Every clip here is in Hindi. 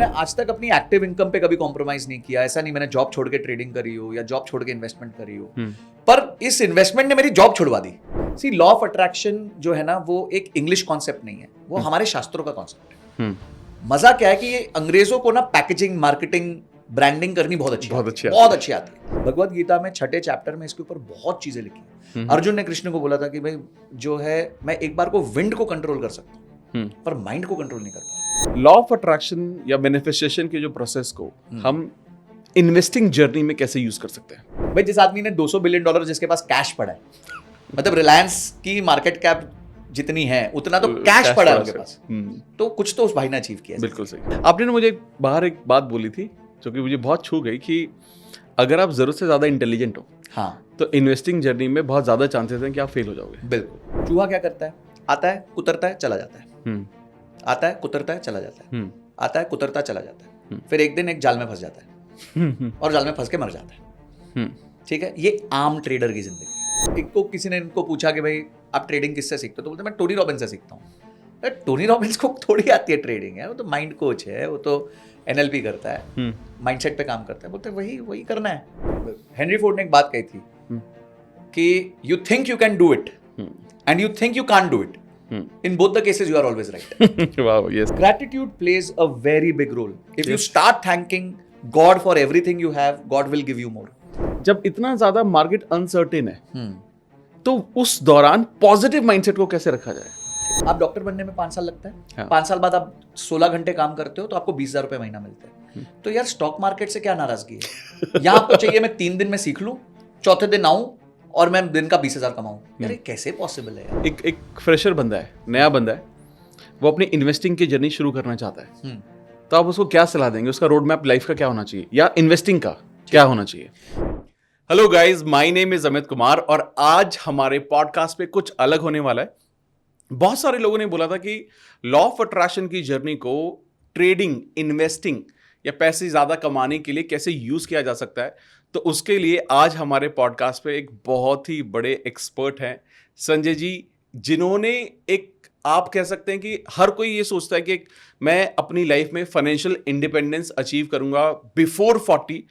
मैंने आज तक अपनी एक्टिव इनकम पे कभी कॉम्प्रोमाइज नहीं किया। ऐसा नहीं मैंने जॉब छोड़ के ट्रेडिंग करी हो या जॉब छोड़ के इन्वेस्टमेंट करी हो, पर इस इन्वेस्टमेंट ने मेरी जॉब छुड़वा दी। सी, लॉ ऑफ अट्रैक्शन जो है ना, वो एक इंग्लिश कॉन्सेप्ट नहीं है, वो हमारे शास्त्रों का कॉन्सेप्ट है। मजा क्या है कि ये अंग्रेजों को ना पैकेजिंग, मार्केटिंग, ब्रांडिंग करनी बहुत अच्छी आती है। भगवत गीता में 6ठे चैप्टर में इसके ऊपर बहुत चीजें लिखी हैं। अर्जुन ने कृष्ण को बोला था कि भाई जो है, मैं एक बार को विंड को कंट्रोल कर सकता हूँ पर माइंड को कंट्रोल नहीं कर पाता। लॉ ऑफ अट्रैक्शन या मैनिफेस्टेशन के जो प्रोसेस को हम इन्वेस्टिंग जर्नी में कैसे यूज कर सकते हैं? भाई जिस आदमी ने $200 बिलियन जिसके पास कैश पड़ा है, मतलब रिलायंस की मार्केट कैप जितनी है उतना तो कैश पड़ा है उनके पास, तो कुछ तो उस भाई ने अचीव किया है। बिल्कुल सही। आपने ना मुझे बाहर एक बात बोली थी जो कि मुझे बहुत छू गई कि अगर आप जरूरत से ज्यादा इंटेलिजेंट हो, हाँ, तो इन्वेस्टिंग जर्नी में बहुत ज्यादा चांसेस हैं कि आप फेल हो जाओगे। बिल्कुल। चूहा क्या करता है? आता है, कुतरता है, चला जाता है, आता है, कुतरता है, चला जाता है, आता है, कुतरता चला जाता है, फिर एक दिन एक जाल में फंस जाता है और जाल में फंस के मर जाता है। ठीक है, ये आम ट्रेडर की जिंदगी। एक को किसी ने इनको पूछा कि भाई आप ट्रेडिंग किससे सीखते हो, तो बोलते मैं टोनी रॉबिन्स से सीखता हूँ। टोनी रॉबिन्स को थोड़ी आती है ट्रेडिंग, है वो तो माइंड कोच है, वो तो NLP करता है, माइंडसेट पे काम करता है। बोलते वही करना है। हेनरी फोर्ड ने एक बात कही थी कि you think you can do it and you think you can't do it, in both the cases you are always right. Wow, yes. Gratitude plays a very big role. If you start thanking God for everything you have, God will give you more. जब इतना ज्यादा मार्केट अनसर्टेन है तो उस दौरान पॉजिटिव माइंडसेट को कैसे रखा जाए? आप डॉक्टर बनने में 5 साल लगता है, हाँ। 5 साल बाद आप 16 घंटे काम करते हो तो आपको 20,000 रुपए महीना मिलता है। तो यार स्टॉक मार्केट से क्या नाराजगी है? यहाँ आपको चाहिए मैं 3 दिन में सीख लूं, चौथे दिन आऊं और मैं दिन का 20,000 कमाऊं। यार कैसे पॉसिबल है यार? एक फ्रेशर बंदा है, नया बंदा है, वो अपनी इन्वेस्टिंग की जर्नी शुरू करना चाहता है, तो आप उसको क्या सलाह देंगे? उसका रोड मैप लाइफ का क्या होना चाहिए या इन्वेस्टिंग का क्या होना चाहिए? Hello guys, my name is Amit Kumar और आज हमारे पॉडकास्ट पे कुछ अलग होने वाला है। बहुत सारे लोगों ने बोला था कि लॉ ऑफ अट्रैक्शन की जर्नी को ट्रेडिंग, इन्वेस्टिंग या पैसे ज्यादा कमाने के लिए कैसे यूज किया जा सकता है। तो उसके लिए आज हमारे पॉडकास्ट पे एक बहुत ही बड़े एक्सपर्ट हैं, संजय जी, जिन्होंने एक, आप कह सकते हैं कि हर कोई ये सोचता है कि मैं अपनी लाइफ में फाइनेंशियल इंडिपेंडेंस अचीव करूंगा before 40।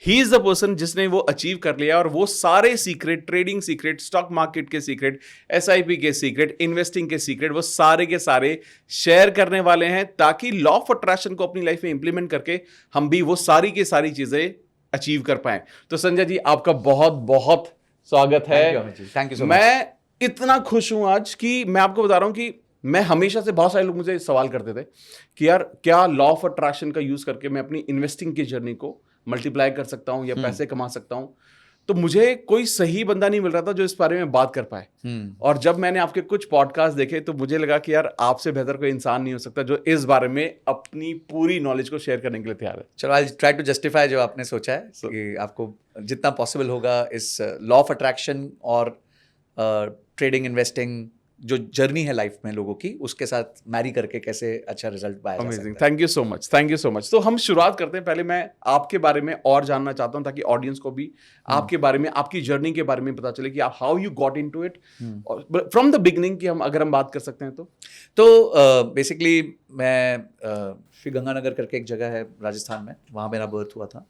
He is the person जिसने वो अचीव कर लिया और वो सारे secret, trading secret, stock market के सीक्रेट, SIP के सीक्रेट, इन्वेस्टिंग के सीक्रेट, वो सारे के सारे शेयर करने वाले हैं ताकि लॉ ऑफ अट्रैक्शन को अपनी लाइफ में इंप्लीमेंट करके हम भी वो सारी की सारी चीजें अचीव कर पाए। तो संजय जी, आपका बहुत बहुत स्वागत है। Thank you so much. मैं इतना खुश हूं आज कि मैं आपको बता रहा हूं कि मैं हमेशा से, बहुत सारे लोग मुझे सवाल करते थे कि यार क्या लॉ ऑफ अट्रैक्शन का यूज करके मैं अपनी इन्वेस्टिंग की जर्नी को मल्टीप्लाई कर सकता हूं या पैसे कमा सकता हूं। तो मुझे कोई सही बंदा नहीं मिल रहा था जो इस बारे में बात कर पाए। और जब मैंने आपके कुछ पॉडकास्ट देखे तो मुझे लगा कि यार आपसे बेहतर कोई इंसान नहीं हो सकता जो इस बारे में अपनी पूरी नॉलेज को शेयर करने के लिए तैयार है। चलो, आई ट्राई टू जस्टिफाई जो आपने सोचा है कि आपको जितना पॉसिबल होगा इस लॉ ऑफ अट्रैक्शन और ट्रेडिंग, इन्वेस्टिंग जो जर्नी है लाइफ में लोगों की, उसके साथ मैरी करके कैसे अच्छा रिजल्ट पाया जा सकता है। Amazing, thank you so much, thank you so much. तो हम शुरुआत करते हैं। पहले मैं आपके बारे में और जानना चाहता हूं ताकि ऑडियंस को भी आपके बारे में, आपकी जर्नी के बारे में पता चले कि आप how you got into it from the beginning की अगर हम बात कर सकते हैं तो बेसिकली मैं श्री गंगानगर करके एक जगह है राजस्थान में, वहाँ मेरा बर्थ हुआ था।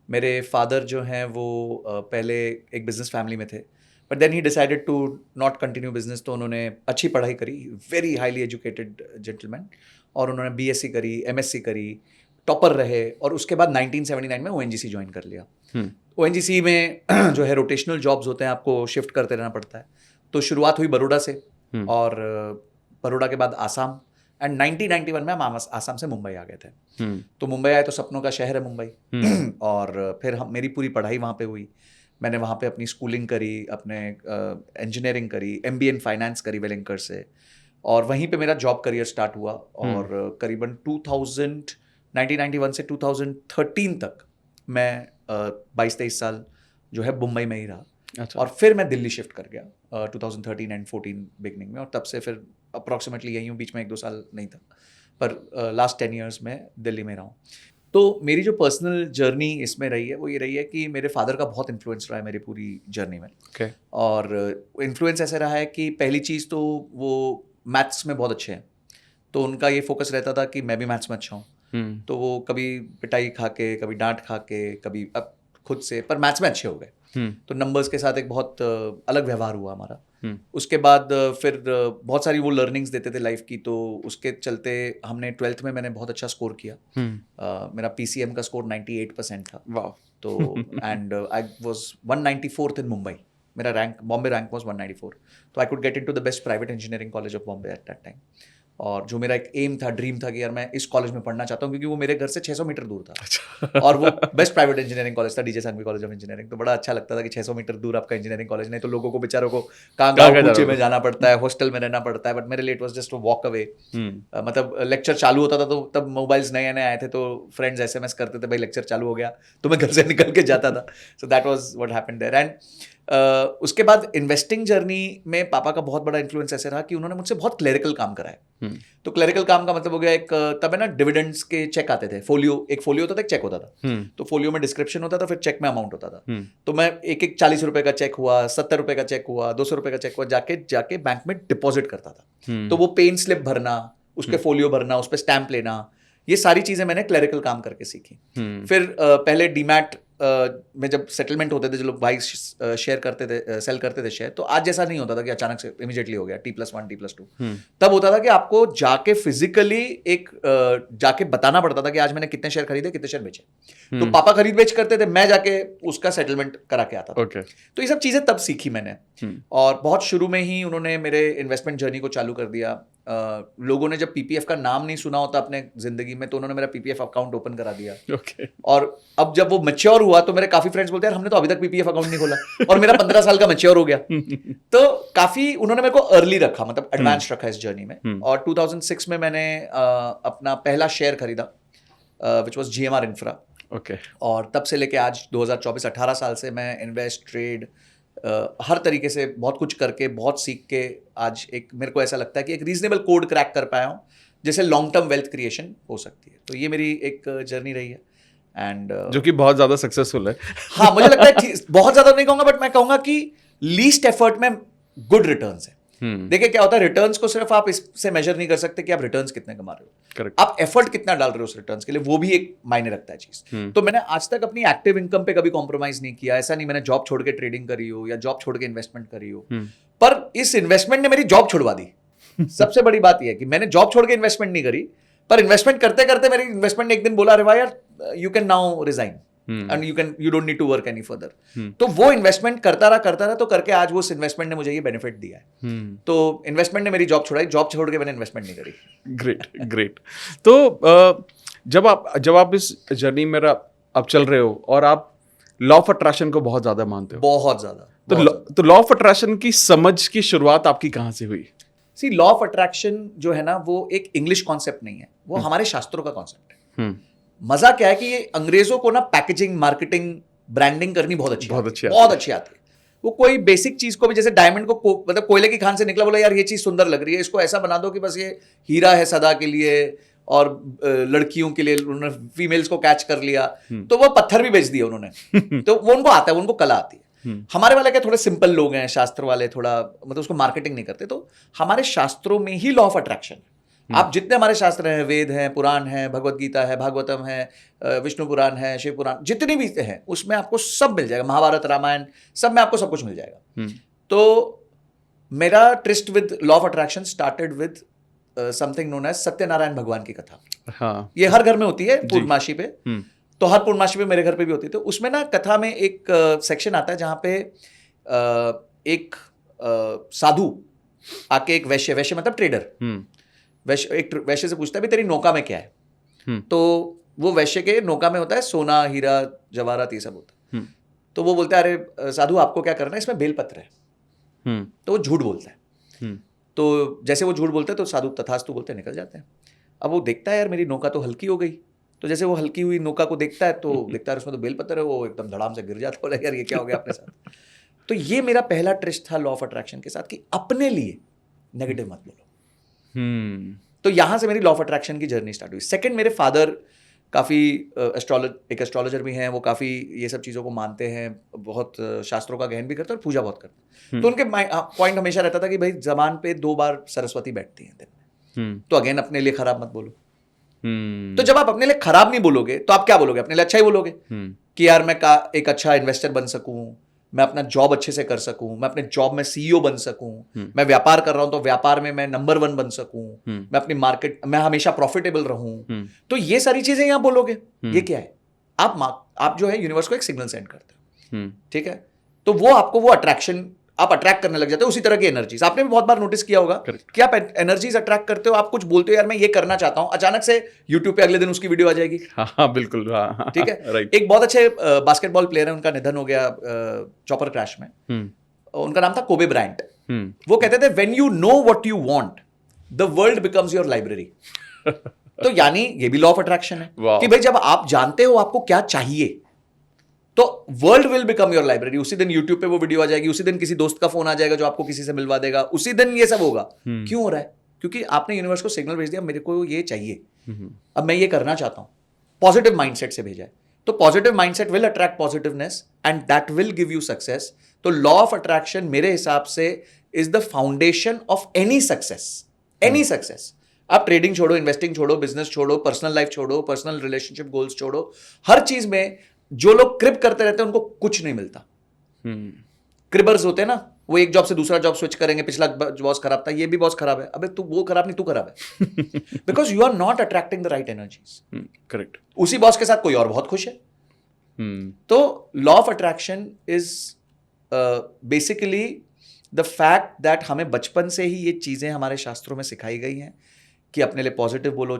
मेरे फादर जो हैं वो पहले एक बिजनेस फैमिली में थे, but then he decided to not continue business. तो उन्होंने अच्छी पढ़ाई करी, वेरी हाईली एजुकेटेड जेंटलमैन, और उन्होंने BSc करी, MSc करी, टॉपर रहे, और उसके बाद 1979 में ONGC ज्वाइन कर लिया। ONGC में जो है रोटेशनल जॉब्स होते हैं, आपको शिफ्ट करते रहना पड़ता है। तो शुरुआत हुई बड़ौदा से, और बड़ौदा के बाद आसाम, एंड 1991 में हम आसाम से मुंबई आ गए थे। तो मुंबई आए तो सपनों का शहर है मुंबई, और फिर मेरी पूरी पढ़ाई वहाँ पे हुई। मैंने वहाँ पे अपनी स्कूलिंग करी, अपने इंजीनियरिंग करी, MBA इन फाइनेंस करी वेलिंगकर से, और वहीं पे मेरा जॉब करियर स्टार्ट हुआ। और करीबन 1991 से 2013 तक मैं 22-23 साल जो है मुंबई में ही रहा। अच्छा। और फिर मैं दिल्ली शिफ्ट कर गया 2013 एंड 14 बिगनिंग में, और तब से फिर अप्रॉक्सीमेटली यही हूँ, बीच में 1-2 साल नहीं था, पर लास्ट 10 ईयर्स में दिल्ली में रहा हूँ। तो मेरी जो पर्सनल जर्नी इसमें रही है वो ये रही है कि मेरे फादर का बहुत इन्फ्लुएंस रहा है मेरी पूरी जर्नी में। okay. और इन्फ्लुएंस ऐसे रहा है कि पहली चीज़ तो वो मैथ्स में बहुत अच्छे हैं, तो उनका ये फोकस रहता था कि मैं भी मैथ्स में अच्छा हूँ। तो वो कभी पिटाई खा के, कभी डांट खा के, कभी अब खुद से, पर मैथ्स में अच्छे हो गए। तो नंबर्स के साथ एक बहुत अलग व्यवहार हुआ हमारा। उसके बाद फिर बहुत सारी वो लर्निंग्स देते थे लाइफ की, तो उसके चलते हमने 12th में मैंने बहुत अच्छा स्कोर किया। मेरा PCM का स्कोर 98% था। वाह। तो एंड आई वाज 194th इन मुंबई। मेरा रैंक, बॉम्बे रैंक वाज 194, तो I could get into the best private engineering college of Bombay at that time. और जो मेरा एक एम था, ड्रीम था कि यार मैं इस कॉलेज में पढ़ना चाहता हूँ, क्योंकि वो मेरे घर से 600 मीटर दूर था। और वो बेस्ट प्राइवेट इंजीनियरिंग कॉलेज था, DJ Sanghvi college of engineering. तो बड़ा अच्छा लगता था कि 600 मीटर दूर आपका इंजीनियरिंग कॉलेज, नहीं तो लोगों को बेचारों को कूचे में जाना पड़ता है, हॉस्टल में रहना पड़ता है, बट मेरे लिए it was just walk away. मतलब लेक्चर चालू होता था तो तब मोबाइल्स नए नए आए थे, तो फ्रेंड्स SMS करते थे, भाई लेक्चर चालू हो गया, तो मैं घर से निकल के जाता था। So that was what happened there. And उसके बाद इन्वेस्टिंग जर्नी में पापा का बहुत बड़ा इन्फ्लुएंस ऐसे रहा कि उन्होंने मुझसे बहुत क्लरिकल काम कराया। तो क्लरिकल काम का मतलब हो गया, एक तब है ना डिविडेंड्स के चेक आते थे, एक फोलियो होता था, एक चेक होता था। तो फोलियो में डिस्क्रिप्शन होता था, फिर चेक में अमाउंट होता था। तो मैं एक 40 रुपए का चेक हुआ, 70 रुपए का चेक हुआ, 200 रुपए का चेक हुआ, जाके बैंक में डिपॉजिट करता था। तो वो पेन स्लिप भरना, उसके फोलियो भरना, उस पर स्टैंप लेना, ये सारी चीजें मैंने क्लरिकल काम करके सीखी। फिर पहले डीमैट में जब सेटलमेंट होते थे, जो लोग भाई शेयर करते थे, सेल करते थे शेयर, तो आज जैसा नहीं होता था कि अचानक से इमीडिएटली हो गया T+1 T+2। तब होता था कि आपको जाके फिजिकली जाके बताना पड़ता था कि आज मैंने कितने शेयर खरीदे, कितने शेयर बेचे। तो पापा खरीद बेच करते थे, मैं जाके उसका सेटलमेंट करा के आता था। तो ये सब चीजें तब सीखी मैंने। और बहुत शुरू में ही उन्होंने मेरे इन्वेस्टमेंट जर्नी को चालू कर दिया। लोगों ने जब PPF का नाम नहीं सुना होता अपने जिंदगी में, तो उन्होंने मेरा PPF अकाउंट ओपन करा दिया। और अब जब वो मैच्योर हुआ तो मेरे काफी फ्रेंड्स बोलते हैं, हमने तो अभी तक PPF अकाउंट नहीं खोला, और मेरा 15 साल का मैच्योर हो गया। तो काफी उन्होंने मेरे को अर्ली रखा, मतलब एडवांस रखा इस जर्नी में। और 2006 में मैंने अपना पहला शेयर खरीदा, विच वाज GMR इंफ्रा। और तब से लेके आज 2024 18 साल से मैं इन्वेस्ट, ट्रेड, हर तरीके से बहुत कुछ करके, बहुत सीख के आज एक मेरे को ऐसा लगता है कि एक रीजनेबल कोड क्रैक कर पाया हूँ, जैसे लॉन्ग टर्म वेल्थ क्रिएशन हो सकती है। तो ये मेरी एक जर्नी रही है। एंड जो कि बहुत ज्यादा सक्सेसफुल है। हाँ, मुझे लगता है बहुत ज्यादा नहीं कहूंगा, बट मैं कहूंगा कि लीस्ट एफर्ट में गुड रिटर्न्स है। देखिए क्या होता है, रिटर्न्स को सिर्फ आप इससे मेजर नहीं कर सकते कि आप रिटर्न्स कितने कमा रहे हो। Correct. आप एफर्ट कितना डाल रहे हो उस रिटर्न्स के लिए, वो भी एक मायने रखता है चीज। तो मैंने आज तक अपनी एक्टिव इनकम पे कभी कॉम्प्रोमाइज नहीं किया। ऐसा नहीं मैंने जॉब छोड़ के ट्रेडिंग करी हो या जॉब छोड़ के इन्वेस्टमेंट करी हो, पर इस इन्वेस्टमेंट ने मेरी जॉब छुड़वा दी। सबसे बड़ी बात यह है कि मैंने जॉब छोड़ के इन्वेस्टमेंट नहीं करी, पर इन्वेस्टमेंट करते करते मेरी इन्वेस्टमेंट ने एक दिन बोला, अरे भाई यार, you can now resign and you don't need to work any further. तो वो इन्वेस्टमेंट करता रहा तो करके आज वो इन्वेस्टमेंट ने मुझे ये बेनिफिट दिया है। तो इन्वेस्टमेंट ने मेरी जॉब छुड़ाई, जॉब छोड़ के मैंने इन्वेस्टमेंट नहीं करी। ग्रेट। तो जब आप इस जर्नी में अब चल रहे हो और आप लॉ ऑफ अट्रैक्शन को बहुत ज्यादा मानते हो, बहुत ज्यादा, तो लॉ ऑफ अट्रैक्शन की समझ की शुरुआत आपकी कहाँ से हुई? सी, लॉ ऑफ अट्रैक्शन जो है ना, वो एक इंग्लिश कॉन्सेप्ट नहीं है, वो हमारे शास्त्रों का कॉन्सेप्ट है। मजा क्या है कि ये अंग्रेजों को ना पैकेजिंग, मार्केटिंग, ब्रांडिंग करनी बहुत अच्छी आती है। वो कोई बेसिक चीज को भी, जैसे डायमंड को मतलब कोयले की खान से निकला, बोला यार ये चीज सुंदर लग रही है, इसको ऐसा बना दो कि बस ये हीरा है सदा के लिए, और लड़कियों के लिए उन्होंने फीमेल्स को कैच कर लिया, तो वो पत्थर भी बेच दिए उन्होंने। तो वो उनको आता है, उनको कला आती है। हमारे वाले क्या थोड़े सिंपल लोग हैं, शास्त्र वाले थोड़ा मतलब उसको मार्केटिंग नहीं करते। तो हमारे शास्त्रों में ही लॉ ऑफ अट्रैक्शन, आप जितने हमारे शास्त्र हैं, वेद हैं, पुराण है, भगवत गीता है, भागवतम है, विष्णु पुराण है, शिव पुराण, जितने भी हैं उसमें आपको सब मिल जाएगा, महाभारत, रामायण, सब में आपको सब कुछ मिल जाएगा। तो मेरा tryst with law of attraction started with something known as Satyanarayan भगवान की कथा। हाँ, ये हर घर में होती है पूर्णमासी पे, तो हर पूर्णमासी पे मेरे घर पे भी होती है। तो उसमें ना कथा में एक सेक्शन आता है जहाँ पे एक साधु आके एक वैश्य मतलब ट्रेडर, एक वैश्य से पूछता है भी तेरी नौका में क्या है। तो वो वैश्य के नौका में होता है सोना, हीरा, जवाहरात, ये सब होता है। तो वो बोलता है, अरे साधु आपको क्या करना है, इसमें बेलपत्र है। तो वो झूठ बोलता है। तो जैसे वो झूठ बोलते हैं तो साधु तथास्तु बोलते निकल जाते हैं। अब वो देखता है यार मेरी नौका तो हल्की हो गई, तो जैसे वो हल्की हुई नौका को देखता है तो देखता है उसमें तो बेलपत्र है, वो एकदम धड़ाम से गिर जाता है, यार ये क्या हो गया अपने साथ। तो ये मेरा पहला ट्रिस्ट था लॉ ऑफ अट्रैक्शन के साथ कि अपने लिए नेगेटिव मत बोलो। तो यहां से मेरी लॉ ऑफ अट्रैक्शन की जर्नी स्टार्ट हुई। सेकंड, मेरे फादर काफ़ी एक एस्ट्रोलॉजर भी हैं, वो काफ़ी ये सब चीज़ों को मानते हैं, बहुत शास्त्रों का गहन भी करते हैं और पूजा बहुत करते हैं। तो उनके पॉइंट हमेशा रहता था कि भाई जबान पे 2 बार सरस्वती बैठती हैं दिन में, तो अगेन अपने लिए खराब मत बोलो। तो जब आप अपने लिए खराब नहीं बोलोगे तो आप क्या बोलोगे? अपने लिए अच्छा ही बोलोगे कि यार मैं एक अच्छा इन्वेस्टर बन सकूं, मैं अपना जॉब अच्छे से कर सकूं, मैं अपने जॉब में सीईओ बन सकूं, मैं व्यापार कर रहा हूं तो व्यापार में मैं नंबर 1 बन सकूं, मैं अपनी मार्केट मैं हमेशा प्रॉफिटेबल रहूं। तो ये सारी चीजें यहां बोलोगे, ये क्या है? आप जो है यूनिवर्स को एक सिग्नल सेंड करते हो, ठीक है? तो वो आपको वो अट्रैक्शन आप अट्रैक्ट करने लग जाते हो उसी तरह की एनर्जीज। आपने भी बहुत बार नोटिस किया होगा कि आप एनर्जीज अट्रैक्ट करते हो, आप कुछ बोलते हो यार मैं ये करना चाहता हूं, अचानक से यूट्यूब पे अगले दिन उसकी वीडियो आ जाएगी। हाँ बिल्कुल, हाँ, ठीक है। राइट। एक बहुत अच्छे बास्केटबॉल प्लेयर है, उनका निधन हो गया चॉपर क्रैश में। उनका नाम था कोबे ब्रायंट। वो कहते थे when you know what you want the world becomes your library. तो यानी ये भी लॉ ऑफ अट्रैक्शन है कि भाई जब आप जानते हो आपको क्या चाहिए तो world will become your library. उसी दिन यूट्यूब पे वो वीडियो आ जाएगी, उसी दिन किसी दोस्त का फोन आ जाएगा जो आपको किसी से मिलवा देगा, उसी दिन ये सब होगा। क्यों हो रहा है? क्योंकि आपने यूनिवर्स को सिग्नल भेज दिया मेरे को ये चाहिए, अब मैं ये करना चाहता हूं। पॉजिटिव माइंडसेट से भेजा है, तो positive mindset will attract positiveness and that will give you success. तो लॉ ऑफ अट्रैक्शन मेरे हिसाब से is the foundation of any success. Any success, आप ट्रेडिंग छोड़ो, इन्वेस्टिंग छोड़ो, बिजनेस छोड़ो, पर्सनल लाइफ छोड़ो, पर्सनल रिलेशनशिप गोल्स छोड़ो, हर चीज में जो लोग क्रिप करते रहते हैं उनको कुछ नहीं मिलता। क्रिबर्स होते हैं ना, वो एक जॉब से दूसरा जॉब स्विच करेंगे, पिछला बॉस खराब था, ये भी बॉस खराब है, अबे तू वो खराब नहीं, तू खराब है। Because you are not attracting the right energies. Correct. उसी बॉस के साथ कोई और बहुत खुश है। तो law of attraction is basically the fact that हमें बचपन से ही ये चीजें हमारे शास्त्रों में सिखाई गई हैं कि अपने लिए पॉजिटिव बोलो।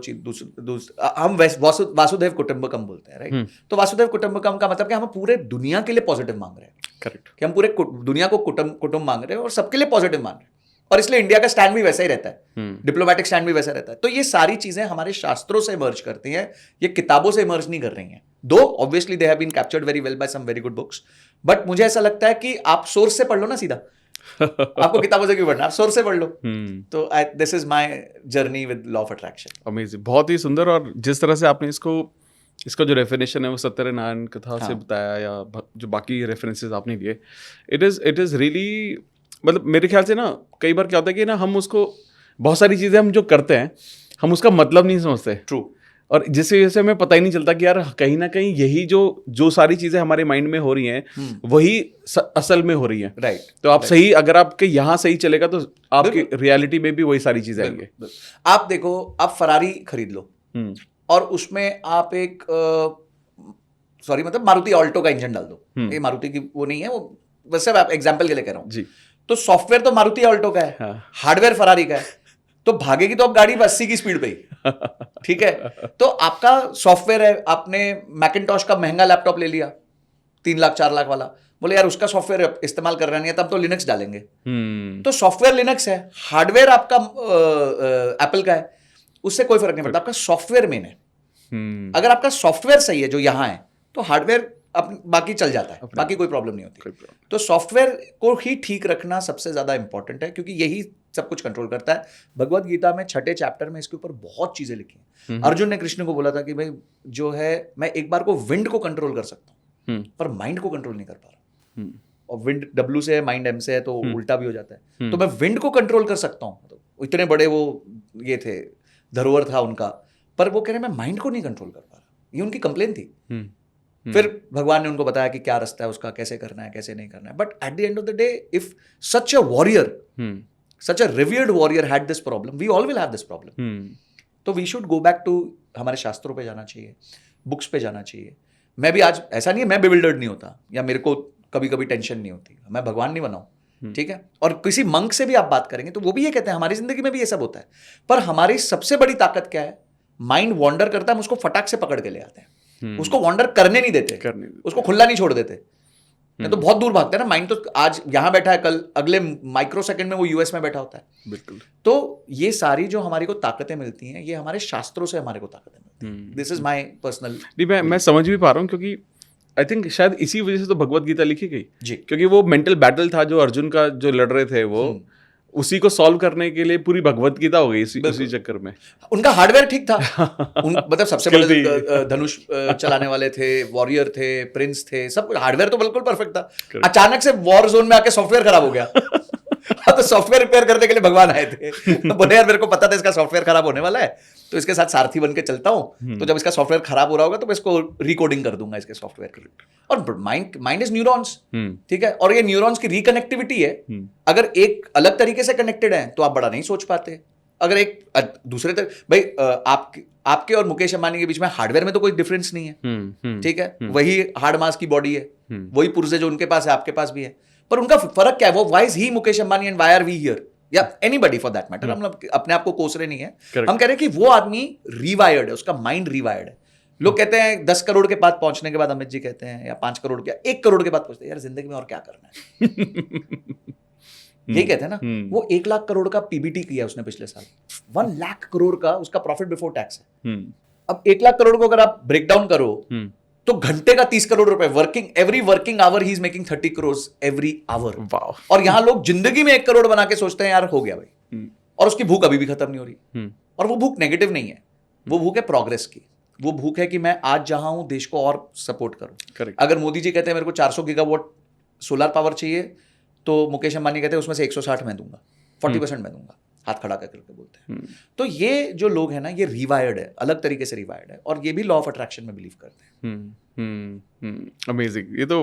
हम वासुदेव कुटुंबकम बोलते हैं, राइट? तो वासुदेव कुटुंबकम का मतलब कि हम पूरे दुनिया के लिए पॉजिटिव मांग रहे हैं। करेक्ट। कि हम पूरे दुनिया को कुटुंब मांग रहे हैं और सबके लिए पॉजिटिव मांग रहे हैं, और इसलिए इंडिया का स्टैंड भी वैसा ही रहता है, डिप्लोमेटिक स्टैंड भी वैसा रहता है। तो ये सारी चीजें हमारे शास्त्रों से इमर्ज करती हैं, ये किताबों से इमर्ज नहीं कर रही हैं। Though obviously they have been captured very well by some very good books, but मुझे ऐसा लगता है कि आप सोर्स से पढ़ लो ना सीधा। आपको किताबों से क्यों पढ़ना, आप सोर्स से पढ़ लो। तो this is my journey with law of attraction. Amazing, बहुत ही सुंदर। और जिस तरह से आपने इसका जो रेफिनेशन है वो सत्यनारायण कथा से बताया, या जो बाकी रेफरेंसेस आपने दिए, इट इज रियली, मतलब मेरे ख्याल से ना कई बार क्या होता है कि ना हम उसको, बहुत सारी चीज़ें हम जो करते हैं हम उसका मतलब नहीं समझते। ट्रू। और जिसकी वजह से हमें पता ही नहीं चलता कि यार कहीं ना कहीं यही जो सारी चीज़ें हमारे माइंड में हो रही हैं वही असल में हो रही हैं। राइट। तो आप सही, अगर आपके यहाँ सही चलेगा तो आपकी रियलिटी में भी वही सारी चीज़ें आएंगे। आप देखो, आप फरारी खरीद लो और उसमें आप एक मतलब मारुति ऑल्टो का इंजन डाल दो। ये मारुति की वो नहीं है, वो वैसे आप एग्जाम्पल के लिए कह रहा हूँ जी। तो सॉफ्टवेयर तो मारुति ऑल्टो का है, हार्डवेयर फरारी का है, तो भागेगी तो अब गाड़ी 80 की स्पीड पे ही। ठीक है। तो आपका सॉफ्टवेयर है, आपने मैकिन्टॉश का महंगा लैपटॉप ले लिया 3 लाख 4 लाख वाला, बोले यार उसका सॉफ्टवेयर इस्तेमाल कर रहा नहीं है, तब तो लिनक्स डालेंगे। तो सॉफ्टवेयर लिनक्स है, हार्डवेयर आपका एप्पल का है, उससे कोई फर्क नहीं पड़ता, आपका सॉफ्टवेयर मेन है। अगर आपका सॉफ्टवेयर सही है जो यहां है तो हार्डवेयर बाकी चल जाता है, बाकी कोई प्रॉब्लम नहीं होती। तो सॉफ्टवेयर को ही ठीक रखना सबसे ज्यादा इंपॉर्टेंट है, क्योंकि यही सब कुछ कंट्रोल करता है। भगवत गीता में 6ठे चैप्टर में इसके ऊपर बहुत चीजें लिखी हैं। अर्जुन ने कृष्ण को बोला था कि भाई जो है मैं एक बार को विंड को कंट्रोल कर सकता हूँ पर माइंड को कंट्रोल नहीं कर पा रहा, और विंड W से है, माइंड M से है, तो उल्टा भी हो जाता है। तो मैं विंड को कंट्रोल कर सकता हूँ, तो इतने बड़े वो ये थे, धरोहर था उनका, पर वो कह रहे मैं माइंड को नहीं कंट्रोल कर पा रहा। ये उनकी कंप्लेन थी। फिर भगवान ने उनको बताया कि क्या रास्ता है उसका, कैसे करना है, कैसे नहीं करना है। But at the end of the day, if such a warrior, such a revered warrior had this problem, we all will have this problem. तो we should go back to हमारे शास्त्रों पे जाना चाहिए, बुक्स पे जाना चाहिए। मैं भी आज ऐसा नहीं है मैं बिविल्डर्ड नहीं होता या मेरे को कभी कभी टेंशन नहीं होती, मैं भगवान नहीं बनाऊं, ठीक है। और किसी मंक से भी आप बात करेंगे तो वो भी ये कहते हैं हमारी जिंदगी में भी ये सब होता है, पर हमारी सबसे बड़ी ताकत क्या है? माइंड वॉन्डर करता है, हम उसको फटाक से पकड़ के ले आते हैं, उसको वॉन्डर करने नहीं देते, उसको खुला नहीं छोड़ देते। तो बहुत दूर भागता है ना माइंड, तो आज यहां बैठा है, कल अगले माइक्रो सेकंड में वो यूएस में बैठा होता है। बिल्कुल। तो ये सारी जो हमारे को ताकतें मिलती हैं, ये हमारे शास्त्रों से हमारे को ताकतें मिलती हैं। This is my personal. मैं समझ भी पा रहा हूँ, क्योंकि आई थिंक शायद इसी वजह से तो भगवत गीता लिखी गई जी, क्योंकि वो मेंटल बैटल था जो अर्जुन का जो लड़ रहे थे, वो उसी को सॉल्व करने के लिए पूरी भगवत गीता हो गई उसी चक्कर में। उनका हार्डवेयर ठीक था, मतलब सबसे बड़े धनुष चलाने वाले थे, वॉरियर थे, प्रिंस थे, सब कुछ हार्डवेयर तो बिल्कुल परफेक्ट था। अचानक से वॉर जोन में आके सॉफ्टवेयर खराब हो गया। हाँ, तो सॉफ्टवेयर रिपेयर करने के लिए भगवान आए थे। तो बोले यार मेरे को पता था इसका सॉफ्टवेयर खराब होने वाला है, तो इसके साथ सारथी बन के चलता हूँ, तो जब इसका सॉफ्टवेयर खराब हो रहा होगा तो मैं इसको रिकोडिंग कर दूंगा इसके सॉफ्टवेयर के। और माइंड इज न्यूरॉन्स, ठीक है, और ये न्यूरॉन्स की रिकनेक्टिविटी है। अगर एक अलग तरीके से कनेक्टेड है तो आप बड़ा नहीं सोच पाते। अगर एक दूसरे भाई आपके और मुकेश अंबानी के बीच में हार्डवेयर में तो कोई डिफरेंस नहीं है, ठीक है, वही हार्ड मास की बॉडी है, वही पुर्जे जो उनके पास है आपके पास भी है, पर उनका फर्क क्या है? वो why is he Mukesh Ambani and why are we here, या एनीबॉडी फॉर दैट मैटर। हम अपने आप को कोस रहे नहीं है, हम कह रहे हैं कि वो आदमी रिवायर्ड है, उसका माइंड रिवायर्ड है। लोग कहते हैं 10 करोड़ के पास पहुंचने के बाद, अमित जी कहते हैं, या 5 करोड़ के, 1 करोड़ के बाद पहुंचते हैं, यार जिंदगी में और क्या करना है। यही कहते हैं ना। वो 1 लाख करोड़ का पीबीटी किया उसने पिछले साल, 1 लाख करोड़ का उसका प्रॉफिट बिफोर टैक्स है। अब 1 लाख करोड़ को अगर आप ब्रेक डाउन करो तो घंटे का 30 करोड़ रुपए, every working hour he is making 30 crore every hour. और यहां लोग जिंदगी में 1 करोड़ बना के सोचते हैं यार हो गया भाई, और उसकी भूख अभी भी खत्म नहीं हो रही। और वो भूख नेगेटिव नहीं है, वो भूख है प्रोग्रेस की। वो भूख है कि मैं आज जहां हूं देश को और सपोर्ट करूं। अगर मोदी जी कहते हैं मेरे को 400 गीगावाट सोलर पावर चाहिए, तो मुकेश अंबानी कहते हैं उसमें से 160 मैं दूंगा, 40% मैं दूंगा, हाथ खड़ा करके बोलते हैं। तो ये जो लोग हैं ना, ये रिवायर्ड है, अलग तरीके से रिवायर्ड है, और ये भी लॉ ऑफ अट्रैक्शन में बिलीव करते हैं। अमेजिंग। ये तो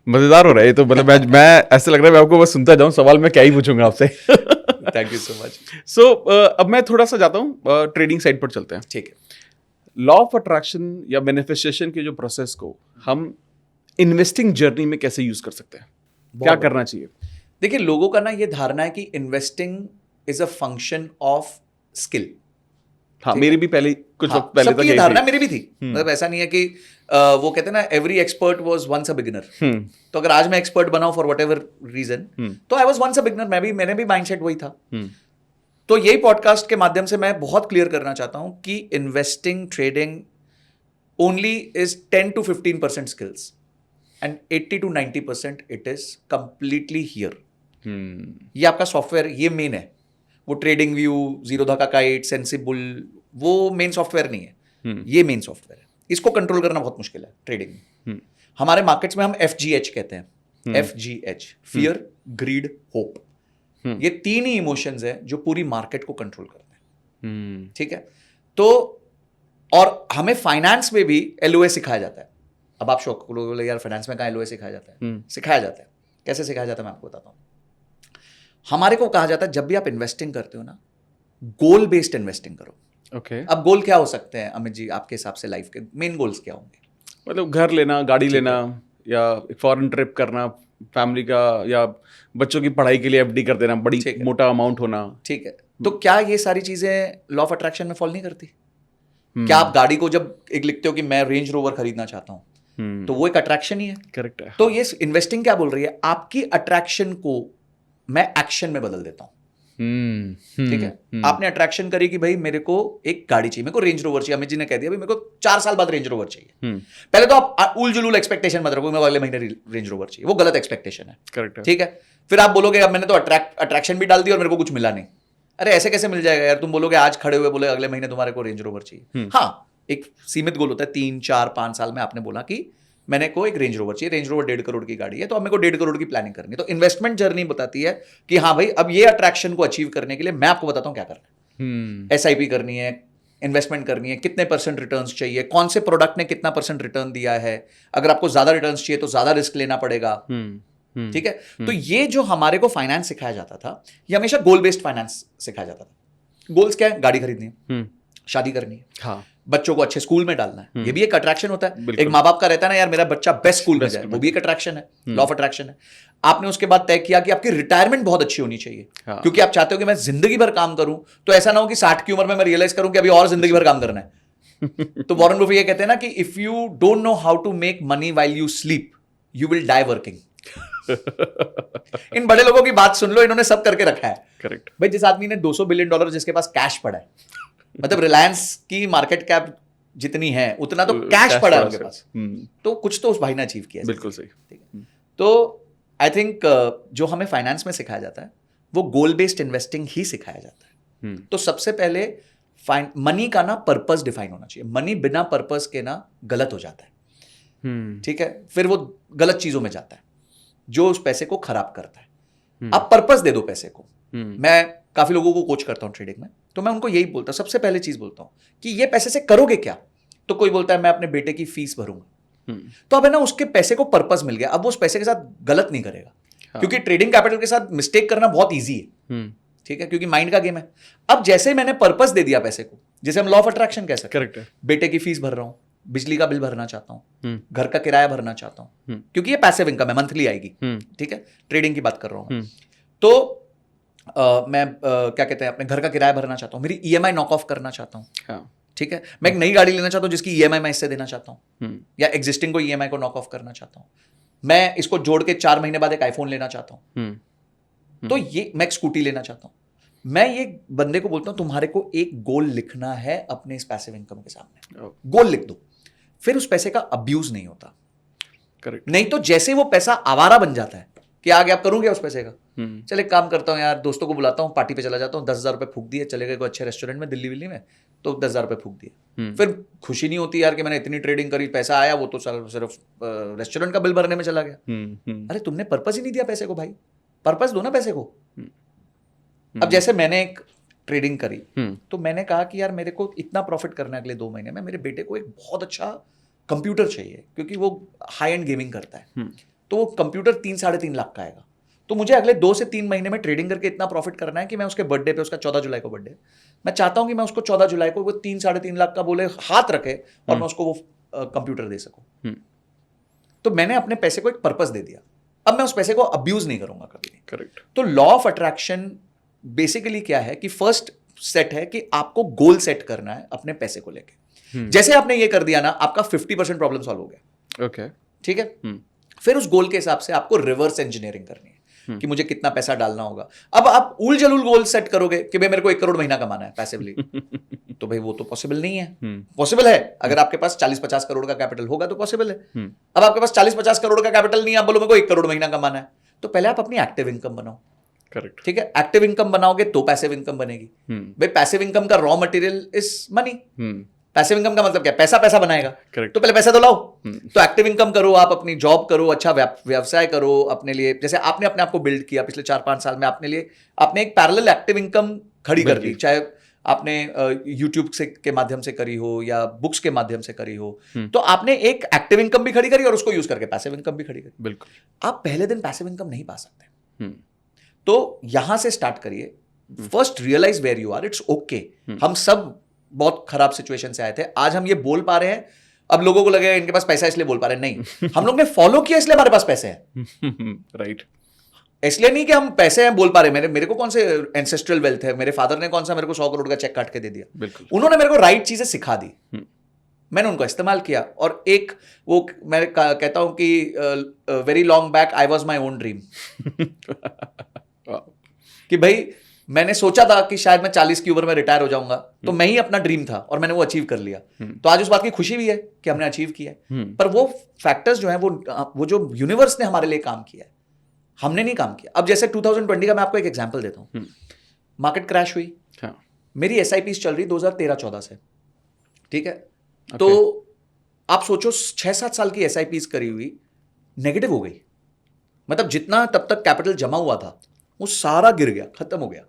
मजेदार हो रहा है। ये तो मतलब मैं ऐसे लग रहा है मैं आपको बस सुनता जाऊं, सवाल मैं क्या ही पूछूंगा आपसे। Thank you so much. So अब मैं थोड़ा सा जाता हूँ ट्रेडिंग साइड पर चलते हैं। ठीक है। लॉ ऑफ अट्रैक्शन या मैनिफेस्टेशन के जो प्रोसेस को हम इन्वेस्टिंग जर्नी में कैसे यूज कर सकते हैं, क्या करना चाहिए? देखिए, लोगों का ना ये धारणा है कि investing is a function of skill. हाँ, मेरी भी पहले कुछ वक्त पहले तक ये धारणा मेरी भी थी। मतलब ऐसा नहीं है कि वो कहते हैं ना every expert was once a beginner. तो अगर आज मैं एक्सपर्ट बनाऊं फॉर व्हाटएवर रीजन, तो I was once a beginner. मैंने भी माइंडसेट वही था। तो यही पॉडकास्ट के माध्यम से मैं बहुत क्लियर करना चाहता हूं कि investing, trading only is 10 to 15% skills and 80 to 90% it is completely here. ये आपका सॉफ्टवेयर, ये मेन है। वो ट्रेडिंग व्यू, जीरो धाका काइट, सेंसिबल, वो मेन सॉफ्टवेयर नहीं है। ये मेन सॉफ्टवेयर है। इसको कंट्रोल करना बहुत मुश्किल है ट्रेडिंग में। हमारे मार्केट्स में हम FGH कहते हैं। FGH, fear, greed, hope. ये 3 ही इमोशंस है जो पूरी मार्केट को कंट्रोल करते हैं। ठीक है। तो और हमें फाइनेंस में भी LOA सिखाया जाता है। अब आप शौक बोले यार फाइनेंस में कहाँ LOA सिखाया जाता है? सिखाया जाता है। कैसे सिखाया जाता है मैं आपको बताता हूँ। हमारे को कहा जाता है जब भी आप इन्वेस्टिंग करते हो ना, गोल बेस्ड इन्वेस्टिंग करो। ओके। अब गोल क्या हो सकते हैं अमित जी आपके हिसाब से? लाइफ के मेन गोल्स क्या होंगे? मतलब घर लेना, गाड़ी लेना, या एक फॉरेन ट्रिप करना फैमिली का, या बच्चों की पढ़ाई के लिए FD कर देना, बड़ी मोटा अमाउंट होना। ठीक है। तो क्या ये सारी चीजें लॉ ऑफ अट्रैक्शन में फॉल नहीं करती? क्या आप गाड़ी को जब एक लिखते हो कि मैं रेंज रोवर खरीदना चाहता हूं, तो वो एक अट्रैक्शन ही है। करेक्ट है। तो ये इन्वेस्टिंग क्या बोल रही है? आपकी अट्रैक्शन को मैं एक्शन में बदल देता हूं। ठीक है। आपने अट्रैक्शन करी कि भाई मेरे को एक गाड़ी चाहिए, मेरे को रेंज रोवर चाहिए। अमित जी ने कह दिया भाई मेरे को 4 साल बाद रेंज रोवर चाहिए। पहले तो आप उल जुलूल एक्सपेक्टेशन मत रखो, मेरे को अगले महीने रेंज रोवर चाहिए। वो गलत एक्सपेक्टेशन है। करेक्ट है। ठीक है। फिर आप बोलोगे अब मैंने तो अट्रैक्शन भी डाल दी और मेरे को कुछ मिला नहीं। अरे ऐसे कैसे मिल जाएगा यार? तुम बोलोगे आज खड़े हुए बोले अगले महीने तुम्हारे को रेंज रोवर चाहिए। हाँ, एक सीमित गोल होता है, 3, 4, 5 साल में आपने बोला कि मैंने को एक रेंज रोवर चाहिए। रेंज रोवर 1.5 करोड़ की गाड़ी है, तो अब मेरे को 1.5 करोड़ की प्लानिंग करनी है। तो इन्वेस्टमेंट जर्नी बताती है कि हाँ भाई अब ये अट्रैक्शन को अचीव करने के लिए मैं आपको बताता हूं क्या करना है। SIP करनी है, इन्वेस्टमेंट करनी है, कितने % रिटर्न्स चाहिए, कौन से प्रोडक्ट ने कितना % रिटर्न दिया है, अगर आपको ज्यादा रिटर्न्स चाहिए तो ज्यादा रिस्क लेना पड़ेगा। ठीक है। तो ये जो हमारे को फाइनेंस सिखाया जाता था, ये हमेशा गोल बेस्ड फाइनेंस सिखाया जाता था। गोल्स क्या है? गाड़ी खरीदनी है, शादी करनी है, हाँ, बच्चों को अच्छे स्कूल में डालना है। ये भी एक अट्रैक्शन होता है। एक माँ बाप का रहता है ना यार मेरा बच्चा बेस्ट स्कूल में जाए, वो भी एक अट्रैक्शन है, लॉ ऑफ अट्रैक्शन है। आपने उसके बाद तय किया कि आपकी रिटायरमेंट बहुत अच्छी होनी चाहिए, हाँ, क्योंकि आप चाहते हो कि मैं जिंदगी भर काम करूं, तो ऐसा ना हो कि 60 की उम्र में मैं रियलाइज करूं कि अभी और जिंदगी भर काम करना है। तो वॉरेन बफेट ये कहते हैं ना कि if you don't know how to make money while you sleep, you will die working. इन बड़े लोगों की बात सुन लो, इन्होंने सब करके रखा है। करेक्ट भाई, जिस आदमी ने $200 बिलियन जिसके पास कैश पड़ा है, मतलब रिलायंस की मार्केट कैप जितनी है उतना तो कैश पड़ा है उनके पास, तो कुछ तो उस भाई ने अचीव किया। बिल्कुल सही। ठीक है। तो आई थिंक जो हमें फाइनेंस में सिखाया जाता है वो गोल बेस्ड इन्वेस्टिंग ही सिखाया जाता है। तो सबसे पहले मनी का ना पर्पस डिफाइन होना चाहिए। मनी बिना पर्पस के ना गलत हो जाता है। ठीक है। फिर वो गलत चीजों में जाता है जो उस पैसे को खराब करता है। आप पर्पस दे दो पैसे को। मैं काफी लोगों को कोच करता हूँ ट्रेडिंग में, तो मैं उनको यही बोलता हूँ, सबसे पहले चीज बोलता हूँ कि ये पैसे से करोगे क्या। तो कोई बोलता है मैं अपने बेटे की फीस भरूंगा, तो अब है ना उसके पैसे को पर्पस मिल गया, अब वो उस पैसे के साथ गलत नहीं करेगा। क्योंकि ट्रेडिंग कैपिटल के साथ मिस्टेक करना बहुत ईजी है, ठीक है, क्योंकि माइंड का गेम है। अब जैसे ही मैंने पर्पस दे दिया पैसे को, जैसे हम लॉ ऑफ अट्रैक्शन कह सकते हैं, करेक्ट है। बेटे की फीस भर रहा हूँ, बिजली का बिल भरना चाहता हूँ, घर का किराया भरना चाहता हूँ, क्योंकि ये पैसिव इनकम है, मंथली आएगी, ठीक है, ट्रेडिंग की बात कर रहा हूँ मैं। तो मैं क्या कहते हैं, अपने घर का किराया भरना चाहता हूँ, मेरी ईएमआई नॉक ऑफ करना चाहता हूँ, ठीक है, मैं एक नई गाड़ी लेना चाहता हूँ जिसकी ईएमआई मैं इससे देना चाहता हूँ, या एग्जिस्टिंग को ईएमआई को नॉक ऑफ करना चाहता हूँ, मैं इसको जोड़ के 4 महीने बाद एक आईफोन लेना चाहता हूँ, तो ये मैं एक स्कूटी लेना चाहता हूँ। मैं ये बंदे को बोलता हूँ तुम्हारे को एक गोल लिखना है अपने इस पैसिव इनकम के सामने, गोल लिख दो, फिर उस पैसे का अब्यूज नहीं होता। करेक्ट। नहीं तो जैसे वो पैसा आवारा बन जाता है कि आगे आप करोगे उस पैसे का, चल एक काम करता हूँ यार, दोस्तों को बुलाता हूँ, पार्टी पे चला जाता हूँ, 10,000 रुपये फूक दिए, चले गए कोई अच्छे रेस्टोरेंट में दिल्ली विल्ली में, तो 10,000 रुपये फूक दिए, फिर खुशी नहीं होती यार कि मैंने इतनी ट्रेडिंग करी, पैसा आया, वो तो सिर्फ रेस्टोरेंट का बिल भरने में चला गया। अरे तुमने पर्पस ही नहीं दिया पैसे को भाई, पर्पस दो ना पैसे को। अब जैसे मैंने एक ट्रेडिंग करी, तो मैंने कहा कि यार मेरे को इतना प्रॉफिट करना है अगले 2 महीने में, मेरे बेटे को एक बहुत अच्छा कंप्यूटर चाहिए क्योंकि वो हाई एंड गेमिंग करता है, तो वो कंप्यूटर 3-3.5 लाख का आएगा। तो मुझे अगले 2 से 3 महीने में ट्रेडिंग करके इतना प्रॉफिट करना है कि मैं उसके बर्थडे पे, उसका 14 जुलाई को बर्थडे, मैं चाहता हूं कि मैं उसको 14 जुलाई को वो 3-3.5 लाख का बोले हाथ रखे और मैं उसको वो कंप्यूटर दे सकूं। तो मैंने अपने पैसे को एक पर्पस दे दिया, अब मैं उस पैसे को अब्यूज नहीं करूंगा कभी। करेक्ट। तो लॉ ऑफ अट्रैक्शन बेसिकली क्या है कि फर्स्ट सेट है कि आपको गोल सेट करना है अपने पैसे को लेके। जैसे आपने ये कर दिया ना, आपका 50% प्रॉब्लम सॉल्व हो गया। ओके, ठीक है। फिर उस गोल के हिसाब से आपको रिवर्स इंजीनियरिंग करनी है कि मुझे कितना पैसा डालना होगा। अब आप उल जलूल गोल सेट करोगे कि भाई मेरे को 1 करोड़ महीना कमाना है पैसिवली, तो भाई वो तो पॉसिबल नहीं है। पॉसिबल है अगर आपके पास 40-50 करोड़ का कैपिटल होगा तो पॉसिबल है। अब आपके पास 40-50 करोड़ का कैपिटल नहीं है, आप बोलो मेरे को 1 करोड़ महीना कमाना है, तो पहले आप अपनी एक्टिव इनकम बनाओ। करेक्ट। ठीक है, एक्टिव इनकम बनाओगे तो पैसिव इनकम बनेगी। भाई पैसिव इनकम का raw material is money. Passive income का मतलब क्या, पैसा पैसा बनाएगा। Correct. तो पहले पैसा तो लाओ। तो एक्टिव इनकम करो, आप अपनी जॉब करो, अच्छा व्यवसाय करो अपने लिए। जैसे आपने अपने आप को बिल्ड किया पिछले 4-5 साल में, अपने लिए आपने एक पैरेलल एक्टिव इनकम खड़ी कर दी, चाहे आपने यूट्यूब से के माध्यम से करी हो या बुक्स के माध्यम से करी हो, तो आपने एक एक्टिव इनकम भी खड़ी करी और उसको यूज करके पैसिव इनकम भी खड़ी करी। बिल्कुल। आप पहले दिन पैसिव इनकम नहीं पा सकते, तो यहां से स्टार्ट करिए। First realise where you are, it's okay. हम सब बहुत खराब सिचुएशन से आए थे, आज हम ये बोल पा रहे हैं। अब लोगों को लगेगा इनके पास पैसा इसलिए बोल पा रहे हैं, नहीं, हम लोग ने फॉलो किया इसलिए हमारे पास पैसे हैं। राइट। इसलिए नहीं कि हम पैसे हैं बोल पा रहे हैं। मेरे को कौन से एंसेस्ट्रल वेल्थ है, मेरे फादर ने कौन सा मेरे को 100 करोड़ का चेक काट के दे दिया। बिल्कुल। उन्होंने मेरे को राइट चीजें सिखा दी, मैंने उनको इस्तेमाल किया। और एक वो मैं कहता हूं कि very long back I was my own dream, कि भाई मैंने सोचा था कि शायद मैं 40 की उम्र में रिटायर हो जाऊंगा, तो मैं ही अपना ड्रीम था और मैंने वो अचीव कर लिया। तो आज उस बात की खुशी भी है कि हमने अचीव किया है। पर वो फैक्टर्स जो हैं, वो जो यूनिवर्स ने हमारे लिए काम किया है, हमने नहीं काम किया। अब जैसे 2020 का मैं आपको एक एग्जांपल देता हूं। मार्केट क्रैश हुई, मेरी एसआईपी चल रही 2013-14 से, ठीक है। तो आप सोचो 6-7 साल की एसआईपी करी हुई नेगेटिव हो गई, मतलब जितना तब तक कैपिटल जमा हुआ था वो सारा गिर गया, खत्म हो गया।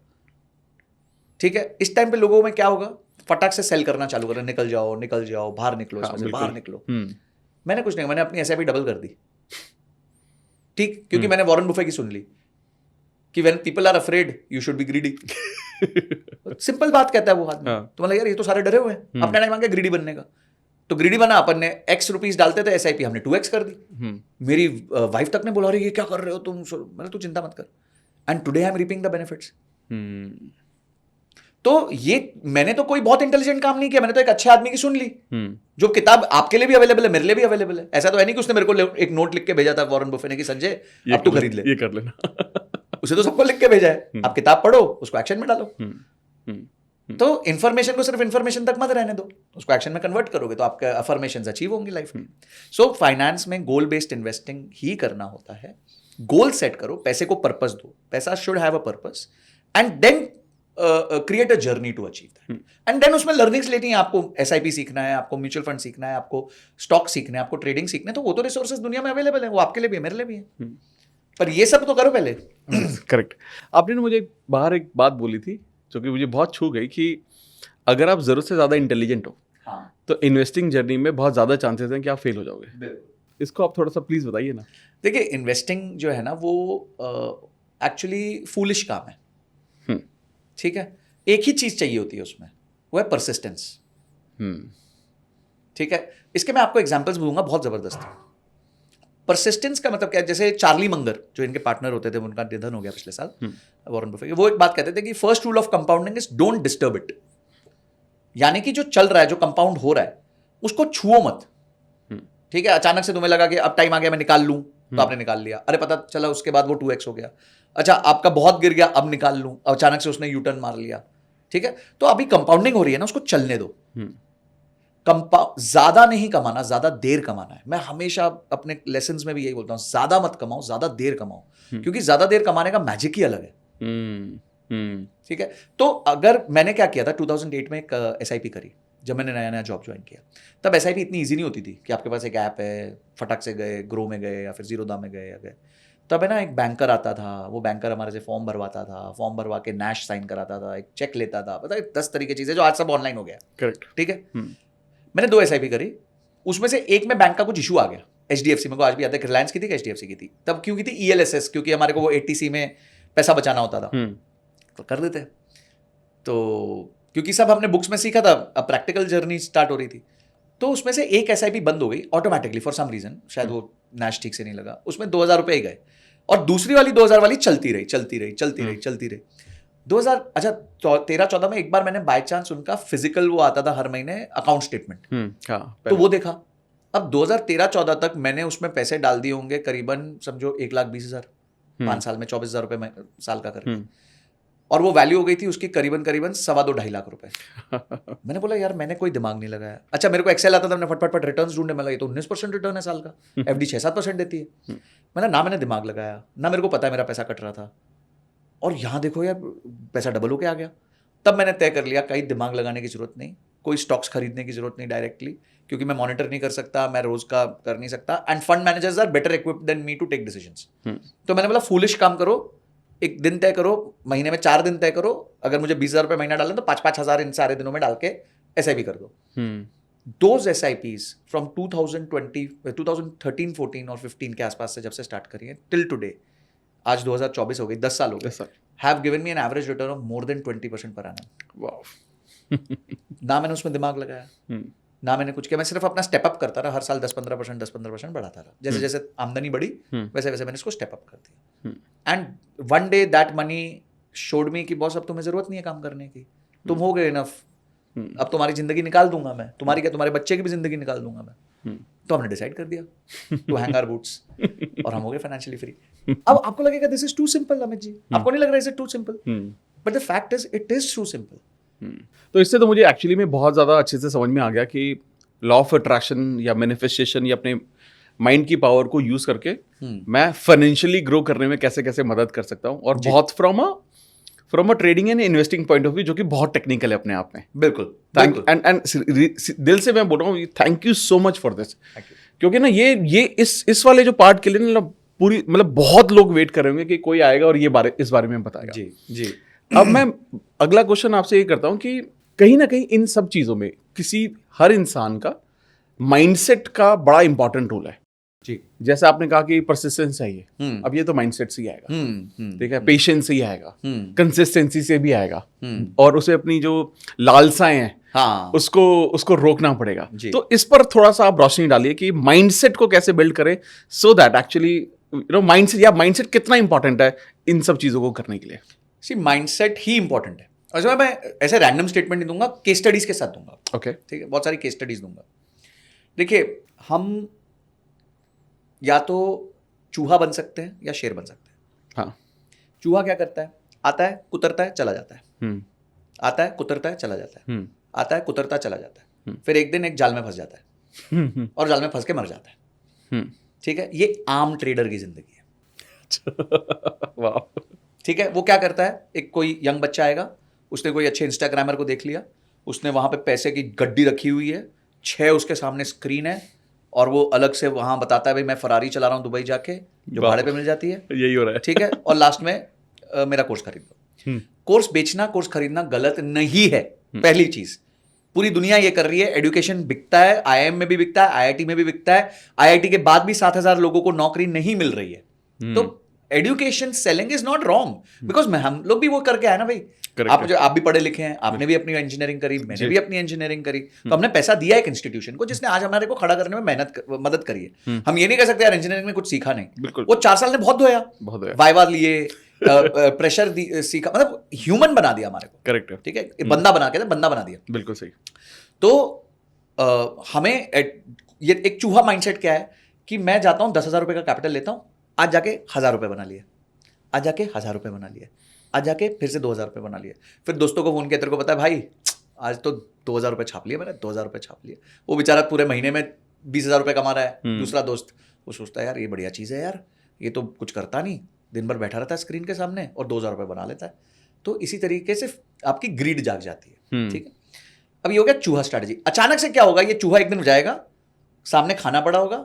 ठीक है, इस टाइम पे लोगों में क्या होगा, फटाक से सेल करना चालू करें, निकल जाओ निकल जाओ, बाहर निकलो, इसमें से बाहर निकलो। मैंने कुछ नहीं, मैंने अपनी एसआईपी डबल कर दी, ठीक, क्योंकि मैंने वॉरेन बुफे की सुन ली कि when people are afraid you should be greedy. Simple बात कहता है वो आदमी। तो मतलब यार ये तो सारे डरे हुए हैं, अपने टाइम मांगे ग्रीडी बनने का, तो ग्रीडी बना। अपन ने X रुपीस डालते थे एसआईपी, हमने 2X कर दी। मेरी वाइफ तक ने बोला अरे ये क्या कर रहे हो तुम, मैंने तू चिंता मत कर, and today I am reaping the benefits. तो ये मैंने तो कोई बहुत इंटेलिजेंट काम नहीं किया, मैंने तो एक अच्छे आदमी की सुन ली। जो किताब आपके लिए भी अवेलेबल है, मेरे लिए भी अवेलेबल है। ऐसा तो है नहीं कि उसने मेरे को एक नोट लिख के भेजा था वॉरेन बुफे ने कि संजय अब तू खरीद ले, ये कर लेना। उसे तो सबको लिख के भेजा है, आप किताब पढ़ो, उसको एक्शन में डालो। तो इन्फॉर्मेशन को सिर्फ इन्फॉर्मेशन तक मत रहने दो, उसको एक्शन में कन्वर्ट करोगे तो आपके अफर्मेशंस अचीव होंगी लाइफ में। सो फाइनेंस में गोल बेस्ड इन्वेस्टिंग ही करना होता है। गोल सेट करो, पैसे को पर्पस दो, पैसा should have a purpose, and then create a journey to achieve that. And then उसमें लर्निंग्स लेनी है, आपको एसआईपी सीखना है, आपको म्यूचुअल फंड सीखना है, आपको स्टॉक सीखना है, आपको ट्रेडिंग सीखना है, तो वो तो रिसोर्सेज दुनिया में अवेलेबल है, वो आपके लिए भी है, मेरे लिए भी है। पर ये सब तो करो पहले। करेक्ट। आपने ना मुझे बाहर एक बात बोली थी जो कि मुझे बहुत छू गई कि अगर आप ज़रूरत से ज़्यादा इंटेलिजेंट हो हाँ, तो इन्वेस्टिंग जर्नी में बहुत ज़्यादा चांसेस हैं कि आप फेल हो जाओगे। इसको आप थोड़ा सा प्लीज़ बताइए ना। देखिए इन्वेस्टिंग जो है ना वो एक्चुअली फूलिश काम है। हम्म, ठीक है, एक ही चीज चाहिए होती है उसमें, वो है परसिस्टेंस। हम्म, ठीक है, इसके मैं आपको एग्जांपल्स दूंगा बहुत जबरदस्त। परसिस्टेंस का मतलब क्या है? जैसे चार्ली मंगर जो इनके पार्टनर होते थे, उनका निधन हो गया पिछले साल, वॉरेन बफे, वो एक बात कहते थे कि first rule of compounding is don't disturb it. यानी कि जो चल रहा है, जो कंपाउंड हो रहा है, उसको छुओ मत। ठीक है, अचानक से तुम्हें लगा कि अब टाइम आ गया मैं निकाल लूं, तो आपने निकाल लिया, अरे पता चला उसके बाद वो 2x हो गया। अच्छा, आपका बहुत गिर गया, अब निकाल लूं, अब अचानक से उसने यू टर्न मार लिया। ठीक है, तो अभी कंपाउंडिंग हो रही है ना, उसको चलने दो। ज्यादा नहीं कमाना, ज्यादा देर कमाना है। मैं हमेशा अपने लेसन्स में भी यही बोलता हूं, ज्यादा मत कमाओ, ज्यादा देर कमाओ, क्योंकि ज्यादा देर कमाने का मैजिक ही अलग है। ठीक है, तो अगर मैंने क्या किया था 2008 में एक SIP करी, जब मैंने नया नया जॉब ज्वाइन किया, तब SIP इतनी इजी नहीं होती थी कि आपके पास एक ऐप है, फटक से गए, ग्रो में गए या फिर जीरोधा में गए या गए। तब है ना, एक बैंकर आता था, वो बैंकर हमारे से फॉर्म भरवाता था, फॉर्म भरवा के नैश साइन कराता था, एक चेक लेता था, पता है 10 तरीके चीजें जो आज सब ऑनलाइन हो गया। करेक्ट। ठीक है, मैंने 2 SIP करी, उसमें से एक में बैंक का कुछ इशू आ गया, HDFC में को आज भी आता है, रिलायंस की थी कि HDFC की थी, तब क्यों की थी ELSS, क्योंकि हमारे को वो 80C में पैसा बचाना होता था, तो कर देते। तो क्योंकि सब हमने बुक्स में सीखा था, अब प्रैक्टिकल जर्नी स्टार्ट हो रही थी, तो उसमें से एक SIP बंद हो गई ऑटोमेटिकली फॉर सम रीजन, शायद वो नैश ठीक से नहीं लगा, उसमें 2000 रुपये ही गए, और दूसरी वाली 2000 वाली चलती रही 2000। अच्छा, 13-14 में एक बार मैंने बाय चांस उनका फिजिकल वो आता था हर महीने अकाउंट स्टेटमेंट, तो वो देखा। अब 2013-14 तक मैंने उसमें पैसे डाल दिए होंगे करीबन समझो 1,20,000, 5 साल में 24,000 रुपये साल का करके, और वो वैल्यू हो गई थी उसकी करीबन 2.25 लाख रुपए। मैंने बोला यार मैंने कोई दिमाग नहीं लगाया। अच्छा, मेरे को एक्सेल आता था, मैंने फटफट रिटर्न्स ढूंढने, मैं लगा ये तो 19% रिटर्न है साल का, FD 6-7% देती है। मैंने ना मैंने दिमाग लगाया, ना मेरे को पता है मेरा पैसा कट रहा था, और यहाँ देखो यार पैसा डबल होके आ गया। तब मैंने तय कर लिया कहीं दिमाग लगाने की जरूरत नहीं, कोई स्टॉक्स खरीदने की जरूरत नहीं डायरेक्टली, क्योंकि मैं मॉनिटर नहीं कर सकता, मैं रोज का कर नहीं सकता, and fund managers are better equipped than me to take decisions. तो मैंने बोला फूलिश काम करो, एक दिन तय करो, महीने में 4 दिन तय करो, अगर मुझे 20,000 रुपये महीना डालना तो 5-5 हज़ार इन सारे दिनों में डाल के SIP कर दो। दोज SIPs फ्रॉम 2013, 14 और 15 के आसपास से जब से स्टार्ट करी है टिल टुडे, आज 2024 हो गई, 10 साल हो गए, have given me an average return of more than 20% per annum. ना मैंने उसमें दिमाग लगाया, ना मैंने कुछ किया, मैं सिर्फ अपना स्टेप अप करता रहा, हर साल 10-15% बढ़ाता रहा, जैसे जैसे आमदनी बढ़ी वैसे वैसे मैंने इसको स्टेप अप कर दिया। And one day that money showed me कि बॉस अब तुम्हें जरूरत नहीं है काम करने की, तुम हो गए इनफ, अब तुम्हारी जिंदगी निकाल दूंगा मैं, तुम्हारी क्या तुम्हारे बच्चे की भी जिंदगी निकाल दूंगा मैं। तो हमने डिसाइड कर दिया टू हैंग आवर बूट्स, और हम हो गए फाइनेंशियली फ्री। अब आपको लगेगा this is too simple Amit ji, आपको नहीं लग रहा है too simple, but the fact is it is too simple. तो इससे तो मुझे एक्चुअली में बहुत ज़्यादा अच्छे से समझ में आ गया कि लॉ ऑफ अट्रैक्शन या मैनिफेस्टेशन या अपने माइंड की पावर को यूज़ करके मैं फाइनेंशियली ग्रो करने में कैसे कैसे मदद कर सकता हूँ, और बहुत from a trading and investing point of view, जो कि बहुत टेक्निकल है अपने आप में। बिल्कुल, एंड दिल से मैं बोल रहा हूँ thank you so much for this, क्योंकि ना ये इस वाले जो पार्ट के लिए ना पूरी मतलब बहुत लोग वेट कर रहे होंगे कि कोई आएगा और इस बारे में बताएगा। जी जी। अब मैं अगला क्वेश्चन आपसे ये करता हूँ कि कहीं ना कहीं इन सब चीज़ों में हर इंसान का माइंडसेट का बड़ा इंपॉर्टेंट रोल है जी। जैसे आपने कहा कि परसिस्टेंस चाहिए, अब ये तो माइंडसेट से ही आएगा, ठीक है, पेशेंस से ही आएगा, कंसिस्टेंसी से भी आएगा, और उसे अपनी जो लालसाएं हैं हाँ, उसको रोकना पड़ेगा। तो इस पर थोड़ा सा आप रोशनी डालिए कि माइंडसेट को कैसे बिल्ड करें, सो दैट एक्चुअली माइंडसेट कितना इंपॉर्टेंट है इन सब चीज़ों को करने के लिए। सी माइंडसेट ही इंपॉर्टेंट है, और मैं ऐसे रैंडम स्टेटमेंट नहीं दूंगा, केस स्टडीज के साथ दूंगा। ओके, ठीक है, बहुत सारी केस स्टडीज दूंगा। देखिए, हम या तो चूहा बन सकते हैं या शेर बन सकते हैं। हाँ। चूहा क्या करता है? आता है, कुतरता है, चला जाता है, आता है, कुतरता है, चला जाता है, आता है, कुतरता चला जाता है, फिर एक दिन एक जाल में फंस जाता है और जाल में फंस के मर जाता है। ठीक है, ये आम ट्रेडर की जिंदगी है। वाह। ठीक है, वो क्या करता है, एक कोई यंग बच्चा आएगा, उसने कोई अच्छे इंस्टाग्रामर को देख लिया, उसने वहां पे पैसे की गड्डी रखी हुई है, 6 उसके सामने स्क्रीन है, और वो अलग से वहां बताता है भाई मैं फरारी चला रहा हूँ दुबई जाके, जो वाह। भाड़े पे मिल जाती है, यही हो रहा है। ठीक है, और लास्ट में मेरा कोर्स खरीद लो। कोर्स बेचना, कोर्स खरीदना गलत नहीं है, पहली चीज। पूरी दुनिया ये कर रही है, एजुकेशन बिकता है, आईआईएम में भी बिकता है, आईआईटी में भी बिकता है, आईआईटी के बाद भी 7,000 लोगों को नौकरी नहीं मिल रही है। तो education selling is not wrong, because हम लोग भी वो करके आए ना भाई। आप भी पढ़े लिखे हैं, आपने भी अपनी इंजीनियरिंग करी, मैंने भी अपनी इंजीनियरिंग करी, तो हमने पैसा दिया एक इंस्टीट्यूशन को जिसने आज हमारे को खड़ा करने में मदद करी है। हम ये नहीं कह सकते यार इंजीनियरिंग में कुछ सीखा नहीं, वो 4 साल ने बहुत धोया, वाइवा लिए, प्रेशर सीखा, मतलब ह्यूमन बना दिया हमारे को। करेक्ट है, ठीक है, बंदा बना के बंदा बना दिया। बिल्कुल सही। तो हमें ये एक चूहा माइंडसेट क्या है कि मैं जाता हूं 10,000 रुपए का कैपिटल लेता हूं, आज जाके 1,000 रुपए बना लिए, आज जाके 1,000 रुपए बना लिए, आज जाके फिर से 2,000 रुपए बना लिए, फिर दोस्तों को फोन किया, तेरे को पता है भाई आज तो 2,000 रुपए छाप लिए मैंने, 2,000 रुपए छाप लिए। वो बेचारा पूरे महीने में 20,000 रुपए कमा रहा है। दूसरा दोस्त वो सोचता है यार ये बढ़िया चीज़ है यार, ये तो कुछ करता नहीं, दिन भर बैठा रहता है स्क्रीन के सामने और 2,000 रुपए बना लेता है। तो इसी तरीके से आपकी ग्रीड जाग जाती है। ठीक है, अब ये हो गया चूहा स्ट्रैटेजी। अचानक से क्या होगा, ये चूहा एक दिन जाएगा, सामने खाना पड़ा होगा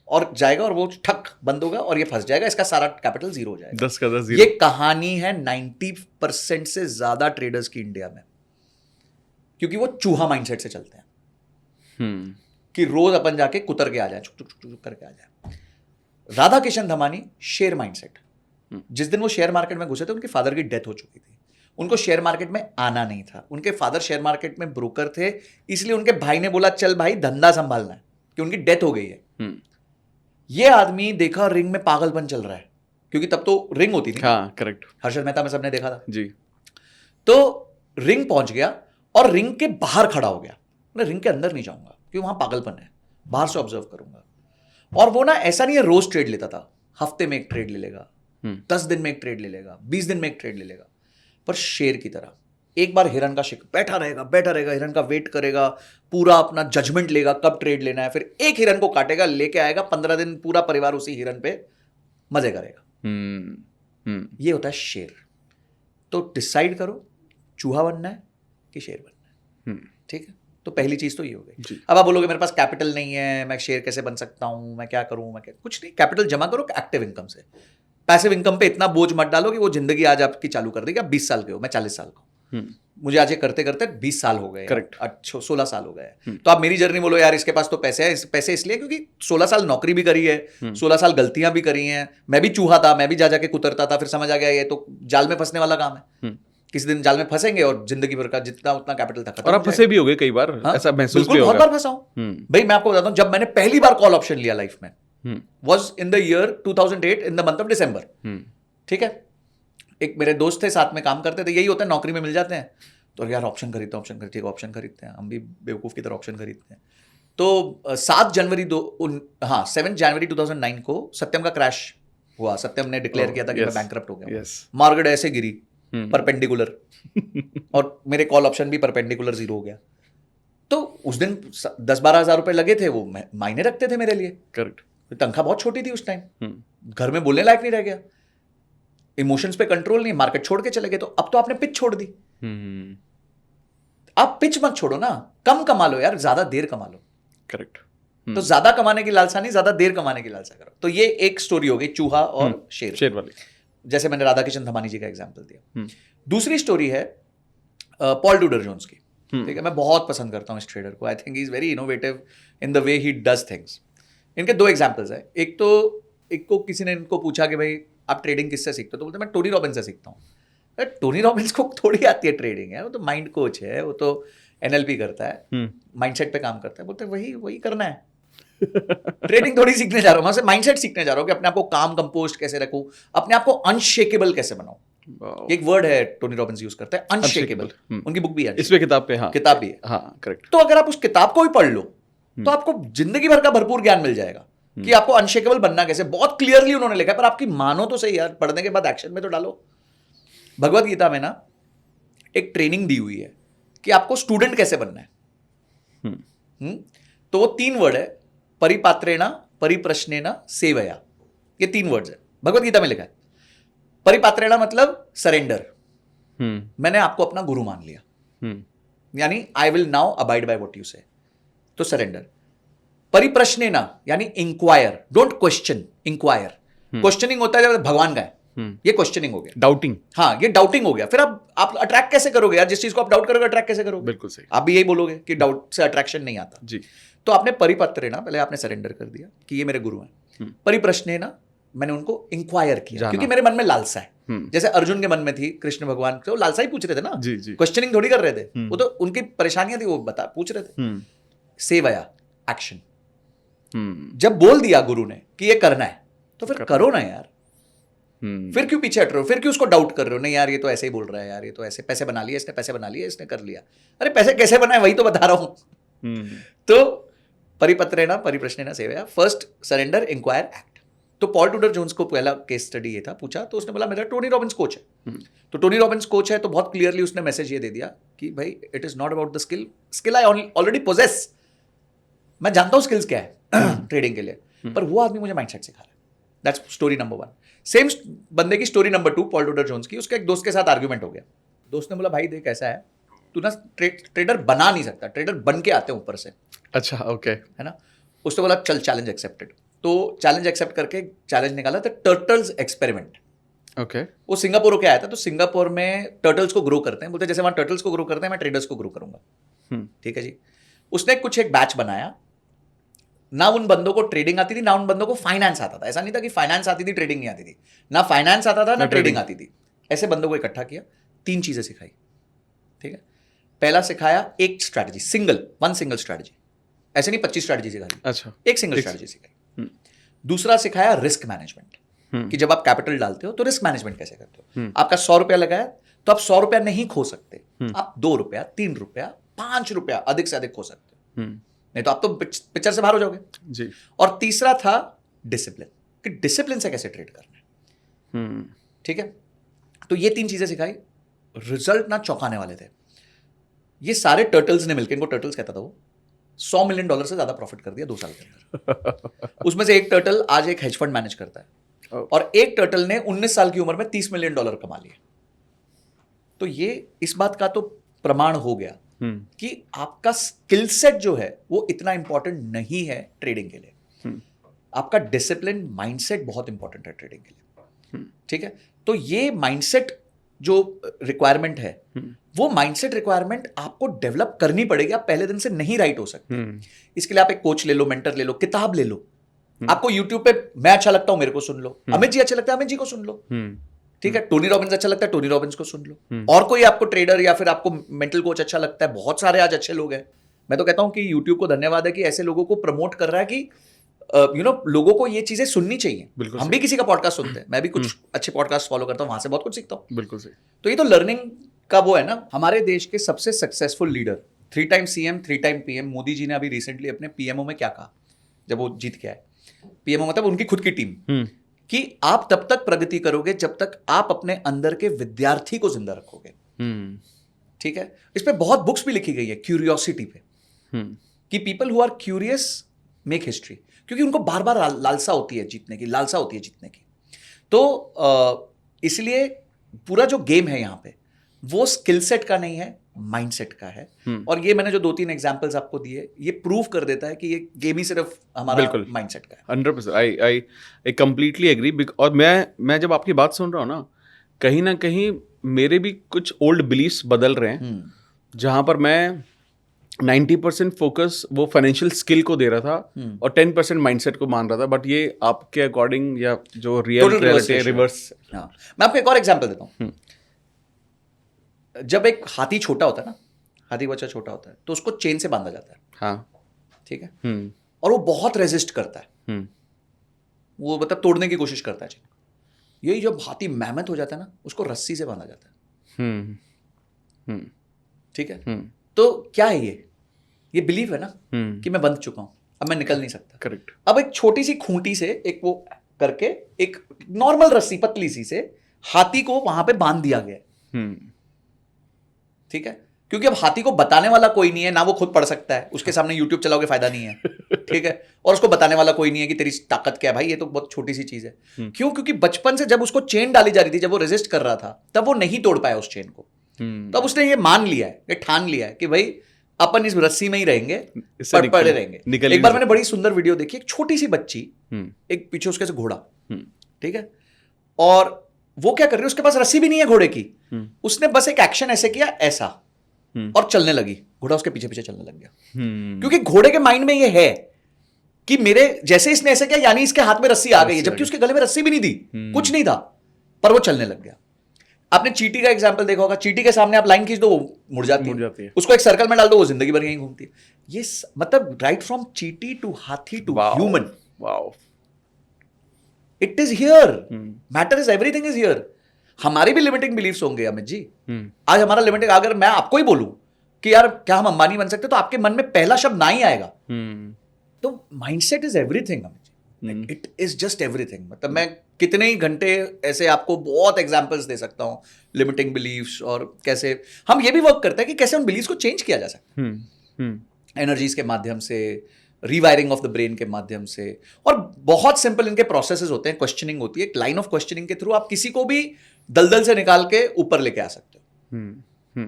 और जाएगा और वो ठक बंद होगा और ये फंस जाएगा, इसका सारा कैपिटल जीरो हो जाएगा। 10 का 10 ये कहानी है 90% से ज्यादा ट्रेडर्स की इंडिया में, क्योंकि वो चूहा माइंडसेट से चलते हैं कि रोज अपन जाके कुतर के आ जाए, चुक चुक चुक चुक करके आ जाए। Radha Kishan Damani share mindset. जिस दिन वो शेयर मार्केट में घुसे थे उनके फादर की डेथ हो चुकी थी, उनको शेयर मार्केट में आना नहीं था, उनके फादर शेयर मार्केट में ब्रोकर थे, इसलिए उनके भाई ने बोला चल भाई धंधा संभालना है, कि उनकी डेथ हो गई है। ये आदमी देखा रिंग में पागलपन चल रहा है, क्योंकि तब तो रिंग होती थी। हाँ करेक्ट, हर्षद मेहता में सबने देखा था जी। तो रिंग पहुंच गया और रिंग के बाहर खड़ा हो गया। मैं रिंग के अंदर नहीं जाऊंगा क्योंकि वहां पागलपन है, बाहर से ऑब्जर्व करूंगा। और वो ना ऐसा नहीं है रोज ट्रेड लेता था, हफ्ते में एक ट्रेड ले लेगा, 10 दिन में एक ट्रेड ले लेगा, 20 दिन में एक ट्रेड ले लेगा, पर शेर की तरह। एक बार हिरन का शिकार, बैठा रहेगा, हिरन का वेट करेगा, पूरा अपना जजमेंट लेगा कब ट्रेड लेना है, फिर एक हिरन को काटेगा, लेके आएगा, 15 दिन पूरा परिवार उसी हिरन पे मजे करेगा। ये होता है शेर। तो डिसाइड करो चूहा बनना है कि शेर बनना है। ठीक है, तो पहली चीज तो ये हो गई। अब आप बोलोगे मेरे पास कैपिटल नहीं है, मैं शेर कैसे बन सकता हूं, मैं क्या करूं, मैं क्या, कुछ नहीं, कैपिटल जमा करो एक्टिव इनकम से। पैसिव इनकम पे इतना बोझ मत डालो कि वो जिंदगी आज आपकी चालू कर देगी। आप 20 साल के हो, मैं 40 साल का हूं, मुझे आज ये करते करते 20 साल हो गए, करेक्ट, 16 साल हो गए। तो आप मेरी जर्नी बोलो यार इसके पास तो पैसे है, पैसे इसलिए क्योंकि 16 साल नौकरी भी करी है, 16 साल गलतियां भी करी हैं, मैं भी चूहा था, मैं भी जा जाके कुतरता था, फिर समझ आ गया ये तो जाल में फंसने वाला काम है। किसी दिन जाल में फंसेंगे और जिंदगी भर का जितना उतना कैपिटल था, और आप फंसे भी हो गए कई बार। हाँ? ऐसा महसूस भी होगा। बहुत बार फंसा हूं भाई। मैं आपको बताता हूं, जब मैंने पहली बार कॉल ऑप्शन लिया लाइफ में was in the year 2008 in the month of December। ठीक है, एक मेरे दोस्त थे साथ में काम करते थे, यही होता है नौकरी में मिल जाते हैं तो यार ऑप्शन खरीदते हैं, ऑप्शन खरीदते हैं, हम भी बेवकूफ़ की तरह ऑप्शन खरीदते हैं। तो 7 जनवरी 2009 को सत्यम का क्रैश हुआ। सत्यम ने डिक्लेयर किया था कि मैं बैंकरप्ट हो गया, मार्केट ऐसे गिरी परपेंडिकुलर और मेरे कॉल ऑप्शन भी परपेंडिकुलर जीरो हो गया। तो उस दिन 10-12 हज़ार रुपए लगे थे, वो मायने रखते थे मेरे लिए। करेक्ट, तनख्वाह बहुत छोटी थी उस टाइम, घर में बोलने लायक नहीं रह गया, इमोशंस पे कंट्रोल नहीं, मार्केट छोड़ के चले गए। तो अब तो आपने पिच छोड़ दी। आप पिच मत छोड़ो ना, कम कमा लो यार, ज्यादा देर कमा लो। करेक्ट, तो ज्यादा कमाने की लालसा नहीं, ज्यादा देर कमाने की लालसा करो। तो ये एक स्टोरी हो गई चूहा और शेर वाली, जैसे मैंने राधा किशन धमानी जी का एग्जाम्पल दिया। दूसरी स्टोरी है पॉल टूडर जोन्स की। ठीक है, मैं बहुत पसंद करता हूँ इस ट्रेडर को। I think he is very innovative in the way he does things. इनके 2 एग्जाम्पल्स है। एक को किसी ने इनको पूछा कि भाई आप ट्रेडिंग किससे सीखते हो, तो बोलते मैं टोनी रॉबिन्स से सीखता हूँ। टोनी रॉबिन्स को थोड़ी आती है ट्रेडिंग, है वो तो माइंड कोच है, वो तो NLP करता है, माइंडसेट पे काम करता है। बोलते वही करना है। ट्रेडिंग थोड़ी सीखने जा रहा हूँ, वहां से माइंडसेट सीखने जा रहा हूँ कि अपने आप को काम कंपोस्ट कैसे रखूं, अपने आप को अनशेकेबल कैसे बनाऊं। एक वर्ड है टोनी रॉबिन्स यूज करते हैं, अनशेकेबल। उनकी बुक भी है इस पे, किताब पे, हाँ किताब भी है। हाँ करेक्ट। तो अगर आप उस किताब को भी पढ़ लो तो आपको जिंदगी भर का भरपूर ज्ञान मिल जाएगा कि आपको अनशेकेबल बनना कैसे। बहुत क्लियरली उन्होंने लिखा है, पर आपकी मानो तो सही यार, पढ़ने के बाद एक्शन में तो डालो। भगवत गीता में ना एक ट्रेनिंग दी हुई है कि आपको स्टूडेंट कैसे बनना है। तो वो 3 वर्ड है, परिपात्रेण, परिप्रश्नेन, सेवया। ये 3 वर्ड्स है, भगवत गीता में लिखा है। परिपात्रेण मतलब सरेंडर, मैंने आपको अपना गुरु मान लिया, यानी I will now abide by what you say, तो सरेंडर। परिप्रश्नेन यानी inquire, don't question, inquire. Questioning होता है जब भगवान का है, ये क्वेश्चनिंग हो गया, डाउटिंग। हाँ ये डाउटिंग हो गया। फिर आप अट्रैक्ट कैसे करोगे यार? जिस चीज को आप डाउट करोगे अट्रैक्ट कैसे करोगे? बिल्कुल सही। आप भी यही बोलोगे कि डाउट से अट्रैक्शन नहीं आता जी। तो आपने परिपत्र ना, पहले आपने सरेंडर कर दिया कि ये मेरे गुरु हैं। परिप्रश्ने ना, मैंने उनको इंक्वायर किया क्योंकि मेरे मन में लालसा है। जैसे अर्जुन के मन में थी कृष्ण भगवान, तो लालसा ही पूछ रहे थे ना, जी जी। क्वेश्चनिंग थोड़ी कर रहे थे, वो तो उनकी परेशानियां थी वो पूछ रहे थे। सेवया, एक्शन। जब बोल दिया गुरु ने कि ये करना है तो फिर करो ना यार। फिर क्यों पीछे हट रहे हो? फिर क्यों उसको डाउट कर रहे हो? नहीं यार ये तो ऐसे ही बोल रहा है यार, ये तो ऐसे पैसे बना लिए इसने, पैसे बना लिए इसने, कर लिया। अरे पैसे कैसे बनाए वही तो बता रहा हूं। तो परिपत्रेण परिप्रश्नेन सेवया, फर्स्ट सरेंडर, इंक्वायर, एक्ट। तो पॉल टूडर जोन्स को पहला केस स्टडी ये था, पूछा तो उसने बोला मेरा टोनी रॉबिन्स कोच है। तो टोनी रॉबिन्स कोच है तो बहुत क्लियरली उसने मैसेज ये दे दिया कि भाई it is not about the skill, skill I already possess, मैं जानता हूं स्किल्स क्या है ट्रेडिंग के लिए, पर वो आदमी मुझे माइंडसेट सिखा रहा है। That's story number 1। सेम बंदे की story number 2 Paul Tudor Jones की, उसके एक दोस्त के साथ आर्ग्यूमेंट हो गया। दोस्त ने बोला भाई देख ऐसा है, तू ना ट्रेडर बना नहीं सकता, ट्रेडर बन के आते हैं ऊपर से। अच्छा, ओके, है ना। उसने बोला चल चैलेंज एक्सेप्टेड। तो चैलेंज एक्सेप्ट करके चैलेंज निकाला था टर्टल्स एक्सपेरिमेंट। ओके। वो सिंगापुर के आया था, तो सिंगापुर में टर्टल्स को ग्रो करते हैं, बोलते जैसे वहां टर्टल्स को ग्रो करते हैं मैं ट्रेडर्स को ग्रो करूंगा। ठीक है जी। उसने कुछ एक बैच बनाया ना, उन बंदों को ट्रेडिंग आती थी ना उन बंदों को फाइनेंस आता था। ऐसा नहीं था कि फाइनेंस आती थी ट्रेडिंग नहीं आती थी, ना फाइनेंस आता था ना ट्रेडिंग आती थी। ऐसे बंदों को इकट्ठा किया, 3 चीजें सिखाई। ठीक है। पहला सिखाया एक स्ट्रैटेजी, वन सिंगल स्ट्रैटेजी। ऐसे नहीं 25 स्ट्रैटेजी सिखाई, अच्छा, एक सिंगल स्ट्रैटेजी सिखाई। दूसरा सिखाया रिस्क मैनेजमेंट, कि जब आप कैपिटल डालते हो तो रिस्क मैनेजमेंट कैसे करते हो। आपका 100 रुपया लगाया तो आप 100 रुपया नहीं खो सकते, आप 2 रुपया, 3 रुपया, 5 रुपया अधिक से अधिक खो सकते हो, नहीं तो आप तो पिक्चर से बाहर हो जाओगे जी। और तीसरा था डिसिप्लिन, कि डिसिप्लिन से कैसे ट्रेड करना है। ठीक है। तो ये 3 चीजें सिखाई, रिजल्ट ना चौंकाने वाले थे। ये सारे टर्टल्स ने मिलकर, इनको टर्टल्स कहता था वो, $100 मिलियन से ज्यादा प्रॉफिट कर दिया 2 साल के अंदर। उसमें से एक टर्टल आज एक हेज फंड मैनेज करता है और एक टर्टल ने 19 साल की उम्र में $30 मिलियन कमा लिए। तो ये इस बात का तो प्रमाण हो गया कि आपका स्किल सेट जो है वो इतना इंपॉर्टेंट नहीं है ट्रेडिंग के लिए। आपका डिसिप्लिन, माइंडसेट बहुत इंपॉर्टेंट है ट्रेडिंग के लिए। ठीक है। तो ये माइंडसेट जो रिक्वायरमेंट है, वो माइंडसेट रिक्वायरमेंट आपको डेवलप करनी पड़ेगी, आप पहले दिन से नहीं राइट हो सकते। इसके लिए आप एक कोच ले लो, मेंटर ले लो, किताब ले लो। आपको यूट्यूब पे मैं अच्छा लगता हूं मेरे को सुन लो, अमित जी अच्छे लगता है अमित जी को सुन लो। ठीक है। टोनी रॉबिन्स अच्छा लगता है टोनी रॉबिन्स को सुन लो। और कोई आपको ट्रेडर या फिर आपको मेंटल कोच अच्छा लगता है, बहुत सारे आज अच्छे लोग हैं। मैं तो कहता हूं कि यूट्यूब को धन्यवाद है कि ऐसे लोगों को प्रमोट कर रहा है कि लोगों को ये चीजें सुननी चाहिए। हम भी किसी का पॉडकास्ट सुनते हैं, मैं भी कुछ अच्छे पॉडकास्ट फॉलो करता हूं, वहां से बहुत कुछ सीखता हूं। बिल्कुल सही। तो ये तो लर्निंग का वो है ना। हमारे देश के सबसे successful leader, 3 time CM, 3 time PM, Modi ji ने अभी रिसेंटली अपने पीएमओ में क्या कहा जब वो जीत के आए। पीएमओ मतलब उनकी खुद की टीम, कि आप तब तक प्रगति करोगे जब तक आप अपने अंदर के विद्यार्थी को जिंदा रखोगे। ठीक है। इस पे बहुत बुक्स भी लिखी गई है क्यूरियोसिटी पे, कि people who are curious make history, क्योंकि उनको बार बार लालसा होती है जीतने की, लालसा होती है जीतने की। तो इसलिए पूरा जो गेम है यहाँ पे वो स्किल सेट का नहीं है, माइंडसेट का है। और ये मैंने जो 2-3 एग्जांपल्स आपको दिए, ये प्रूव कर देता है कि ये गेम ही सिर्फ हमारा माइंडसेट का है। 100% आई कंप्लीटली एग्री। और मैं जब आपकी बात सुन रहा हूँ ना, कहीं ना कहीं मेरे भी कुछ ओल्ड बिलीफ्स बदल रहे हैं, जहां पर मैं 90% फोकस वो फाइनेंशियल स्किल को दे रहा था और 10% माइंडसेट को मान रहा था। बट ये आपके अकॉर्डिंग या जो रियलिटी रिवर्स। हाँ, मैं आपको एक और एग्जांपल देता हूँ। जब एक हाथी छोटा होता है ना, हाथी बच्चा छोटा होता है, तो उसको चेन से बांधा जाता है। हाँ। ठीक है। और वो बहुत रेजिस्ट करता है, वो मतलब तोड़ने की कोशिश करता है चेन को। यही जब हाथी मेहनत हो जाता है ना, उसको रस्सी से बांधा जाता है। ठीक है। तो क्या है ये बिलीव है ना, कि मैं बंध चुका हूं, अब मैं निकल नहीं सकता। करेक्ट। अब एक छोटी सी खूंटी से एक वो करके एक नॉर्मल रस्सी पतली सी से हाथी को वहां पे बांध दिया गया। ठीक है। क्योंकि अब हाथी को बताने वाला कोई नहीं है, ना वो खुद पढ़ सकता है, उसके सामने यूट्यूब चलाओगे फायदा नहीं है। ठीक है। और उसको बताने वाला कोई नहीं है कि तेरी ताकत क्या है, भाई ये तो बहुत छोटी सी चीज है। क्यों? क्योंकि बचपन से जब उसको चेन डाली जा रही थी, जब वो रेजिस्ट कर रहा था, तब वो नहीं तोड़ पाया उस चेन को। तो अब उसने ये मान लिया है, ये ठान लिया है कि भाई अपन इस रस्सी में ही रहेंगे, इससे पड़े रहेंगे। निकल ही एक बार नहीं मैंने बड़ी सुंदर वीडियो देखी, एक छोटी सी बच्ची, एक पीछे उसके से घोड़ा, हम्म, ठीक है, और वो क्या कर रही है, उसके पास रस्सी भी नहीं है घोड़े की, उसने बस एक एक्शन ऐसे किया, ऐसा, और चलने लगी, घोड़ा उसके पीछे पीछे चलने लग गया। क्योंकि घोड़े के माइंड में ये है कि मेरे जैसे इसने ऐसे किया यानी इसके हाथ में रस्सी आ गई है, जबकि उसके गले में रस्सी भी नहीं थी, कुछ नहीं था, पर वो चलने लग गया। आपने चींटी का एग्जांपल देखा होगा, चींटी के सामने आप लाइन खींच दो वो मुड़ जाती है, उसको एक सर्कल में डाल दो वो जिंदगी भर यहीं घूमती है। ये मतलब right from chinti to hathi to human, wow, it is here, matter is everything is here. हमारे भी लिमिटिंग बिलीफ्स होंगे अमित जी। आज हमारा लिमिटिंग, अगर मैं आपको ही बोलूं कि यार क्या हम अंबानी बन सकते, तो आपके मन में पहला शब्द ना ही आएगा। तो mindset is everything Amit ji, it is just everything. मतलब मैं कितने ही घंटे ऐसे आपको बहुत एग्जांपल्स दे सकता हूं लिमिटिंग बिलीफ्स, और कैसे हम ये भी वर्क करते हैं कि कैसे उन बिलीफ्स को चेंज किया जा सकता है, एनर्जीज के माध्यम से, रीवायरिंग ऑफ द ब्रेन के माध्यम से। और बहुत सिंपल इनके प्रोसेसेस होते हैं, क्वेश्चनिंग होती है, एक लाइन ऑफ क्वेश्चनिंग के थ्रू आप किसी को भी दलदल से निकाल के ऊपर लेके आ सकते हो।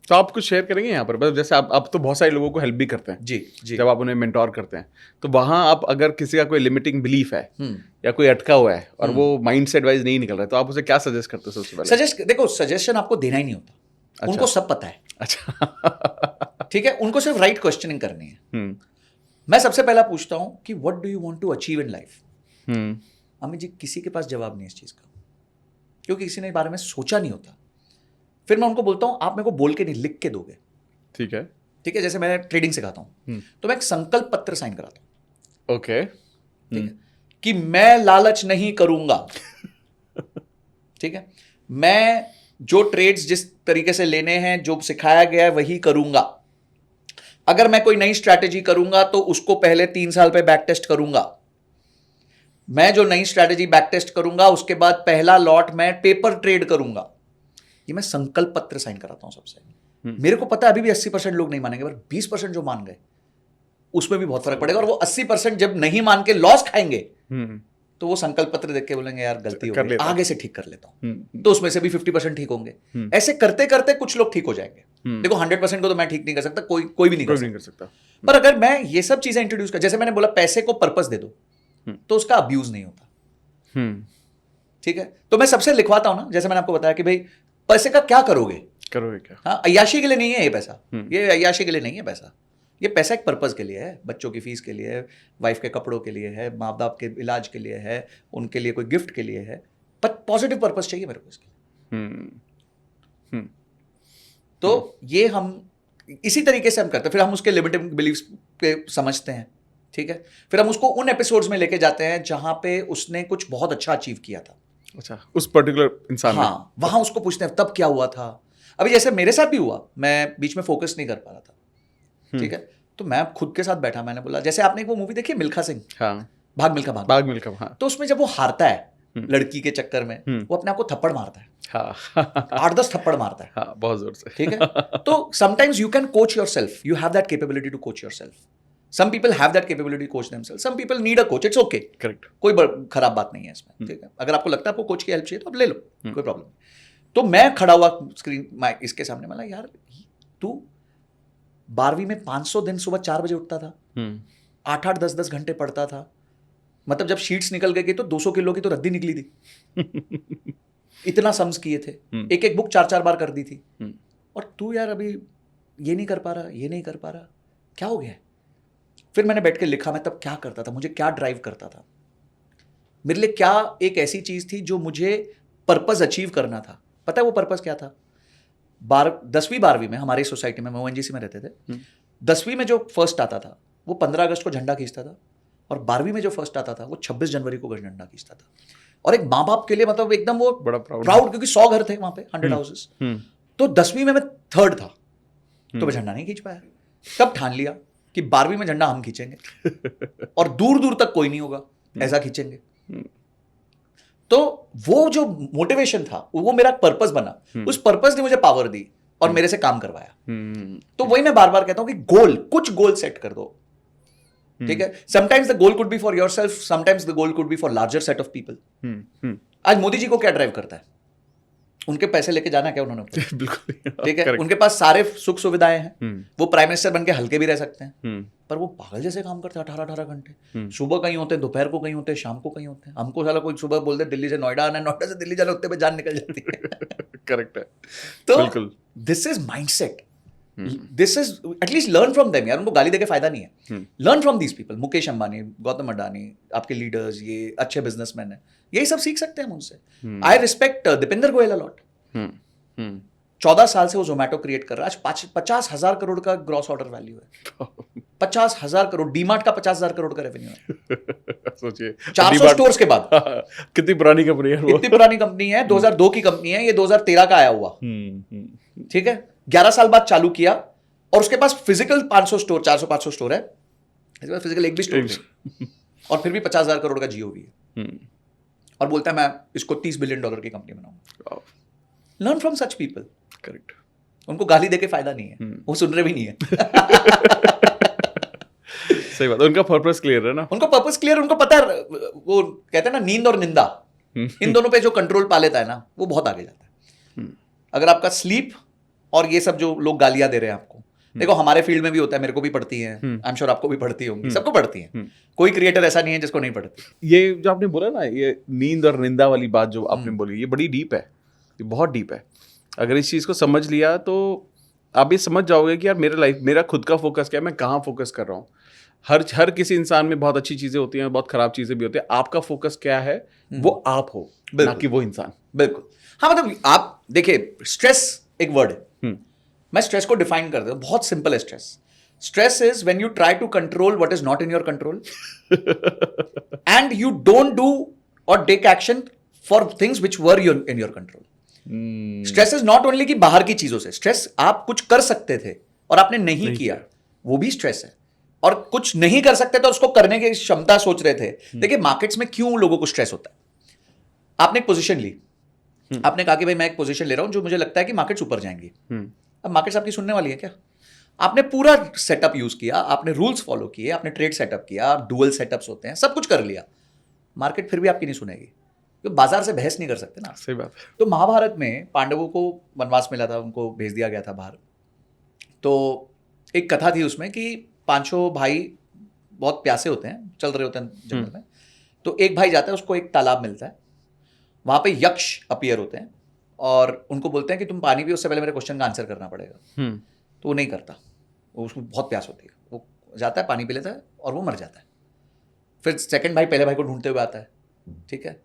तो आप कुछ शेयर करेंगे यहाँ पर, जैसे आप तो बहुत सारे लोगों को हेल्प भी करते हैं जी जी, जब आप उन्हें मेंटोर करते हैं, तो वहाँ आप अगर किसी का कोई लिमिटिंग बिलीफ है या कोई अटका हुआ है और वो माइंड से एडवाइस नहीं निकल रहा है, तो आप उसे क्या सजेस्ट करते हो? सबसे पहले देखो, सजेशन आपको देना ही नहीं होता। अच्छा। उनको सब पता है। अच्छा ठीक है, उनको सिर्फ राइट क्वेश्चनिंग करनी है। मैं सबसे पहला पूछता हूं कि what do you want to achieve in life. Amit ji, किसी के पास जवाब नहीं है इस चीज का, क्योंकि किसी ने इस बारे में सोचा नहीं होता। फिर मैं उनको बोलता हूं, आप मेरे को बोल के नहीं, लिख के दोगे। ठीक है, ठीक है, जैसे मैं ट्रेडिंग सिखाता हूं, तो मैं एक संकल्प पत्र साइन कराता हूं। ओके, ठीक है, कि मैं लालच नहीं करूंगा। ठीक है, मैं जो ट्रेड्स जिस तरीके से लेने हैं, जो सिखाया गया है वही करूंगा। अगर मैं कोई नई स्ट्रैटेजी करूंगा तो उसको पहले 3 साल पे बैक टेस्ट करूंगा। मैं जो नई स्ट्रैटेजी बैक टेस्ट करूंगा उसके बाद पहला लॉट मैं पेपर ट्रेड करूंगा। ये मैं संकल्प पत्र साइन कराता हूं सबसे। मेरे को पता है अभी भी 80% लोग नहीं मानेंगे, पर 20% जो मान गए उसमें भी बहुत फर्क पड़ेगा। और वो 80% जब नहीं मान के लॉस खाएंगे तो वो संकल्प पत्र देख के बोलेंगे यार गलती हो गई, आगे से ठीक कर लेता हूं। तो उसमें से भी 50% ठीक होंगे। ऐसे करते करते कुछ लोग ठीक हो जाएंगे। देखो 100% को तो मैं ठीक नहीं कर सकता, कोई भी नहीं कर सकता। पर अगर मैं ये सब चीजें इंट्रोड्यूस कर, जैसे मैंने बोला पैसे को पर्पस दे दो, तो उसका अब्यूज नहीं होता। ठीक है, तो मैं सबसे लिखवाता हूं ना, जैसे मैंने आपको बताया कि भाई पैसे का क्या करोगे क्या? हाँ, अय्याशी के लिए नहीं है ये पैसा, ये अय्याशी के लिए नहीं है पैसा। ये पैसा एक पर्पस के लिए है, बच्चों की फीस के लिए है, वाइफ के कपड़ों के लिए है, माँ बाप के इलाज के लिए है, उनके लिए कोई गिफ्ट के लिए है, पर पॉजिटिव पर्पस चाहिए मेरे को इसके लिए। तो ये हम इसी तरीके से हम करते हैं। फिर हम उसके लिमिटिंग बिलीव्स पे समझते हैं। ठीक है, फिर हम उसको उन एपिसोड्स में लेके जाते हैं जहां पे उसने कुछ बहुत अच्छा अचीव किया था। अच्छा, उस पर्टिकुलर इंसान ने? हाँ, वहां उसको पूछते हैं तब क्या हुआ था। अभी जैसे मेरे साथ भी हुआ, मैं बीच में फोकस नहीं कर पा रहा था। ठीक है, तो मैं खुद के साथ बैठा, मैंने बोला, जैसे आपने वो मूवी देखी है मिल्खा सिंह, हाँ, भाग मिल्खा भाग, हाँ। तो उसमें जब वो हारता है लड़की के चक्कर में, वो अपने आप को थप्पड़ मारता है। हाँ 8-10 थप्पड़ मारता है। हाँ, बहुत जोर से। ठीक है, तो sometimes you can coach yourself, you have that capability to coach yourself. Some people have that capability to coach themselves, some people need a coach, it's okay, correct, कोई खराब बात नहीं है इसमें। ठीक है, अगर आपको लगता है आपको कोच की हेल्प चाहिए तो आप ले लो, कोई प्रॉब्लम नहीं। तो मैं खड़ा हुआ स्क्रीन इसके सामने, मतलब यार तू 12वीं में 500 दिन सुबह 4 बजे उठता था, 8-8 10-10 घंटे पढ़ता था, मतलब जब शीट्स निकल गई तो 200 किलो की तो रद्दी निकली थी। इतना सम्स किए थे, एक एक बुक 4-4 बार कर दी थी, और तू यार अभी ये नहीं कर पा रहा, ये नहीं कर पा रहा, क्या हो गया? फिर मैंने बैठ के लिखा मैं तब क्या करता था, मुझे क्या ड्राइव करता था, मेरे लिए क्या एक ऐसी चीज थी जो मुझे पर्पस अचीव करना था। पता है वो पर्पस क्या था? 10वीं 12वीं में हमारी सोसाइटी में, ONGC में रहते थे, 10वीं में जो फर्स्ट आता था वो 15 अगस्त को झंडा खींचता था, और 12वीं में जो फर्स्ट आता था वो 26 जनवरी को झंडा खींचता था। और एक माँ बाप के लिए मतलब एकदम वो बड़ा प्राउड, क्योंकि 100 घर थे वहां पे, 100 हाउसेस। तो 10वीं में मैं 3rd था, तो मैं झंडा नहीं खींच पाया। तब ठान लिया कि 12वीं में झंडा हम खींचेंगे, और दूर दूर तक कोई नहीं होगा, ऐसा खींचेंगे। तो वो जो मोटिवेशन था वो मेरा पर्पस बना, उस पर्पस ने मुझे पावर दी और मेरे से काम करवाया। तो वही मैं बार बार कहता हूं कि कुछ गोल सेट कर दो। ठीक है, sometimes the goal could be for yourself, sometimes the goal could be for larger set of people. आज मोदी जी को क्या ड्राइव करता है? उनके पैसे लेके जाना क्या उन्होंने ऊपर? बिल्कुल ठीक है, correct. उनके पास सारे सुख सुविधाएं हैं, हम्म, वो प्राइम मिनिस्टर बन के हल्के भी रह सकते हैं, हम्म, पर वो पागल जैसे काम करते हैं 18-18 घंटे। सुबह कहीं होते हैं, दोपहर को कहीं होते हैं, शाम को कहीं होते हैं। हमको साला कोई सुबह बोलते दिल्ली से नोएडा आना है, नोएडा से दिल्ली जाना, उतने पे जान निकल जाती है। करेक्ट है, तो बिल्कुल। This is mindset, this is at least learn from them यार। उनको गाली देके फायदा नहीं है, learn from these people. Mukesh Ambani, Gautam Adani, आपके लीडर्स, ये अच्छे बिजनेसमैन है, यही सब सीख सकते हैं उनसे। I respect Deepinder Goyal a lot. 14 साल से वो जोमेटो क्रिएट कर रहा है, आज 50,000 करोड़ का ग्रॉस ऑर्डर वैल्यू है। 50,000 करोड़, डीमार्ट का 50,000 करोड़ का रेवेन्यू है। सोचिए 400 स्टोर्स के बाद। कितनी पुरानी कंपनी है वो। इतनी पुरानी कंपनी है, 2002 की कंपनी है, ये 2013 का आया हुआ। ठीक है, 11 साल बाद चालू किया, और उसके पास फिजिकल 500 स्टोर, 400-500 स्टोर है, इसके पास फिजिकल एक भी स्टोर नहीं, और फिर भी 50,000 करोड़ का जीओवी है, और बोलता है मैं इसको $30 बिलियन की कंपनी बनाऊंगा। Learn from such people. Correct. उनको गाली देके फायदा नहीं है, वो सुन रहे भी नहीं है। सही बात, उनका पर्पस क्लियर है ना। उनको पर्पस क्लियर, उनको पता है, वो कहते हैं ना नींद और निंदा, इन दोनों पे जो कंट्रोल पा लेता है ना, वो बहुत आगे जाता है। अगर आपका स्लीप और ये सब जो लोग गालियां दे रहे हैं आपको, देखो हमारे फील्ड में भी होता है, मेरे को भी पढ़ती है, आई एम श्योर आपको भी पढ़ती होंगी, सबको पढ़ती है, कोई क्रिएटर ऐसा नहीं है जिसको नहीं पढ़ती। ये जो आपने बोला ना, ये नींद और निंदा वाली बात जो आपने बोली, ये बड़ी डीप है, ये बहुत डीप है। अगर इस चीज़ को समझ लिया तो आप ये समझ जाओगे कि यार मेरा खुद का फोकस क्या है, मैं कहाँ फोकस कर रहा हूँ। हर किसी इंसान में बहुत अच्छी चीज़ें होती हैं, बहुत ख़राब चीज़ें भी होती हैं। आपका फोकस क्या है, वो आप हो, ना कि वो इंसान। बिल्कुल, हाँ, मतलब आप देखिए, स्ट्रेस एक वर्ड है, मैं स्ट्रेस को डिफाइन कर देता हूँ, बहुत सिंपल है stress. Stress is when you try to control what is not in your control and you don't do और take action for things which were in your control. Stress is not only कि बाहर की चीजों से, स्ट्रेस आप कुछ कर सकते थे और आपने नहीं किया, वो भी स्ट्रेस है। और कुछ नहीं कर सकते तो उसको करने की क्षमता सोच रहे थे। देखिए मार्केट्स में क्यों लोगों को स्ट्रेस होता है, आपने एक पोजीशन ली, आपने कहा कि भाई मैं एक पोजीशन ले रहा हूं जो मुझे लगता है कि मार्केट्स ऊपर जाएंगी। अब मार्केट्स आपकी सुनने वाली है क्या? आपने पूरा सेटअप यूज किया, आपने रूल्स फॉलो किए, आपने ट्रेड सेटअप किया, डुअल सेटअप्स होते हैं, सब कुछ कर लिया, मार्केट फिर भी आपकी नहीं सुनेगी, तो बाजार से बहस नहीं कर सकते ना। सही बात है। तो महाभारत में पांडवों को वनवास मिला था, उनको भेज दिया गया था बाहर। तो एक कथा थी उसमें कि पांचों भाई बहुत प्यासे होते हैं, चल रहे होते हैं जंगल में, तो एक भाई जाता है, उसको एक तालाब मिलता है, वहां पे यक्ष अपीयर होते हैं और उनको बोलते हैं कि तुम पानी पियो, उससे पहले मेरे क्वेश्चन का आंसर करना पड़ेगा। तो वो नहीं करता, वो उसको बहुत प्यास होती है, वो जाता है, पानी पी लेता है और वो मर जाता है। फिर सेकंड भाई पहले भाई को ढूंढते हुए आता है, ठीक है,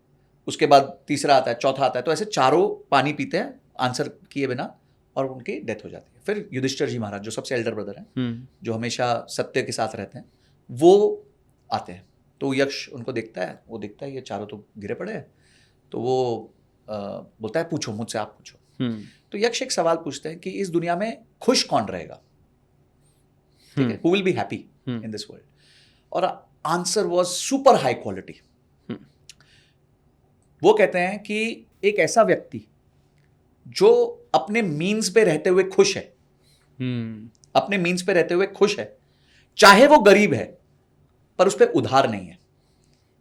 उसके बाद तीसरा आता है, चौथा आता है, तो ऐसे चारों पानी पीते हैं आंसर किए बिना और उनकी डेथ हो जाती है। फिर युधिष्ठिर जी महाराज जो सबसे एल्डर ब्रदर हैं, जो हमेशा सत्य के साथ रहते हैं, वो आते हैं। तो यक्ष उनको देखता है, वो देखता है ये चारों तो गिरे पड़े हैं, तो वो बोलता है पूछो मुझसे, आप पूछो। तो यक्ष एक सवाल पूछते हैं कि इस दुनिया में खुश कौन रहेगा, ठीक है, who will be happy in this world. और answer was super high quality. वो कहते हैं कि एक ऐसा व्यक्ति जो अपने मीन्स पे रहते हुए खुश है, अपने मीन्स पे रहते हुए खुश है, चाहे वो गरीब है पर उस पर उधार नहीं है,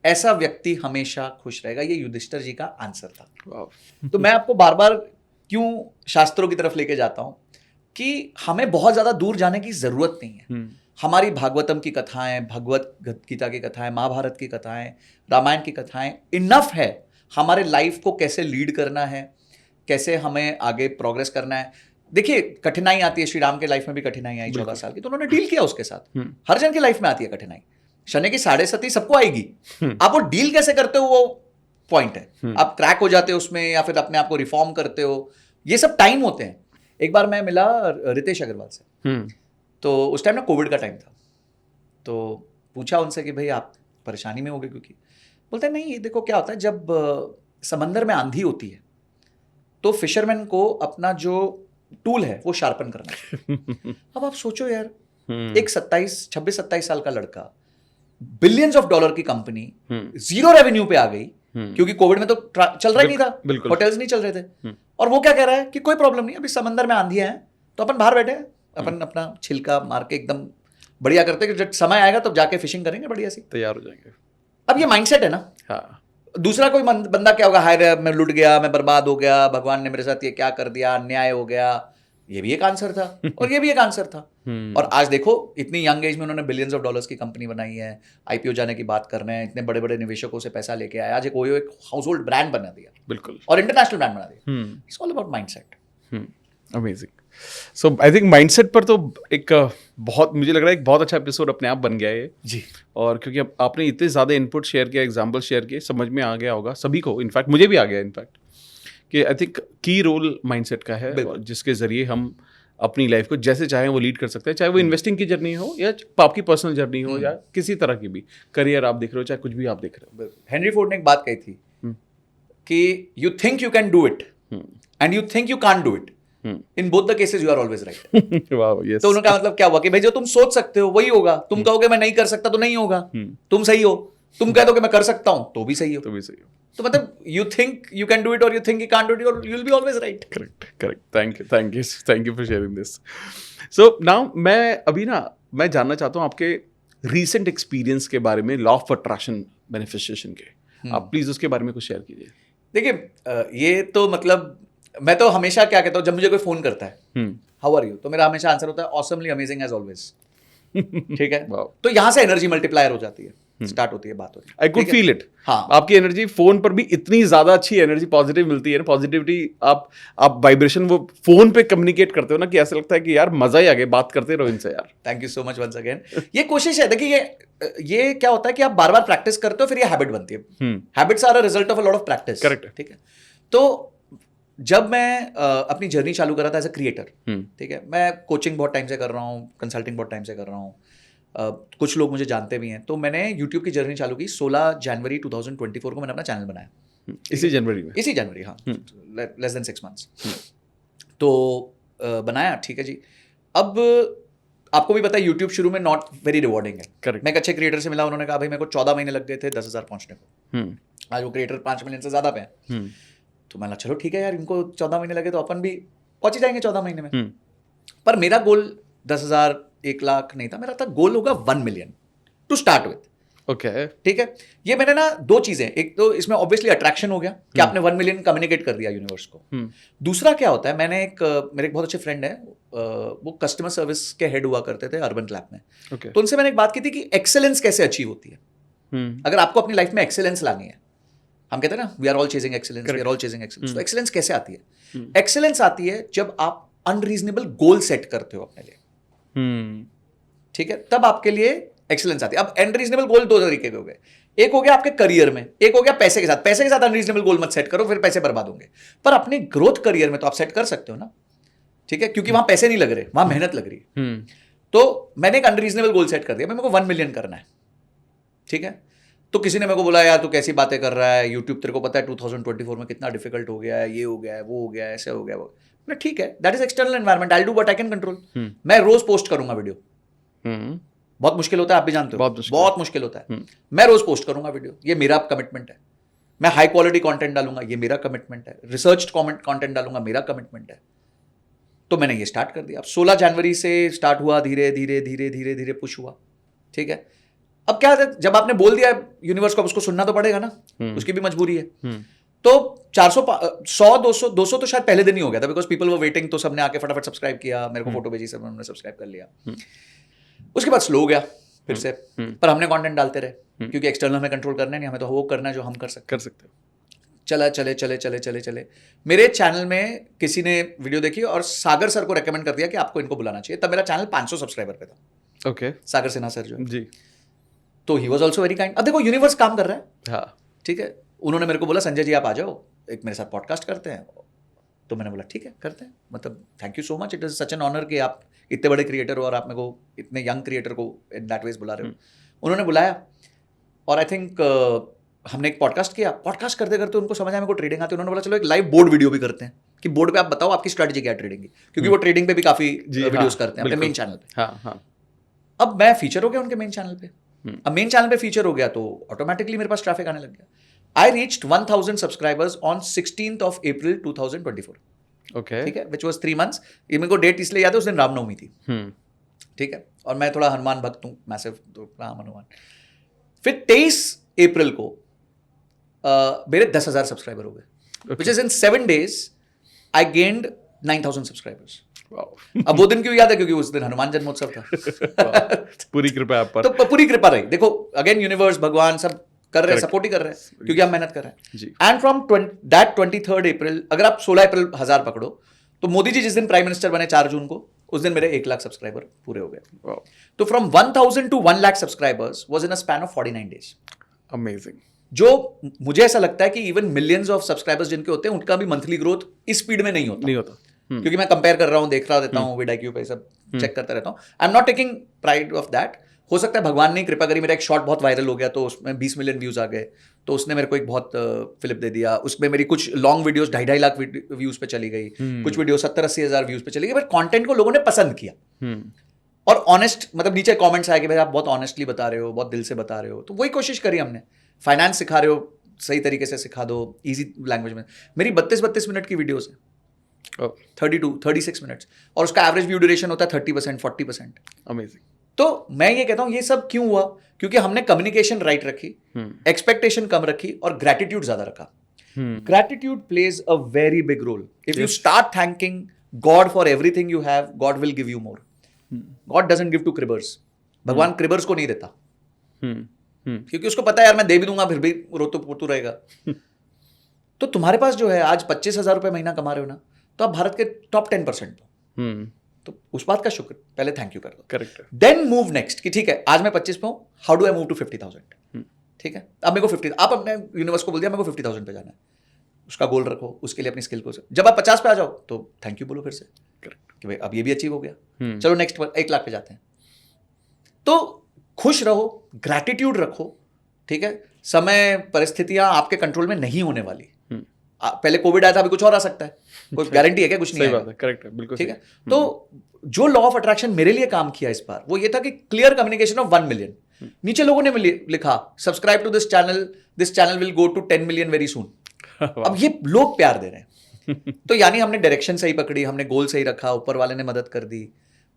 ऐसा व्यक्ति हमेशा खुश रहेगा। ये युधिष्ठिर जी का आंसर था। तो मैं आपको बार बार क्यों शास्त्रों की तरफ लेके जाता हूं कि हमें बहुत ज्यादा दूर जाने की जरूरत नहीं है। हमारी भागवतम की कथाएं, भगवत गीता की कथाएं, महाभारत की कथाएं, रामायण की कथाएं इनफ है हमारे लाइफ को कैसे लीड करना है, कैसे हमें आगे प्रोग्रेस करना है। देखिए कठिनाई आती है, श्री राम के लाइफ में भी कठिनाई आई 14 साल की, तो उन्होंने डील किया उसके साथ। हर जन की लाइफ में आती है कठिनाई, शनि की 7.5 सबको आएगी, आप वो डील कैसे करते हो वो पॉइंट है। आप क्रैक हो जाते हो उसमें या फिर अपने आप को रिफॉर्म करते हो, ये सब टाइम होते हैं। एक बार मैं मिला रितेश अग्रवाल से, तो उस टाइम ना कोविड का टाइम था, तो पूछा उनसे कि भाई आप परेशानी में हो गए, क्योंकि बोलते हैं नहीं देखो क्या होता है, जब समंदर में आंधी होती है तो फिशरमैन को अपना जो टूल है वो शार्पन करना चाहिए। अब आप सोचो यार, एक 26-27 साल का लड़का, बिलियंस ऑफ डॉलर की कंपनी, जीरो रेवेन्यू पे आ गई, क्योंकि कोविड में तो चल रहा ही नहीं था, होटल्स नहीं चल रहे थे, और वो क्या कह रहा है कि कोई प्रॉब्लम नहीं, अभी समंदर में आंधियां हैं तो अपन बाहर बैठे हैं, अपन अपना छिलका मार के एकदम बढ़िया करते हैं कि जब समय आएगा तब जाके फिशिंग करेंगे, बढ़िया सी तैयार हो जाएंगे। अब ये माइंडसेट है ना। हाँ। दूसरा कोई बंदा क्या होगा, हाय रे मैं लुट गया, मैं बर्बाद हो गया, भगवान ने मेरे साथ ये क्या कर दिया, अन्याय हो गया। ये भी एक आंसर था और ये भी एक आंसर था। और आज देखो इतनी यंग एज में उन्होंने बिलियंस ऑफ डॉलर्स की कंपनी बनाई है, आईपीओ जाने की बात कर रहे हैं, इतने बड़े बड़े निवेशकों से पैसा लेके आया, आज एक हाउस होल्ड ब्रांड बना दिया, बिल्कुल, और इंटरनेशनल ब्रांड बना दिया। It's all about mindset. Amazing. So I think mindset पर तो एक बहुत, मुझे लग रहा है एक बहुत अच्छा एपिसोड अपने आप बन गया है ये जी। और क्योंकि अब आपने इतने ज़्यादा इनपुट शेयर किया, एग्जाम्पल शेयर किए, समझ में आ गया होगा सभी को, इनफैक्ट मुझे भी आ गया इनफैक्ट, कि आई थिंक की रोल माइंडसेट का है, जिसके ज़रिए हम अपनी लाइफ को जैसे चाहें वो लीड कर सकते हैं, चाहे वो इन्वेस्टिंग की जर्नी हो या आपकी पर्सनल जर्नी हो या किसी तरह की भी करियर आप देख रहे हो, चाहे कुछ भी आप देख रहे हो। हेनरी फोर्ड ने एक बात कही थी कि you think you can do it and you think you can't do it, in both the cases you are always right. Wow, yes. तो उनका मतलब क्या हुआ कि भाई जो तुम सोच सकते हो वही होगा, तुम कहोगे मैं नहीं कर सकता तो नहीं होगा, तुम सही हो, तुम कह दो कि मैं कर सकता हूं तो भी सही हो, तो भी सही हो। तो मतलब you think you can do it और you think you can't do it, और you will be always right. Correct. Thank you for sharing this. So now मैं जानना चाहता हूँ आपके रीसेंट एक्सपीरियंस के बारे में, लॉ ऑफ अट्रैक्शन मैनिफेस्टेशन के। आप प्लीज उसके बारे में कुछ शेयर कीजिए। देखिए ये तो मतलब मैं तो हमेशा क्या कहता हूँ, जब मुझे कोई फोन करता है हाउ आर यू, तो मेरा हमेशा आंसर होता है ऑसमली अमेजिंग एज ऑलवेज। ठीक है, तो यहां से एनर्जी मल्टीप्लायर हो जाती है, स्टार्ट होती है बात होती है। I could feel it. हाँ, आपकी एनर्जी फोन पर भी इतनी ज्यादा अच्छी एनर्जी पॉजिटिव मिलती है ना, पॉजिटिविटी आप वाइब्रेशन वो फोन पे कम्युनिकेट करते हो ना, कि ऐसा लगता है कि यार मजा ही आ गया, बात करते रहो इनसे यार। Thank you so much once again. ये कोशिश है, देखिए ये क्या होता है कि आप बार बार प्रैक्टिस करते हो, फिर ये हैबिट बनती है। Habits are a result of a lot of practice. Correct. ठीक है, तो जब मैं अपनी जर्नी चालू कर रहा था एज अ क्रिएटर, ठीक है, मैं कोचिंग बहुत टाइम से कर रहा हूँ, कंसल्टिंग बहुत टाइम से कर रहा हूँ, कुछ लोग मुझे जानते भी हैं, तो मैंने यूट्यूब की जर्नी चालू की 16 जनवरी 2024 को मैंने अपना चैनल बनाया। इसी जनवरी में? इसी जनवरी, हाँ, लेस देन 6 मंथ्स। तो बनाया, ठीक है जी। अब आपको भी पता है यूट्यूब शुरू में नॉट वेरी रिवॉर्डिंग है। करेक्ट। मैं एक अच्छे क्रिएटर से मिला, उन्होंने कहा भाई मेरे को 14 महीने लग गए थे 10,000 पहुंचने को, आज वो क्रिएटर 5 मिलियन से ज़्यादा पे हैं। तो मैंने चलो ठीक है यार, इनको 14 महीने लगे तो अपन भी पहुंच ही जाएंगे 14 महीने में। पर मेरा गोल 10,000 1 लाख नहीं था, मेरा था गोल होगा 1 million to start with. Okay, ठीक है, ये मैंने ना दो चीजें, एक तो इसमें ऑब्वियसली अट्रैक्शन हो गया कि आपने 1 मिलियन कम्युनिकेट कर दिया यूनिवर्स को। दूसरा क्या होता है, मैंने मेरे एक बहुत अच्छे फ्रेंड है, वो कस्टमर सर्विस के हेड हुआ करते थे अर्बन क्लैप में। okay. तो उनसे मैंने एक बात की थी कि एक्सेलेंस कैसे अचीव होती है। अगर आपको अपनी लाइफ में एक्सेलेंस लानी है, हम कहते हैं ना we are all chasing excellence, we are all chasing excellence, तो एक्सेलेंस कैसे आती है? एक्सेलेंस आती है जब आप अनरीजनेबल गोल सेट करते हो अपने लिए। ठीक है, तब आपके लिए एक्सेलेंस आती है। अब अनरीजनेबल गोल दो तरीके के हो गए, एक हो गया आपके करियर में, एक हो गया पैसे के साथ। पैसे के साथ अनरीजनेबल गोल मत सेट करो, फिर पैसे बर्बाद होंगे। पर अपने ग्रोथ करियर में तो आप सेट कर सकते हो ना, ठीक है, क्योंकि वहां पैसे नहीं लग रहे, वहां मेहनत लग रही है। तो मैंने एक अनरीजनेबल गोल सेट कर दिया, मेरे को 1 मिलियन करना है। ठीक है, तो किसी ने मेरे को बोला यार तू कैसी बातें कर रहा है, यूट्यूब तेरे को पता है 2024 में कितना डिफिकल्ट हो गया है, ये हो गया है, वो हो गया है, ऐसे हो गया वो। मैं ठीक है, that is external environment, I do what I can control. मैं रोज पोस्ट करूंगा वीडियो, बहुत मुश्किल होता है, आप भी जानते हो, बहुत मुश्किल होता है। मैं रोज पोस्ट करूंगा वीडियो, ये मेरा कमिटमेंट है। मैं हाई क्वालिटी कंटेंट डालूंगा, ये मेरा कमिटमेंट है। रिसर्च्ड कंटेंट डालूंगा, मेरा कमिटमेंट है। तो मैंने ये स्टार्ट कर दिया। अब 16 जनवरी से स्टार्ट हुआ, धीरे धीरे धीरे धीरे धीरे पुश हुआ। ठीक है, अब क्या है, जब आपने बोल दिया यूनिवर्स को, उसको सुनना तो पड़ेगा ना, उसकी भी मजबूरी है। तो 400 100 200 तो शायद पहले दिन ही हो गया था, बिकॉज पीपल वर वेटिंग। तो सबने आके फटाफट सब्सक्राइब किया, मेरे को फोटो भेजी, सब उन्होंने सब्सक्राइब कर लिया। उसके बाद स्लो हो गया फिर से, पर हमने कंटेंट डालते रहे, क्योंकि एक्सटर्नल हमें कंट्रोल करना नहीं, हमें तो वो करना है जो हम कर सकते हो। चले मेरे चैनल में किसी ने वीडियो देखी और सागर सर को रेकमेंड कर दिया कि आपको इनको बुलाना चाहिए। तब मेरा चैनल 500 सब्सक्राइबर पे था। ओके, सागर सिन्हा सर जो जी, तो he was also very kind. अब देखो यूनिवर्स काम कर रहा है। हाँ, ठीक है, उन्होंने मेरे को बोला संजय जी आप आ जाओ, एक मेरे साथ पॉडकास्ट करते हैं। तो मैंने बोला ठीक है करते हैं, मतलब thank you so much, it is such an honour कि आप इतने बड़े क्रिएटर हो और आप मेरे को इतने यंग क्रिएटर को इन दैट वेज बुला रहे हो। उन्होंने बुलाया और आई थिंक हमने एक पॉडकास्ट किया। पॉडकास्ट करते करते उनको समझ आया मेरे को ट्रेडिंग आती है। उन्होंने बोला चलो एक लाइव बोर्ड वीडियो भी करते हैं कि बोर्ड पे आप बताओ आपकी स्ट्रैटेजी क्या है ट्रेडिंग की, क्योंकि वो ट्रेडिंग पे भी काफी वीडियोस करते हैं अपने मेन चैनल पे। हाँ। अब मैं फीचर हो गया उनके मेन चैनल पे। अब मेन चैनल पे फीचर हो गया तो ऑटोमेटिकली मेरे पास ट्रैफिक आने लग गया। I reached 1000 subscribers on 16th of April 2024। Okay, ठीक है, विच वॉज 3 months। ये मेरे को डेट इसलिए याद है, उस दिन रामनवमी थी। ठीक है, और मैं थोड़ा हनुमान भक्त हूँ, मैसिव, तो राम हनुमान। फिर 23 अप्रैल को मेरे 10,000 सब्सक्राइबर हो गए, which is in 7 days I gained 9,000 subscribers. अब वो दिन क्यों याद है? क्योंकि उस दिन हनुमान जन्मोत्सव था. पूरी कृपा आप पर. तो पूरी कृपा रही. देखो अगेन यूनिवर्स, भगवान सब कर रहे हैं, सपोर्ट ही कर रहे हैं क्योंकि हम मेहनत कर रहे हैं. And from that 23rd April, अगर आप 16 अप्रैल 1000 पकड़ो, तो मोदी जी जिस दिन प्राइम मिनिस्टर बने 4 जून को, उस दिन मेरे 1 लाख सब्सक्राइबर पूरे हो गए. तो from 1000 to 1 lakh subscribers was in a span of 49 days. Amazing. जो मुझे ऐसा लगता है कि इवन मिलियंस ऑफ सब्सक्राइबर्स जिनके होते हैं, उनका भी मंथली ग्रोथ इस स्पीड में नहीं होता. क्योंकि मैं कंपेयर कर रहा हूं, देख रहा देता हूं, vidIQ पे सब चेक करता रहता हूं. I am not taking pride of that. हो सकता है भगवान ने कृपा करी, मेरा एक शॉर्ट बहुत वायरल हो गया तो उसमें 20 मिलियन व्यूज आ गए, तो उसने मेरे को एक बहुत फिलिप दे दिया. उसमें मेरी कुछ लॉन्ग वीडियोस 2.5 लाख व्यूज पे चली गई, कुछ वीडियो 70-80 हजार व्यूज पे चली गई, बट कंटेंट को लोगों ने पसंद किया. और ऑनेस्ट, मतलब नीचे कमेंट्स आए कि भाई आप बहुत ऑनेस्टली बता रहे हो, बहुत दिल से बता रहे हो. तो वही कोशिश करी हमने. फाइनेंस सिखा रहे हो, सही तरीके से सिखा दो, इजी लैंग्वेज में. मेरी 32 मिनट की वीडियोस है, 36 मिनट्स, और उसका एवरेज व्यू ड्यूरेशन होता है 30%, 40%. अमेजिंग. तो मैं ये कहता हूं ये सब क्यों हुआ? क्योंकि हमने कम्युनिकेशन राइट रखी, एक्सपेक्टेशन कम रखी, और ग्रेटिट्यूड ज्यादा रखा. Gratitude plays a very big role. If you start thanking God for everything you have, God will give you more. God doesn't give to cribbers. भगवान क्रिबर्स को नहीं देता, क्योंकि उसको पता है यार मैं दे भी दूंगा फिर भी रोतू पोतू रहेगा. तो तुम्हारे पास जो है आज 25,000 रुपए महीना कमा रहे हो ना, तो आप भारत के टॉप 10% हो. तो उस बात का शुक्र, पहले थैंक यू कर दो. करेक्ट. देन मूव नेक्स्ट कि ठीक है आज मैं 25 पे हूं, how do I move to 50,000. ठीक है, अब मेरे को 50, आप अपने यूनिवर्स को बोल दिया मेरे को 50,000 पे जाना है. उसका गोल रखो, उसके लिए अपनी स्किल को. जब आप 50 पे आ जाओ तो थैंक यू बोलो फिर से. करेक्ट. कि भाई अब ये भी अचीव हो गया, चलो नेक्स्ट 1 लाख पे जाते हैं. तो खुश रहो, ग्रैटिट्यूड रखो. ठीक है, समय परिस्थितियां आपके कंट्रोल में नहीं होने वाली. पहले कोविड आया था, अभी कुछ और आ सकता है, कोई गारंटी है क्या? कुछ नहीं. सही बात है. करेक्ट है, बिल्कुल. ठीक है. तो जो लॉ ऑफ अट्रैक्शन मेरे लिए काम किया इस बार, वो ये था कि क्लियर कम्युनिकेशन ऑफ 1 मिलियन. नीचे लोगों ने लिखा subscribe to this channel will go to 10 million very soon. अब ये लोग प्यार दे रहे हैं. तो यानी हमने डायरेक्शन सही पकड़ी, हमने गोल सही रखा, ऊपर वाले ने मदद कर दी.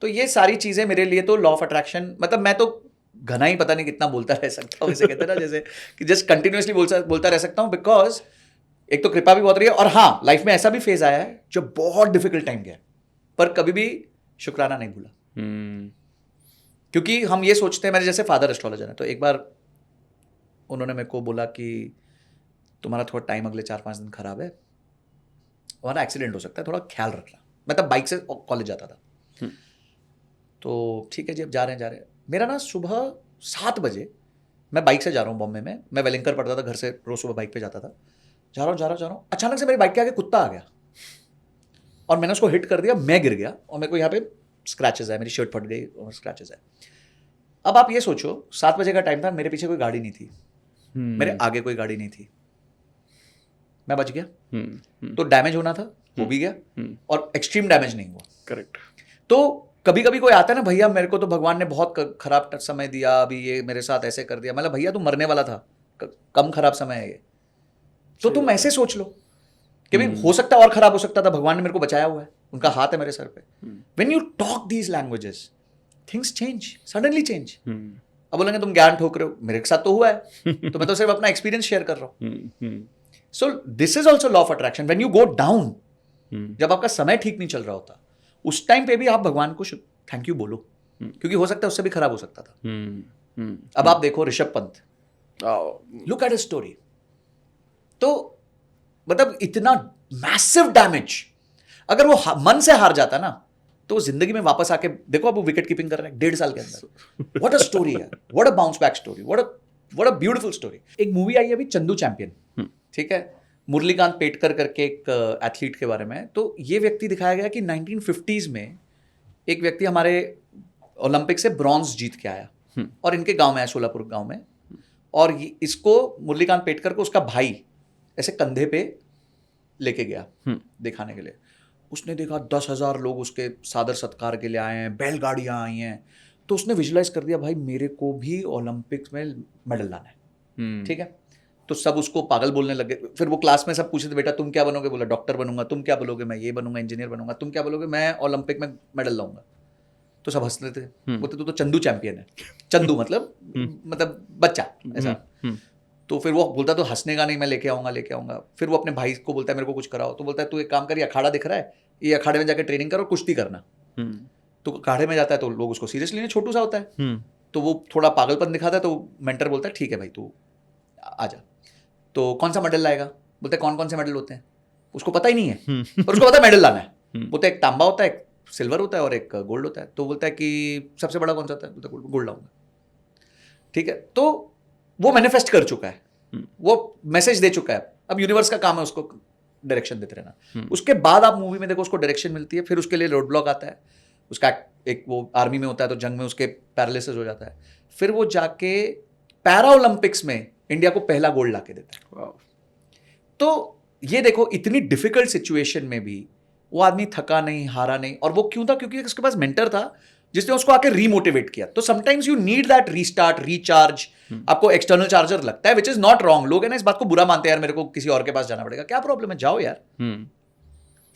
तो ये सारी चीजें मेरे लिए तो लॉ ऑफ अट्रैक्शन, मतलब मैं तो घना ही पता नहीं कितना बोलता रह सकता हूँ, जैसे कहते हैं ना, जैसे कि जस्ट कंटिन्यूअसली बोलता रह सकता हूँ. बिकॉज एक तो कृपा भी बहुत रही है, और हाँ लाइफ में ऐसा भी फेज आया है जो बहुत डिफिकल्ट टाइम गया, पर कभी भी शुक्राना नहीं भूला. क्योंकि हम ये सोचते हैं, मेरे जैसे फादर एस्ट्रोलॉजर है, तो एक बार उन्होंने मेरे को बोला कि तुम्हारा थोड़ा टाइम अगले 4-5 दिन खराब है, तुम्हारा एक्सीडेंट हो सकता है, थोड़ा ख्याल रखना. मैं तब बाइक से कॉलेज जाता था. तो ठीक है जी, अब जा रहे हैं. मेरा ना सुबह 7 बजे मैं बाइक से जा रहा हूँ बॉम्बे में. मैं वेलिंगकर पढ़ता था, घर से रोज सुबह बाइक पे जाता था. जा रहा हूँ, अचानक से मेरी बाइक के आगे कुत्ता आ गया और मैंने उसको हिट कर दिया. मैं गिर गया और मेरे को यहाँ पे स्क्रैचेस है, मेरी शर्ट फट गई और स्क्रैचेस है. अब आप ये सोचो, 7 बजे का टाइम था, मेरे पीछे कोई गाड़ी नहीं थी, मेरे आगे कोई गाड़ी नहीं थी, मैं बच गया. तो डैमेज होना था, हो भी गया, और एक्सट्रीम डैमेज नहीं हुआ. करेक्ट. तो कभी कभी कोई आता है ना, भैया मेरे को तो भगवान ने बहुत खराब समय दिया, अभी ये मेरे साथ ऐसे कर दिया. मतलब भैया तू मरने वाला था, कम खराब समय है ये. तो तुम ऐसे सोच लो कि भाई हो सकता है और खराब हो सकता था, भगवान ने मेरे को बचाया हुआ है, उनका हाथ है मेरे सर पे. When you talk these languages, things change, suddenly change. अब बोलेंगे तुम ज्ञान ठोक रहे हो, मेरे साथ तो हुआ है, तो मैं तो सिर्फ अपना एक्सपीरियंस शेयर कर रहा हूँ. So this is also law of attraction. When you go down, जब आपका समय ठीक नहीं चल रहा होता, उस टाइम पे भी आप भगवान को थैंक यू बोलो, क्योंकि हो सकता है उससे भी खराब हो सकता था. अब आप देखो Rishabh Pant, look at his story. तो मतलब इतना मैसिव डैमेज, अगर वो मन से हार जाता ना, तो जिंदगी में वापस आके देखो, अब वो विकेट कीपिंग कर रहा है 1.5 साल के अंदर. व्हाट अ स्टोरी है, what a bounce back story, what a beautiful story. एक मूवी आई है अभी, चंदू चैंपियन. ठीक है, मुरलीकांत पेटकर करके एक एथलीट के बारे में. तो ये व्यक्ति दिखाया गया कि 1950s में एक व्यक्ति हमारे ओलंपिक से ब्रॉन्ज जीत के आया, और इनके गांव में है, सोलापुर गांव में. और इसको मुरलीकांत पेटकर को उसका भाई ऐसे कंधे पे लेके गया दिखाने के लिए. उसने देखा 10,000 लोग उसके सादर सत्कार के लिए आए हैं, बैलगाड़ियां आई हैं. तो उसने विजुलाइज कर दिया, भाई मेरे को भी ओलंपिक्स में मेडल लाना है. ठीक है, तो सब उसको पागल बोलने लगे. फिर वो क्लास में सब पूछे थे, बेटा तुम क्या बनोगे? बोला डॉक्टर बनूंगा. तुम क्या बोलोगे? मैं ये बनूंगा, इंजीनियर बनूंगा. तुम क्या बोलोगे? मैं ओलंपिक में मेडल लाऊंगा. तो सब हंसते थे, बोलते तू तो चंदू चैंपियन है. चंदू मतलब बच्चा ऐसा. तो फिर वो बोलता तो हंसने का नहीं, मैं लेके आऊँगा। फिर वो अपने भाई को बोलता है मेरे को कुछ कराओ, तो बोलता है तू एक काम कर, ये अखाड़ा दिख रहा है, ये अखाड़े में जाकर ट्रेनिंग करो, कुश्ती करना। तो अखाड़े में जाता है तो लोग उसको सीरियसली नहीं, छोटू सा होता है, तो वो थोड़ा पागलपन दिखाता है, तो मेंटर बोलता है ठीक है भाई तू आ जा। तो कौन सा मेडल लाएगा, बोलते हैं कौन कौन से मेडल होते हैं, उसको पता ही नहीं है, पर उसको पता है मेडल लाना है। बोलते हैं एक तांबा होता है, एक सिल्वर होता है और एक गोल्ड होता है। तो बोलता है कि सबसे बड़ा कौन सा होता है, बोलता है गोल्ड लाऊंगा। ठीक है, तो वो मैनिफेस्ट कर चुका है, वो मैसेज दे चुका है, अब यूनिवर्स का काम है उसको डायरेक्शन देते रहना। उसके बाद आप मूवी में देखो उसको डायरेक्शन मिलती है, फिर उसके लिए रोड ब्लॉक आता है, उसका एक वो आर्मी में होता है तो जंग में उसके पैरालिसिस हो जाता है, फिर वो जाके पैरा ओलंपिक्स में इंडिया को पहला गोल्ड ला के देता है। तो ये देखो इतनी डिफिकल्ट सिचुएशन में भी वो आदमी थका नहीं, हारा नहीं, और वो क्यों था, क्योंकि उसके पास मेंटर था जिसने उसको आके रीमोटिवेट किया। तो sometimes you need that restart, recharge. आपको एक्सटर्नल चार्जर लगता है, विच इज नॉट रॉन्ग। लोग है ना इस बात को बुरा मानते हैं, यार मेरे को किसी और के पास जाना पड़ेगा, क्या प्रॉब्लम है, जाओ यार।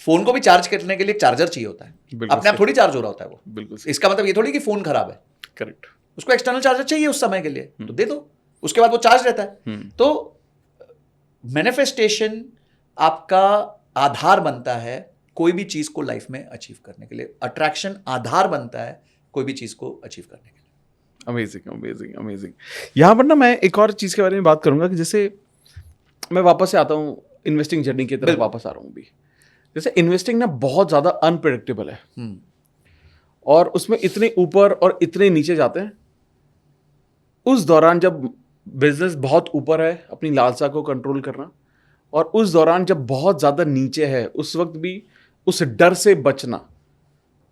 फोन को भी चार्ज करने के लिए एक चार्जर चाहिए होता है, अपने आप थोड़ी चार्ज हो रहा होता है वो। बिल्कुल, इसका मतलब ये थोड़ी कि फोन खराब है, करेक्ट, उसको एक्सटर्नल चार्जर चाहिए उस समय के लिए, तो दे दो, उसके बाद वो चार्ज रहता है। तो मैनिफेस्टेशन आपका आधार बनता है कोई भी चीज को लाइफ में अचीव करने के लिए, अट्रैक्शन आधार बनता है कोई भी चीज को अचीव करने के लिए। Amazing amazing amazing. यहाँ पर ना मैं एक और चीज़ के बारे में बात करूंगा कि जैसे मैं वापस से आता हूँ इन्वेस्टिंग जर्नी की तरफ वापस आ रहा हूँ भी। जैसे इन्वेस्टिंग ना बहुत ज़्यादा अनप्रेडिक्टेबल है, और उसमें इतने ऊपर और इतने नीचे जाते हैं। उस दौरान जब बिजनेस बहुत ऊपर है, अपनी लालसा को कंट्रोल करना, और उस दौरान जब बहुत ज़्यादा नीचे है उस वक्त भी उस डर से बचना,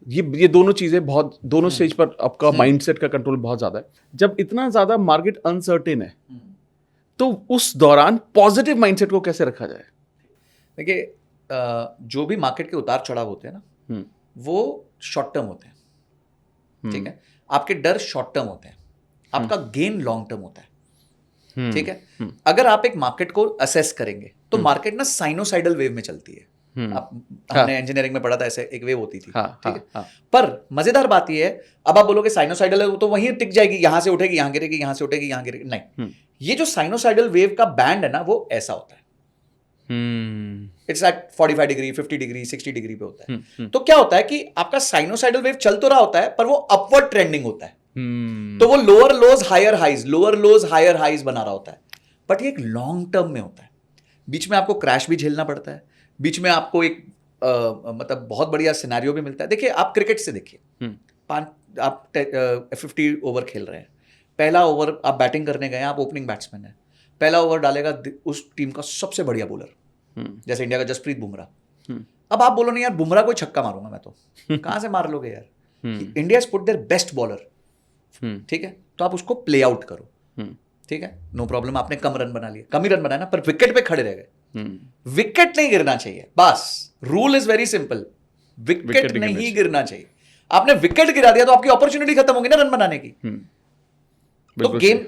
ये दोनों चीज़ें बहुत, दोनों स्टेज पर आपका माइंडसेट का कंट्रोल बहुत ज़्यादा है। जब इतना ज़्यादा मार्केट अनसर्टेन है तो उस दौरान पॉजिटिव माइंडसेट को कैसे रखा जाए? देखिए जो भी मार्केट के उतार चढ़ाव होते हैं ना, वो शॉर्ट टर्म होते हैं, ठीक है। आपके डर शॉर्ट टर्म होते हैं, आपका गेन लॉन्ग टर्म होता है, ठीक है। अगर आप एक मार्केट को असेस करेंगे तो मार्केट ना साइनोसाइडल वेव में चलती है। हमने इंजीनियरिंग में पढ़ा था, ऐसे एक वेव होती थी, ठीक है। पर मजेदार बात यह है, अब आप बोलोगे साइनोसाइडल है तो वहीं टिक जाएगी, यहां से उठेगी, यहां गिरेगी, यहां से उठेगी, यहां गिरेगी, नहीं। ये जो साइनोसाइडल वेव का बैंड है ना, वो ऐसा होता है, it's at 45 degree, 50 degree, 60 degree पे होता है। तो क्या होता है कि आपका साइनोसाइडल वेव चल तो रहा होता है, पर वो अपवर्ड ट्रेंडिंग होता है। तो वो lower lows higher highs, lower lows higher highs बना रहा होता है, बट ये एक लॉन्ग टर्म में होता है। बीच में आपको क्रैश भी झेलना पड़ता है, बीच में आपको एक मतलब बहुत बढ़िया सिनेरियो भी मिलता है। देखिए आप क्रिकेट से देखिए, आप 50 ओवर खेल रहे हैं, पहला ओवर आप बैटिंग करने गए, आप ओपनिंग बैट्समैन है, पहला ओवर डालेगा उस टीम का सबसे बढ़िया बॉलर, जैसे इंडिया का जसप्रीत बुमराह। अब आप बोलो नहीं यार बुमराह को छक्का मारूंगा मैं, तो कहां से मार लोगे यार, India has put their best bowler, ठीक है, तो आप उसको प्ले आउट करो, ठीक है, नो प्रॉब्लम, आपने कम रन बना लिए, कम ही रन बनाया ना, पर विकेट पे खड़े रह गए। विकेट नहीं गिरना चाहिए, बस rule is very simple, wicket नहीं गिरना चाहिए। आपने विकेट गिरा दिया तो आपकी अपॉर्चुनिटी खत्म होगी ना रन बनाने की। तो गेम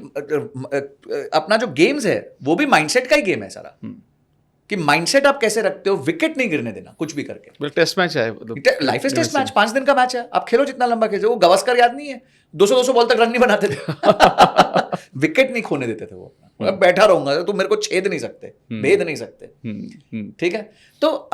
अपना जो गेम्स है वो भी माइंडसेट का ही गेम है सारा, कि माइंडसेट आप कैसे रखते हो, विकेट नहीं गिरने देना कुछ भी करके। टेस्ट मैच है, लाइफ इज टेस्ट मैच, 5 दिन का मैच है, आप खेलो जितना लंबा खेल, वो गावस्कर याद नहीं है 200 बॉल तक रन नहीं बनाते थे विकेट नहीं खोने देते थे वो, बैठा रहूंगा तो मेरे को छेद नहीं सकते, भेद नहीं सकते, ठीक है। तो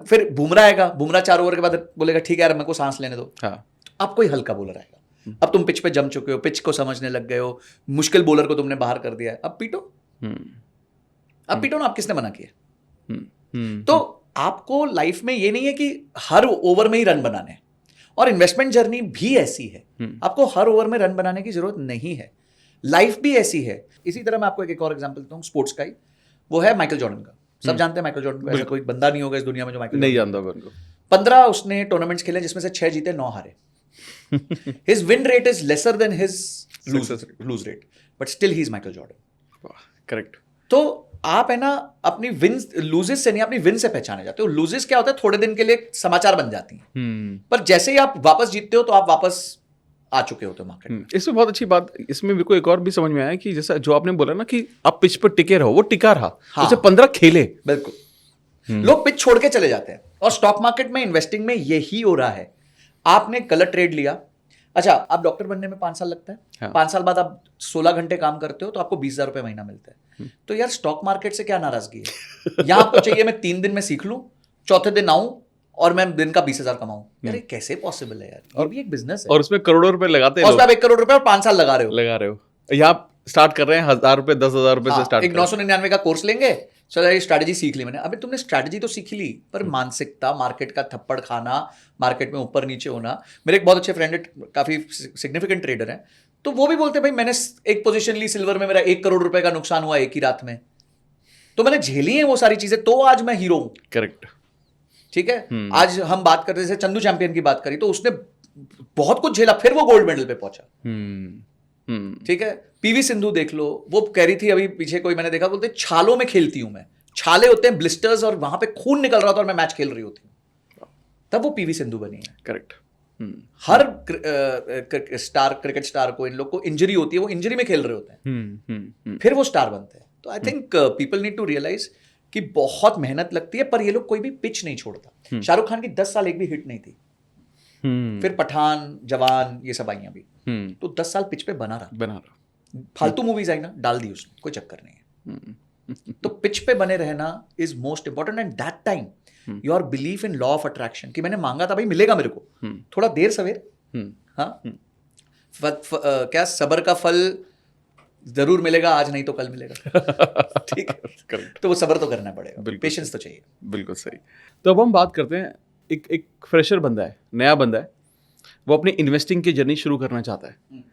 फिर बुमराह आएगा, बुमराह 4 ओवर के बाद बोलेगा ठीक है यार मेरे को सांस लेने दो, अब कोई हल्का बॉलर आएगा, अब तुम पिच पे जम चुके हो, पिच को समझने लग गए हो, मुश्किल बॉलर को तुमने बाहर कर दिया है, अब पीटो, अब पीटो ना, आप किसने मना किया? तो आपको लाइफ में ये नहीं है कि हर ओवर में ही रन बनाने, और इन्वेस्टमेंट जर्नी भी ऐसी है, आपको हर ओवर में रन बनाने की जरूरत नहीं है, लाइफ भी ऐसी है। इसी तरह मैं आपको एक और एग्जांपल देता हूँ स्पोर्ट्स का ही, वो है माइकल जॉर्डन का। सब जानते हैं माइकल जॉर्डन को, ऐसा कोई बंदा नहीं होगा इस दुनिया में जो माइकल नहीं जानता होगा। 15 उसने टूर्नामेंट्स खेले जिसमें से 6 जीते 9 हारे। His win rate is lesser than his lose rate, but still he is Michael Jordan. Correct. तो आप है ना अपनी विंस लूजेस से नहीं, अपनी विन से पहचाने जाते हो। लूजेस क्या होता है, थोड़े दिन के लिए समाचार बन जाती हैं, पर जैसे ही आप वापस जीतते हो तो आप वापस आ चुके होते हो मार्केट में। इसमें बहुत अच्छी बात, इसमें मेरे को एक और भी समझ में आया कि जैसा जो आपने बोला ना कि आप पिच पर टिके रहो, वो टिका रहा, उसे 15 खेले। बिल्कुल, लोग पिच छोड़ के चले जाते हैं, और स्टॉक मार्केट में इन्वेस्टिंग में यही हो रहा है। आपने गलत ट्रेड लिया, अच्छा, आप डॉक्टर बनने में 5 साल लगता है, हाँ। 5 साल बाद आप 16 घंटे काम करते हो तो आपको 20,000 रुपये महीना मिलता है। तो यार स्टॉक मार्केट से क्या नाराजगी है? यहाँ आपको चाहिए मैं 3 दिन में सीख लूं, चौथे दिन आऊं और मैं दिन का 20,000 कमाऊं। यार ये कैसे पॉसिबल है यार? ये भी एक बिजनेस है। और उसमें करोड़ों रुपए लगाते हैं और लोग। उसमें आप 1 करोड़ रुपए और 5 साल लगा रहे हो। लगा रहे हो। यहाँ स्टार्ट कर रहे हैं 1,000 रुपए 10,000 रुपए से स्टार्ट एक 999 का कोर्स लेंगे, चलो ये स्ट्रैटेजी सीख ली मैंने। अबे तुमने स्ट्रैटेजी तो सीख ली, पर मानसिकता, मार्केट का थप्पड़ खाना, मार्केट में ऊपर नीचे होना। मेरे एक बहुत अच्छे फ्रेंड है, काफी सिग्निफिकेंट ट्रेडर है, तो वो भी बोलते हैं भाई मैंने एक पोजीशन ली सिल्वर में, मेरा 1 करोड़ रुपए का नुकसान हुआ एक ही रात में, तो मैंने झेली है वो सारी चीजें, तो आज मैं हीरो हूं। करेक्ट। ठीक है, आज हम बात करते जैसे चंदू चैंपियन की बात करी, तो उसने बहुत कुछ झेला, फिर वो गोल्ड मेडल पे पहुंचा। ठीक है, पीवी सिंधु देख लो, वो कह रही थी अभी पीछे कोई मैंने देखा, बोलते छालों में खेलती हूं मैं, छाले होते हैं ब्लिस्टर्स और वहां पे खून निकल रहा था और मैं मैच खेल रही होती हूं, तब वो पीवी सिंधु बनी है। करेक्ट। हर क्रिकेट स्टार को, इन लोग को इंजरी होती है, वो इंजरी में खेल रहे होते हैं, फिर वो स्टार बनते हैं। तो I think people need to realise कि बहुत मेहनत लगती है, पर ये लोग कोई भी पिच नहीं छोड़ता। शाहरुख खान की 10 साल एक भी हिट नहीं थी, फिर पठान, जवान, ये सब आई अभी, तो 10 साल पिच पे बना रहा। फालतू मूवीज आई ना, डाल दी उसने, कोई चक्कर नहीं है। तो पिच पे बने रहना is most important, and that time your belief in law of attraction, कि मैंने मांगा था भाई मिलेगा मेरे को, थोड़ा देर सवेर, हाँ, क्या सबर का फल जरूर मिलेगा, आज नहीं तो कल मिलेगा। ठीक है, करेक्ट। तो वो सबर तो करना पड़ेगा, पेशेंस तो चाहिए। बिल्कुल सही। तो अब हम बात करते हैं, एक फ्रेशर बंदा है, नया बंदा है, वो अपनी इन्वेस्टिंग की जर्नी शुरू करना चाहता है,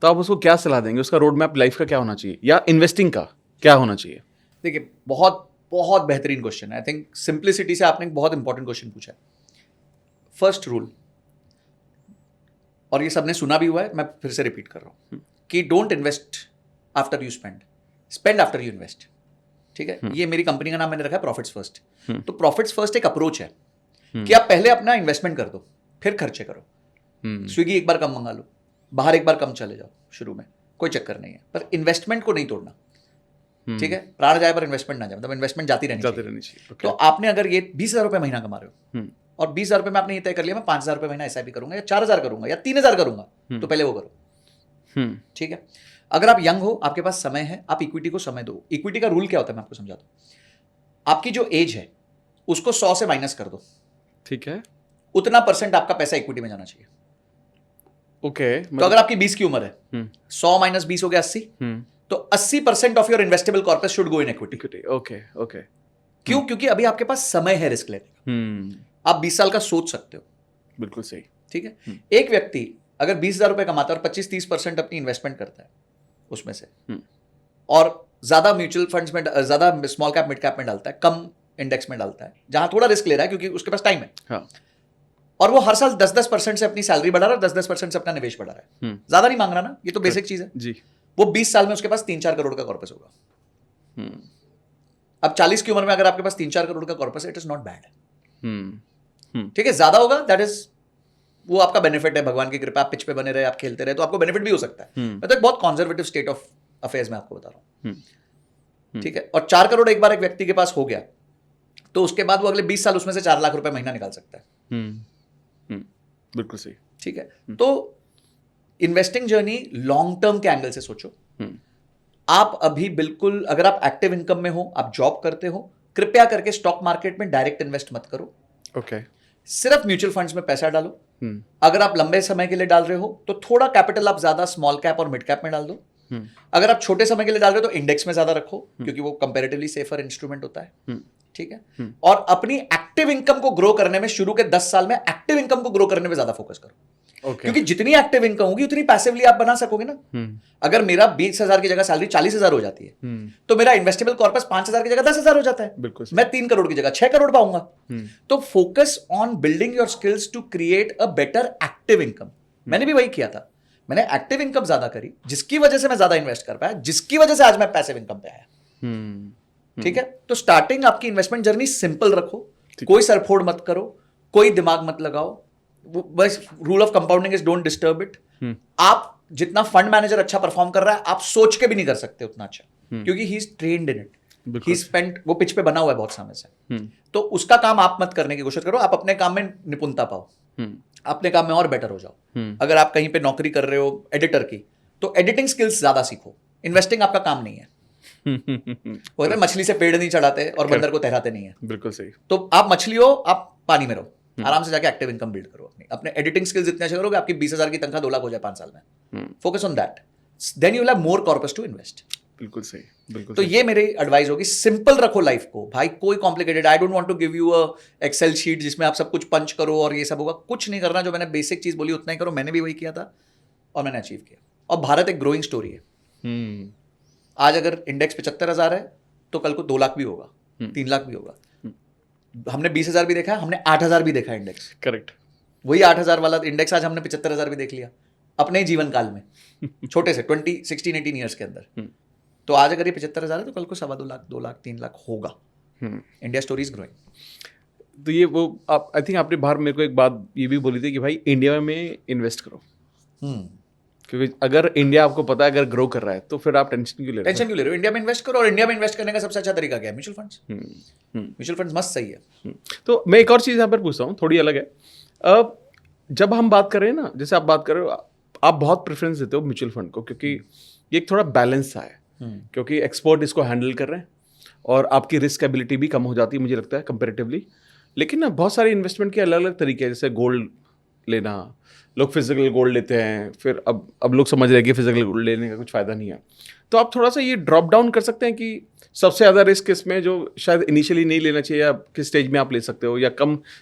तो आप उसको क्या सलाह देंगे? उसका रोड मैप लाइफ का क्या होना चाहिए, या इन्वेस्टिंग का क्या होना चाहिए? देखिए, बहुत बहुत बेहतरीन क्वेश्चन है। आई थिंक सिंप्लिसिटी से आपने एक बहुत इंपॉर्टेंट क्वेश्चन पूछा है। फर्स्ट रूल, और ये सबने सुना भी हुआ है, मैं फिर से रिपीट कर रहा हूं, कि don't invest after you spend, spend after you invest. ठीक है, ये मेरी कंपनी का नाम मैंने रखा है प्रॉफिट्स फर्स्ट। तो प्रॉफिट्स फर्स्ट एक अप्रोच है कि आप पहले अपना इन्वेस्टमेंट कर दो, फिर खर्चे करो। स्विगी एक बार कम मंगा लो, बाहर एक बार कम चले जाओ शुरू में, कोई चक्कर नहीं है, पर इन्वेस्टमेंट को नहीं तोड़ना। ठीक है, प्राण जाए पर इन्वेस्टमेंट ना जाए, मतलब इन्वेस्टमेंट जाती रहनी चाहिए। तो आपने अगर ये 20,000 रुपये महीना कमा रहे हो, और 20,000 रुपये में आपने ये तय कर लिया मैं 5,000 रुपये महीना SIP करूंगा, या 4,000 करूंगा, या 3,000 करूंगा, तो पहले वो करो। ठीक है, अगर आप यंग हो, आपके पास समय है, आप इक्विटी को समय दो। इक्विटी का रूल क्या होता है मैं आपको समझाता हूं। आपकी जो एज है उसको 100 से माइनस कर दो, ठीक है, उतना % आपका पैसा इक्विटी में जाना चाहिए। ओके, तो अगर आपकी 20 की उम्र है, 100 माइनस 20 हो गया 80, तो 80% of your investable corpus should go in equity. Okay okay. क्यों? क्योंकि अभी आपके पास समय है रिस्क लेने का, आप 20 साल का सोच सकते हो। बिल्कुल सही। ठीक है, एक व्यक्ति अगर 20,000 रुपए कमाता है और 25-30% अपनी इन्वेस्टमेंट करता है उसमें से, और ज्यादा म्यूचुअल फंड्स में, ज्यादा स्मॉल कैप मिड कैप में डालता है, कम इंडेक्स में डालता है, जहां थोड़ा रिस्क ले रहा है क्योंकि उसके पास टाइम है, हाँ, और वो हर साल 10-10% से अपनी सैलरी बढ़ा रहा है, 10-10% से अपना निवेश बढ़ा रहा है, ज्यादा नहीं मांग रहा ना, ये तो बेसिक चीज है जी। वो 20 साल में उसके पास 3-4 करोड़ का कॉर्पस होगा। अब 40 की उम्र में अगर आपके पास 3-4 करोड़ का कॉर्पस है, इट इज नॉट बैड। ठीक है, ज्यादा होगा दैट इज, वो आपका बेनिफिट है, भगवान की कृपा, आप पिच पे बने रहे, आप खेलते रहे, तो आपको बेनिफिट भी हो सकता है। मैं तो एक बहुत कॉन्जर्वेटिव स्टेट ऑफ अफेयर्स में आपको बता रहा हूँ। ठीक है, और 4 करोड़ एक बार एक व्यक्ति के पास हो गया, तो उसके बाद वो अगले 20 साल उसमें से 4 लाख रुपए महीना निकाल सकता है। बिल्कुल सही। ठीक है, तो इन्वेस्टिंग जर्नी लॉन्ग टर्म के एंगल से सोचो। आप अभी बिल्कुल, अगर आप एक्टिव इनकम में हो, आप जॉब करते हो, कृपया करके स्टॉक मार्केट में डायरेक्ट इन्वेस्ट मत करो। ओके, सिर्फ म्यूचुअल फंड्स में पैसा डालो। अगर आप लंबे समय के लिए डाल रहे हो तो थोड़ा कैपिटल आप ज्यादा स्मॉल कैप और मिड कैप में डाल दो। अगर आप छोटे समय के लिए डाल रहे हो तो इंडेक्स में ज्यादा रखो, क्योंकि वो कंपैरेटिवली सेफर इंस्ट्रूमेंट होता है। ठीक है, और अपनी एक्टिव इनकम को ग्रो करने में शुरू के 10 साल में एक्टिव इनकम को ग्रो करने में ज्यादा फोकस करो। क्योंकि जितनी एक्टिव इनकम होगी उतनी पैसिवली आप बना सकोगे ना। अगर मेरा 20,000 की जगह सैलरी 40,000 हो जाती है, तो मेरा इन्वेस्टेबल कॉर्पस 5,000 की जगह 10,000 हो जाता है। बिल्कुल, मैं 3 करोड़ की जगह 6 करोड़ पाऊंगा। तो focus on building your skills to create a better active income. मैंने भी वही किया था, मैंने एक्टिव इनकम ज्यादा करी, जिसकी वजह से मैं ज्यादा इन्वेस्ट कर पाया, जिसकी वजह से आज मैं पैसिव इनकम पे आया। ठीक है, तो स्टार्टिंग आपकी इन्वेस्टमेंट जर्नी सिंपल रखो, कोई सरफोड़ मत करो, कोई दिमाग मत लगाओ, बस rule of compounding is don't disturb it. आप जितना फंड मैनेजर अच्छा परफॉर्म कर रहा है, आप सोच के भी नहीं कर सकते उतना अच्छा, क्योंकि he is trained in it, he spent, वो पिच पे बना हुआ है बहुत समय से। तो उसका काम आप मत करने की कोशिश करो, आप अपने काम में निपुणता पाओ। अपने काम में और बेटर हो जाओ। अगर आप कहीं पे नौकरी कर रहे हो एडिटर की, तो एडिटिंग स्किल्स ज्यादा सीखो। इन्वेस्टिंग आपका काम नहीं है। वो कहते हैं मछली से पेड़ नहीं चढ़ाते और बंदर को तैराते नहीं है। बिल्कुल सही। तो आप मछली हो, आप पानी में रहो, आराम से जाके एक्टिव इनकम बिल्ड करो। अपने एडिटिंग स्किल्स इतने अच्छे करोगे, आपकी 20,000 की तनख्वाह 2 लाख हो जाए 5 साल में। Focus on that, then you will have more corpus to invest. बिल्कुल सही, बिल्कुल तो सही। ये मेरी एडवाइस होगी, सिंपल रखो लाइफ को भाई। कोई complicated, I don't want to give you a Excel sheet जिसमें आप सब कुछ पंच करो और ये सब होगा। कुछ नहीं करना। जो मैंने बेसिक चीज बोली उतना ही करो। मैंने भी वही किया था और मैंने अचीव किया। और भारत एक ग्रोइंग स्टोरी है। आज अगर इंडेक्स 75,000 है तो कल को 2 लाख भी होगा, 3 लाख भी होगा। हमने 20,000 भी देखा है, हमने 8,000 भी देखा है इंडेक्स। करेक्ट। वही 8,000 वाला इंडेक्स आज हमने 75,000 भी देख लिया अपने ही जीवन काल में, छोटे से 16-18 ईयर्स के अंदर। तो आज अगर ये 75,000 है तो कल को 2.25 लाख, 2 लाख, 3 लाख होगा। India story is growing. तो ये वो आप, आई थिंक आपने बाहर मेरे को एक बात ये भी बोली थी कि भाई इंडिया में इन्वेस्ट करो, क्योंकि अगर इंडिया आपको पता है अगर ग्रो कर रहा है तो फिर आप टेंशन क्यों ले रहे हो? टेंशन क्यों ले रहे हो? इंडिया में इन्वेस्ट करो। और इंडिया में इन्वेस्ट करने का सबसे अच्छा तरीका क्या है? Mutual funds. म्यूचुअल फंड्स मस्त सही है। तो मैं एक और चीज़ यहाँ पर पूछता हूँ, थोड़ी अलग है। अब जब हम बात कर रहे हैं ना, जैसे आप बात कर रहे हो, आप बहुत प्रेफरेंस देते हो म्यूचुअल फंड को, क्योंकि ये एक थोड़ा बैलेंस सा है, क्योंकि एक्सपर्ट इसको हैंडल कर रहे हैं और आपकी रिस्क एबिलिटी भी कम हो जाती है मुझे लगता है कंपेरेटिवली। लेकिन ना बहुत सारे इन्वेस्टमेंट के अलग अलग तरीके हैं, जैसे गोल्ड लेना, लोग फिजिकल गोल्ड लेते हैं, फिर अब लोग समझ रहे हैं कि फिजिकल गोल्ड लेने का कुछ फ़ायदा नहीं है। तो आप थोड़ा सा ये ड्रॉप डाउन कर सकते हैं कि सबसे ज़्यादा रिस्क किस में, जो शायद इनिशियली नहीं लेना चाहिए, या किस स्टेज में आप ले सकते हो, या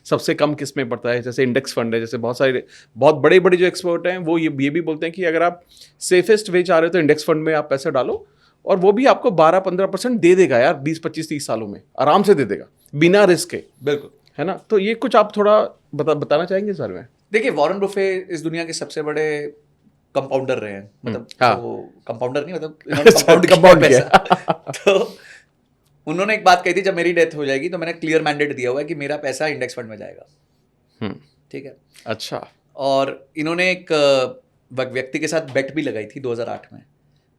सबसे कम किस में पड़ता है? जैसे इंडेक्स फंड है, जैसे बहुत बड़े बड़े जो एक्सपर्ट हैं वो ये भी बोलते हैं कि अगर आप सेफेस्ट वे चाह रहे हो तो इंडेक्स फंड में आप पैसा डालो, और वो भी आपको 12-15% दे देगा यार, 20-25-30 सालों में आराम से दे देगा, बिना रिस्क के। बिल्कुल, है ना? तो ये कुछ आप थोड़ा बताना चाहेंगे इस बारे में? देखिए, वॉरेन बफे इस दुनिया के सबसे बड़े कंपाउंडर रहे हैं। मतलब वो कंपाउंडर नहीं, मतलब इन्होंने कंपाउंड किया। तो उन्होंने एक बात कही थी, जब मेरी डेथ हो जाएगी तो मैंने क्लियर मैंडेट दिया हुआ है कि मेरा पैसा इंडेक्स फंड में जाएगा। ठीक है। अच्छा। और इन्होंने एक व्यक्ति के साथ बेट भी लगाई थी 2008 में।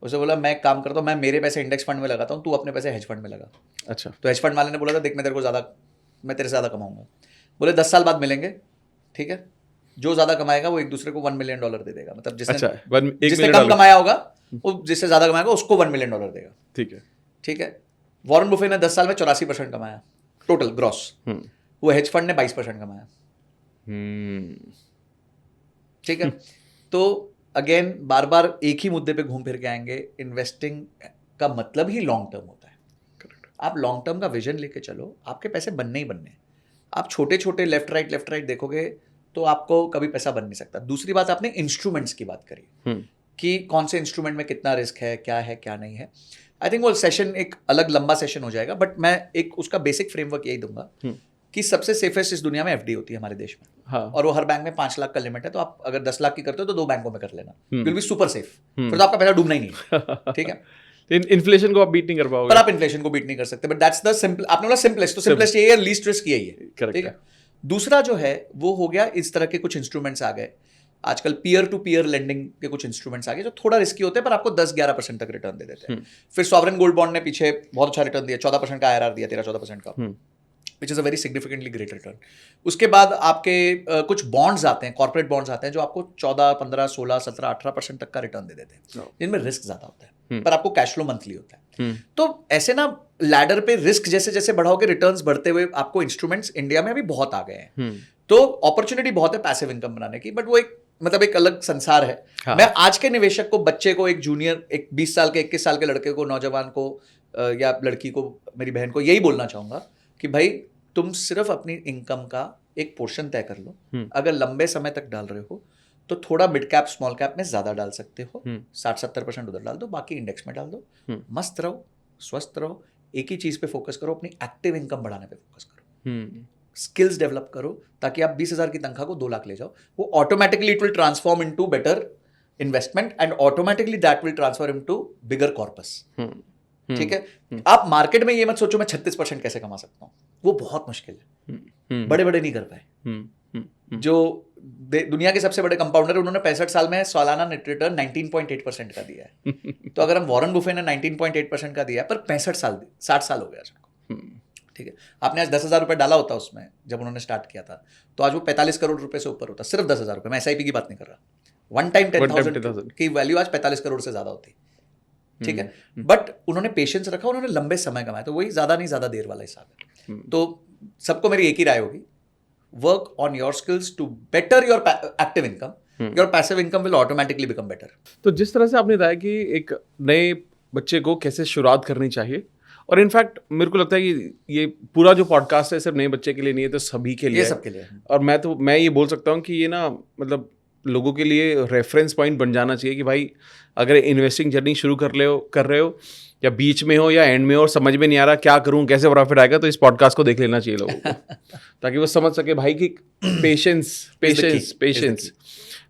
उसे बोला, मैं काम करता हूँ, मैं मेरे पैसे इंडेक्स फंड में लगाता हूँ, तू अपने पैसे हेज फंड में लगा। अच्छा। तो हेज फंड वाले ने बोला था, देख मैं तेरे से ज़्यादा कमाऊंगा। बोले 10 साल बाद मिलेंगे, ठीक है? जो ज़्यादा कमाएगा वो एक दूसरे को $1 मिलियन दे देगा। मतलब जिसने कम कमाया होगा वो जिससे ज़्यादा कमाएगा उसको $1 मिलियन देगा। ठीक है, ठीक है। वॉरेन बफे ने 10 साल में 84% कमाया टोटल ग्रॉस। वो हेज फंड ने 22% कमाया। ठीक है। तो अगेन बार बार एक ही मुद्दे पे घूम फिर के आएंगे। इन्वेस्टिंग का मतलब ही लॉन्ग टर्म होता है। आप लॉन्ग टर्म का विजन लेके चलो, आपके पैसे बनने ही बनने। आप छोटे छोटे लेफ्ट राइट देखोगे तो आपको कभी पैसा बन नहीं सकता। दूसरी बात, आपने इंस्ट्रूमेंट्स की बात करी कि कौन से इंस्ट्रूमेंट में कितना रिस्क है क्या नहीं है। आई थिंक वो सेशन एक अलग लंबा सेशन हो जाएगा, बट मैं एक उसका बेसिक फ्रेमवर्क यही दूंगा कि सबसे सेफेस्ट इस दुनिया में एफडी होती है हमारे देश में। हाँ। और वो हर बैंक में 5 लाख का लिमिट है। तो आप अगर 10 लाख की करते हो तो 2 बैंकों में कर लेना, विल बी सुपर सेफ। फिर तो आपका पैसा डूबना ही नहीं। ठीक है। इन्फ्लेशन को आप बीट नहीं कर पाओगे। पर आप इन्फ्लेशन को बीट नहीं कर सकते, बट दैट्स द सिंपल। आपने बोला सिंपलेस्ट, तो सिंपलेस्ट यही है, लीस्ट रिस्क यही है। ठीक है। दूसरा जो है वो हो गया, इस तरह के कुछ इंस्ट्रूमेंट्स आ गए आजकल, पीयर टू पीयर लेंडिंग के कुछ इंस्ट्रूमेंट्स आ गए जो थोड़ा रिस्की होते हैं पर आपको 10-11% तक रिटर्न दे देते हैं। फिर सॉवरेन गोल्ड बॉन्ड ने पीछे बहुत अच्छा रिटर्न दिया, 14% का IRR दिया, 13-14% का, which is a very significantly great return. उसके बाद आपके कुछ बॉन्ड्स आते हैं, कॉर्पोरेट बॉन्ड्स आते हैं जो आपको 14, 15, 16, 17, 18% तक का रिटर्न दे देते हैं, जिनमें रिस्क ज्यादा होता है पर आपको कैश फ्लो मंथली होता है। तो ऐसे ना लैडर पे रिस्क जैसे जैसे बढ़ाओगे, रिटर्न्स बढ़ते हुए आपको इंस्ट्रूमेंट्स इंडिया में अभी बहुत आ गए हैं। तो अपॉर्चुनिटी बहुत है पैसिव इनकम बनाने की, बट वो एक अलग संसार है। हाँ। मैं आज के निवेशक को, बच्चे को, एक जूनियर, एक 20 साल के 21 साल के लड़के को, नौजवान को या लड़की को, मेरी बहन को यही बोलना चाहूंगा कि भाई तुम सिर्फ अपनी इनकम का एक पोर्शन तय कर लो। अगर लंबे समय तक डाल रहे हो तो थोड़ा मिड कैप स्मॉल कैप में ज्यादा डाल सकते हो, 60-70% उधर डाल दो, बाकी इंडेक्स में डाल दो। मस्त रहो, स्वस्थ रहो, एक ही चीज पे फोकस करो, अपनी एक्टिव इनकम बढ़ाने पे फोकस करो, स्किल्स डेवलप करो, ताकि आप 20,000 की तनख्वाह को 2 लाख ले जाओ। वो automatically it will transform into better investment and automatically that will transfer into bigger corpus. ठीक है। आप मार्केट में ये मत सोचो मैं 36% कैसे कमा सकता हूँ, वो बहुत मुश्किल है। बड़े नहीं कर पाए। जो दुनिया के सबसे बड़े कंपाउंडर, उन्होंने 65 साल में सालाना नेट रिटर्न 19.8% का दिया है। तो अगर हम वॉरेन बफे ने 19.8% का दिया है, पर 60 साल हो गया उसको। ठीक है, आपने आज 10,000 रुपये डाला होता उसमें जब उन्होंने स्टार्ट किया था, तो आज वो 45 करोड़ रुपए से ऊपर होता, सिर्फ 10,000 रुपये। मैं SIP की बात नहीं कर रहा, वन टाइम 10,000 की वैल्यू आज 45 करोड़ से ज़्यादा होती, ठीक है। बट उन्होंने पेशेंस रखा, उन्होंने लंबे समय कमाया, तो वही ज़्यादा नहीं ज़्यादा देर वाला हिसाब है। तो सबको मेरी एक ही राय होगी, work on your skills to better your active income, your passive income will automatically become better. तो जिस तरह से आपने बताया कि एक नए बच्चे को कैसे शुरुआत करनी चाहिए, और इनफैक्ट मेरे को लगता है कि ये पूरा जो पॉडकास्ट है सिर्फ नए बच्चे के लिए नहीं है, तो सभी के लिए, ये सबके लिए। और मैं ये बोल सकता हूँ कि ये ना मतलब लोगों के लिए रेफरेंस पॉइंट बन जाना चाहिए कि भाई अगर इन्वेस्टिंग जर्नी शुरू कर रहे हो या बीच में हो या एंड में हो और समझ में नहीं आ रहा क्या करूं, कैसे प्रॉफिट आएगा, तो इस पॉडकास्ट को देख लेना चाहिए लोगों को ताकि वो समझ सके भाई कि पेशेंस